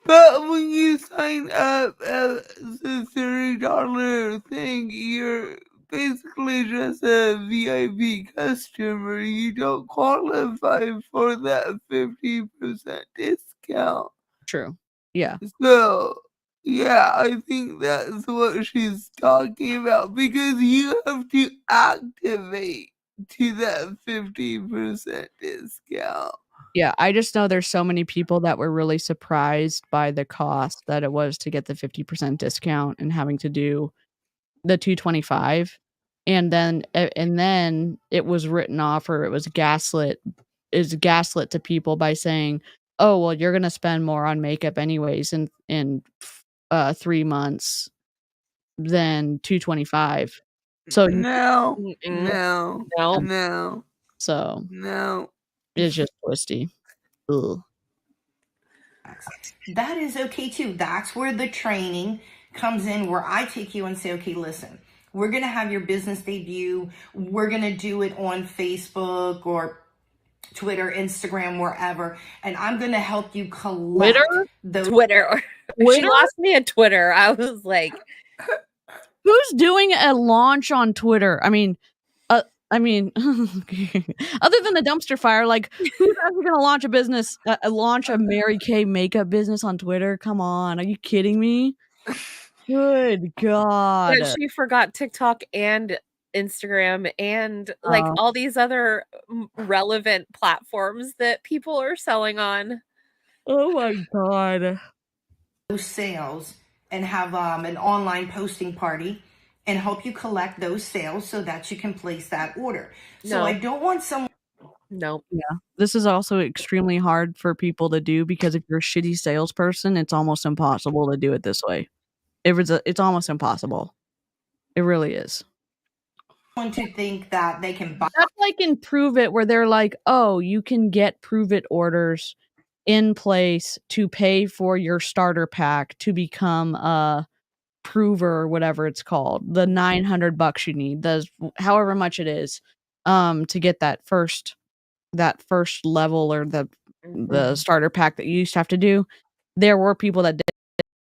But when you sign up as the $30 thing, you're basically just a VIP customer. You don't qualify for that 50% discount. True. Yeah. So, yeah, I think that's what she's talking about because you have to activate to that 50% discount. Yeah, I just know there's so many people that were really surprised by the cost that it was to get the 50% discount and having to do the 225, and then it was written off, or it was gaslit to people by saying, "Oh, well, you're gonna spend more on makeup anyways in 3 months than 225." So No, Mm-mm. no, No. no, so no. it's just twisty. Ugh. That is okay too. That's where the training comes in, where I take you and say, okay, listen, we're going to have your business debut. We're going to do it on Facebook or Twitter, Instagram, wherever. And I'm going to help you collect Twitter? those. Twitter. She Twitter? lost me at Twitter. I was like, Who's doing a launch on Twitter? I mean, other than the dumpster fire, like, who's actually gonna launch a Mary Kay makeup business on Twitter? Come on, are you kidding me? Good God. that she forgot TikTok and Instagram and like Oh. all these other relevant platforms that people are selling on. Oh my God. those sales and have an online posting party and help you collect those sales so that you can place that order. So No. I don't want someone. No. Yeah. This is also extremely hard for people to do because if you're a shitty salesperson, it's almost impossible to do it this way. It's almost impossible. It really is. To think that they can buy. That's like in Prove It, where they're like, oh, you can get Prove It orders in place to pay for your starter pack to become a prover or whatever it's called. The $900 you need, however much it is, to get that first level or the starter pack that you used to have to do. There were people that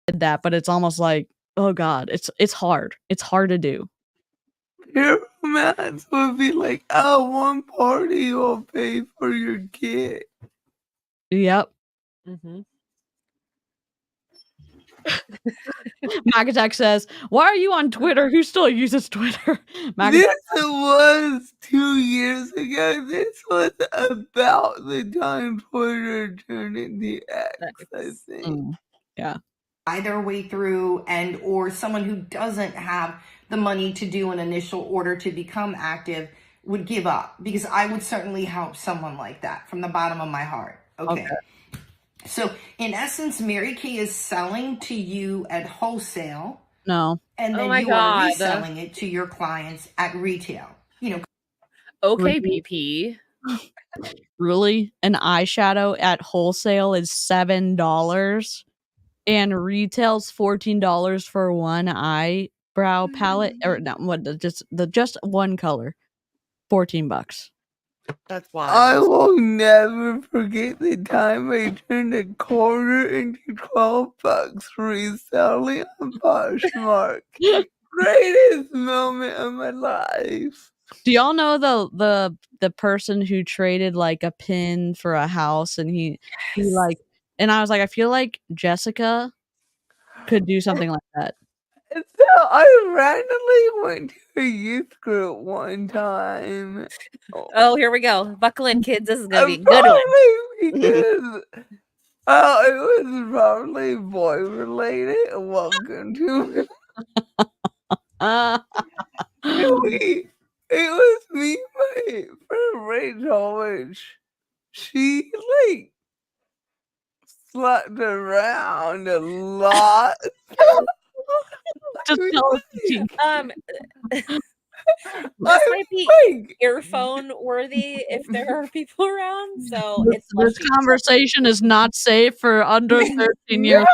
did that, but it's almost like, oh God, it's hard. It's hard to do. Your romance would be like, oh, one party will pay for your kid. Yep. Mm-hmm. Magatek says, why are you on Twitter? Who still uses Twitter? This was 2 years ago. This was about the time Twitter turned into X, I think. Yeah. Buy their way through, and or someone who doesn't have the money to do an initial order to become active would give up, because I would certainly help someone like that from the bottom of my heart. Okay. So in essence, Mary Kay is selling to you at wholesale. No. And then you are reselling it to your clients at retail. Okay, PP. Really? An eyeshadow at wholesale is $7 and retails $14 for one eyebrow palette, or not just one color. $14. That's wild. I will never forget the time I turned a quarter into $12 reselling on Poshmark. Greatest moment of my life. Do y'all know the person who traded like a pin for a house, and he like, and I was like, I feel like Jessica could do something like that. So I randomly went to a youth group one time. Oh, here we go. Buckle in, kids. This is gonna be a good one. Because it was probably boy related. Welcome to it was me, my friend Rachel, which she like slept around a lot. Just tell us, this might be earphone worthy if there are people around. So it's this conversation is not safe for under 13 years.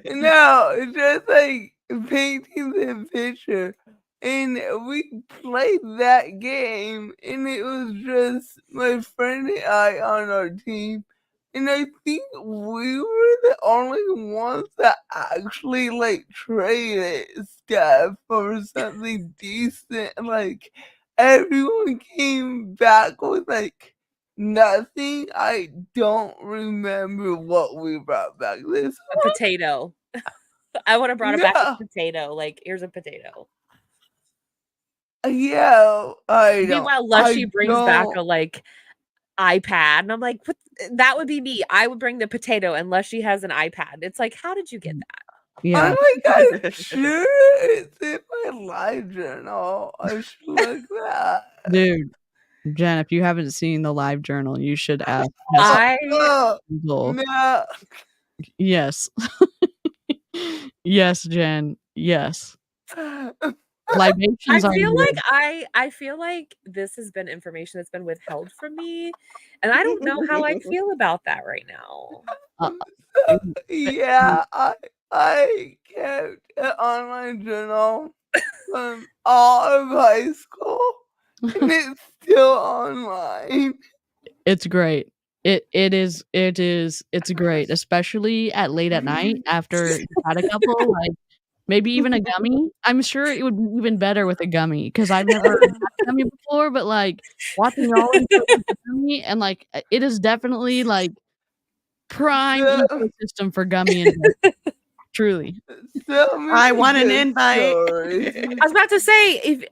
No, just like painting the picture. And we played that game, and it was just my friend and I on our team And I think we were the only ones that actually like traded stuff for something decent. Like everyone came back with like nothing. I don't remember what we brought back this A potato. I would have brought it back No. a potato. Like, here's a potato. Yeah, I don't. Meanwhile, Lushy I brings back a don't. like iPad, and I'm like, what? That would be me. I would bring the potato, and Lushy has an iPad. It's like, how did you get that? Yeah. I'm sure it's in my live journal. I should look that. Dude, Jen, if you haven't seen the live journal, you should ask. I No. Yes. Yes, Jen. Yes. Libations are good. I feel like this has been information that's been withheld from me, and I don't know how I feel about that right now. Yeah, I kept an online journal from all of high school, and it's still online. It's great. It's great, especially at late at night after you had a couple, like maybe even a gummy. I'm sure it would be even better with a gummy because I've never had a gummy before, but like watching y'all enjoy with the gummy and like it is definitely like prime ecosystem for gummy and truly. I want an invite. I was about to say, if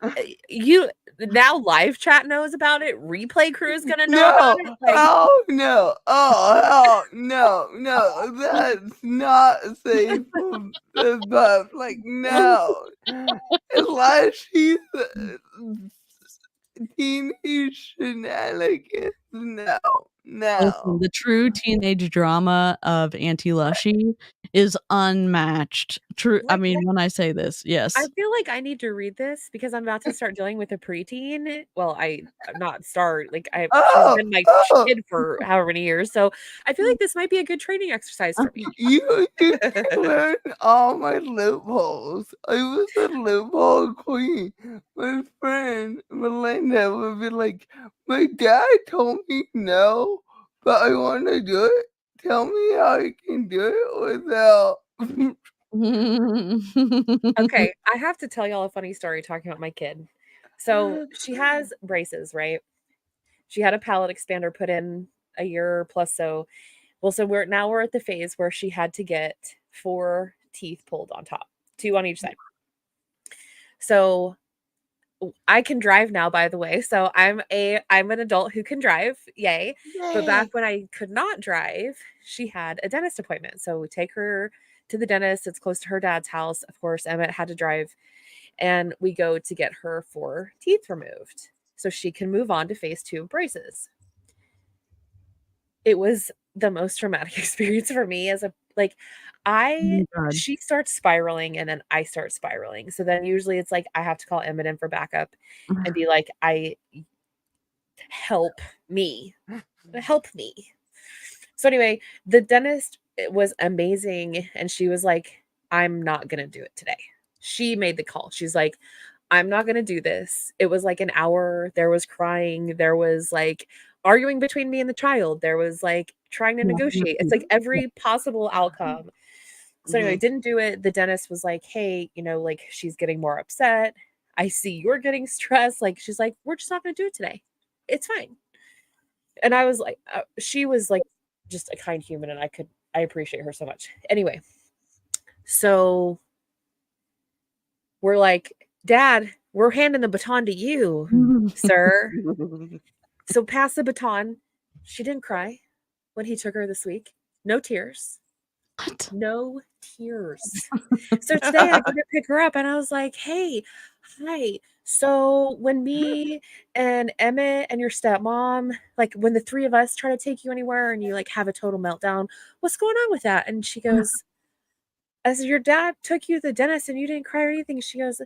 you now live chat knows about it, replay crew is gonna know about it. Like, Oh no! Oh no! No, that's not safe. But like no, unless she's teenage shenanigans. No. Listen, the true teenage drama of Auntie Lushy is unmatched. True. I mean, when I say this, yes. I feel like I need to read this because I'm about to start dealing with a preteen. Well, I'm not start like I've she's been my kid for however many years, so I feel like this might be a good training exercise for me. You learn all my loopholes. I was a loophole queen. My friend Melinda would be like, my dad told me no, but I want to do it. Tell me how I can do it without. Okay, I have to tell y'all a funny story talking about my kid. So she has braces, right? She had a palate expander put in a year plus so. Well, so we're at the phase where she had to get 4 teeth pulled on top, 2 on each side. So I can drive now, by the way. So I'm an adult who can drive. Yay. But back when I could not drive, she had a dentist appointment. So we take her to the dentist. It's close to her dad's house. Of course, Emmett had to drive. And we go to get her 4 teeth removed so she can move on to phase 2 of braces. It was the most traumatic experience for me as a she starts spiraling and then I start spiraling. So then usually it's like I have to call Emmett in for backup and be like, help me. So anyway, the dentist was amazing. And she was like, I'm not going to do it today. She made the call. She's like, I'm not going to do this. It was like an hour. There was crying. There was like arguing between me and the child. There was like trying to negotiate. It's like every possible outcome. So anyway, didn't do it. The dentist was like, hey, like she's getting more upset. I see you're getting stressed. Like, she's like, we're just not going to do it today. It's fine. And I was like, she was like just a kind human and I appreciate her so much. Anyway, so we're like, Dad, we're handing the baton to you, sir. So pass the baton. She didn't cry when he took her this week. No tears. What? No tears. So today I go to pick her up and I was like, hey, hi. So when me and Emmett and your stepmom, like when the 3 of us try to take you anywhere and you like have a total meltdown, what's going on with that? And she goes, as your dad took you to the dentist and you didn't cry or anything. She goes,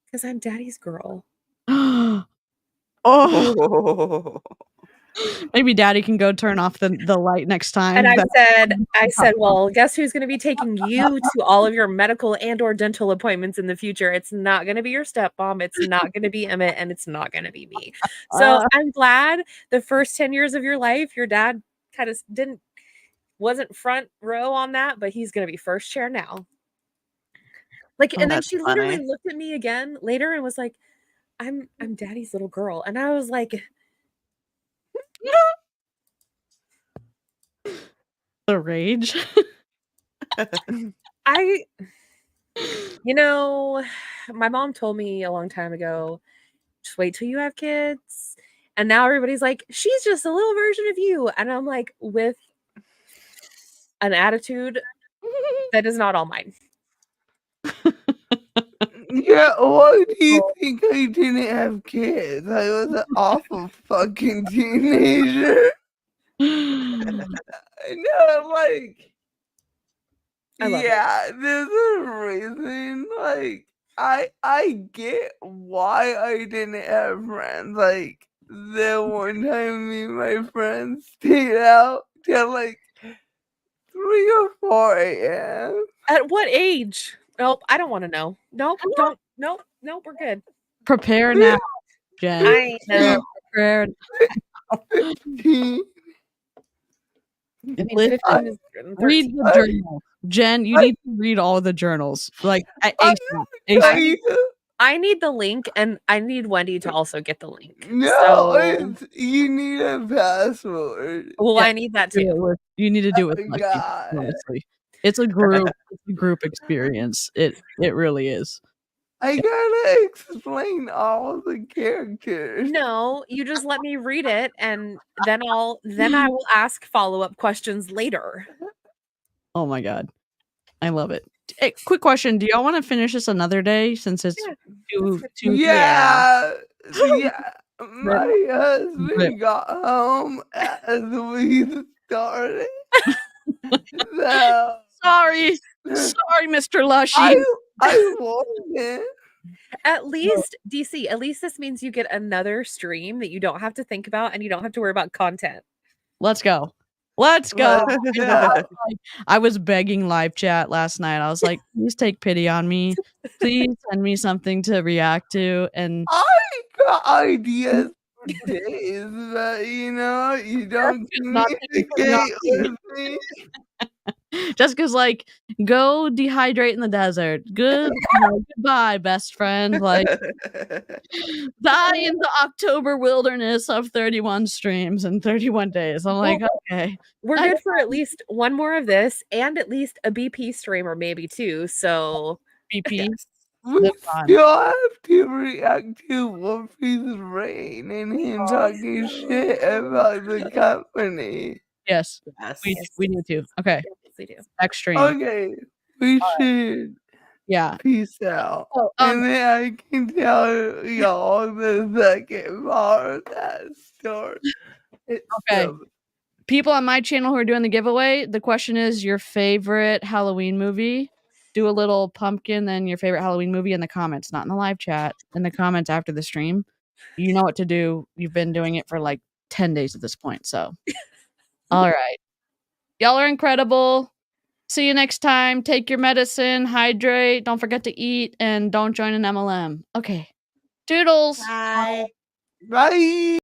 because I'm daddy's girl. Oh. Maybe daddy can go turn off the light next time. And I said, well, guess who's going to be taking you to all of your medical and or dental appointments in the future? It's not going to be your stepmom. It's not going to be Emmett and it's not going to be me. So I'm glad the first 10 years of your life, your dad kind of didn't wasn't front row on that, but he's gonna be first chair now. Like, Oh, and then that's she literally funny. looked at me again later and was like, I'm daddy's little girl. And I was like, The rage. my mom told me a long time ago, just wait till you have kids. And now everybody's like, she's just a little version of you. And I'm like, with an attitude that is not all mine. Yeah, why do you think I didn't have kids? I was an awful fucking teenager. No, like, I love it. yeah, there's a reason. Like, I get why I didn't have friends. Like, the one time me and my friends stayed out till like 3 or 4 a.m. At what age? Nope, I don't want to know. Nope, don't. Nope, we're good. Prepare now, Jen. I know. Prepare. 15. I mean, Listen, 15 is read 13. the journal. Jen, you need to read all of the journals. Like, I- I need the link, and I need Wendy to also get the link. No, So, you need a password. well, Yeah, I need that too. You need to do it Oh with my Lucky, God. honestly. It's a group experience. It really is. I gotta explain all the characters. No, you just let me read it, and then I will ask follow-up questions later. Oh my God. I love it. Hey, quick question. Do y'all want to finish this another day since it's too Yeah. Yeah. Rip. My husband got home as we started. So Sorry, Mr. Lushy. I wasn't. At least, DeeCee, at least this means you get another stream that you don't have to think about and you don't have to worry about content. Let's go. Let's go. I was begging live chat last night. I was like, please take pity on me. Please send me something to react to. And I got ideas for days, but you don't not communicate with me. Jessica's like, go dehydrate in the desert. Goodbye, best friend. Like, die in the October wilderness of 31 streams in 31 days. I'm like, okay. We're good for at least one more of this and at least a BP stream or maybe two. So BP. We still have to react to Wolfie's reign and him talking shit about the company. Yes. We need to. Okay. Yes, we do. Next stream. Okay. We should. Yeah. Peace out. Oh, and then I can tell y'all the second part of that story. Okay. People on my channel who are doing the giveaway, the question is your favorite Halloween movie. Do a little pumpkin, then your favorite Halloween movie in the comments, not in the live chat, in the comments after the stream. You know what to do. You've been doing it for like 10 days at this point. So, all right. Y'all are incredible. See you next time. Take your medicine, hydrate, don't forget to eat, and don't join an MLM. Okay. Doodles. Bye. Bye.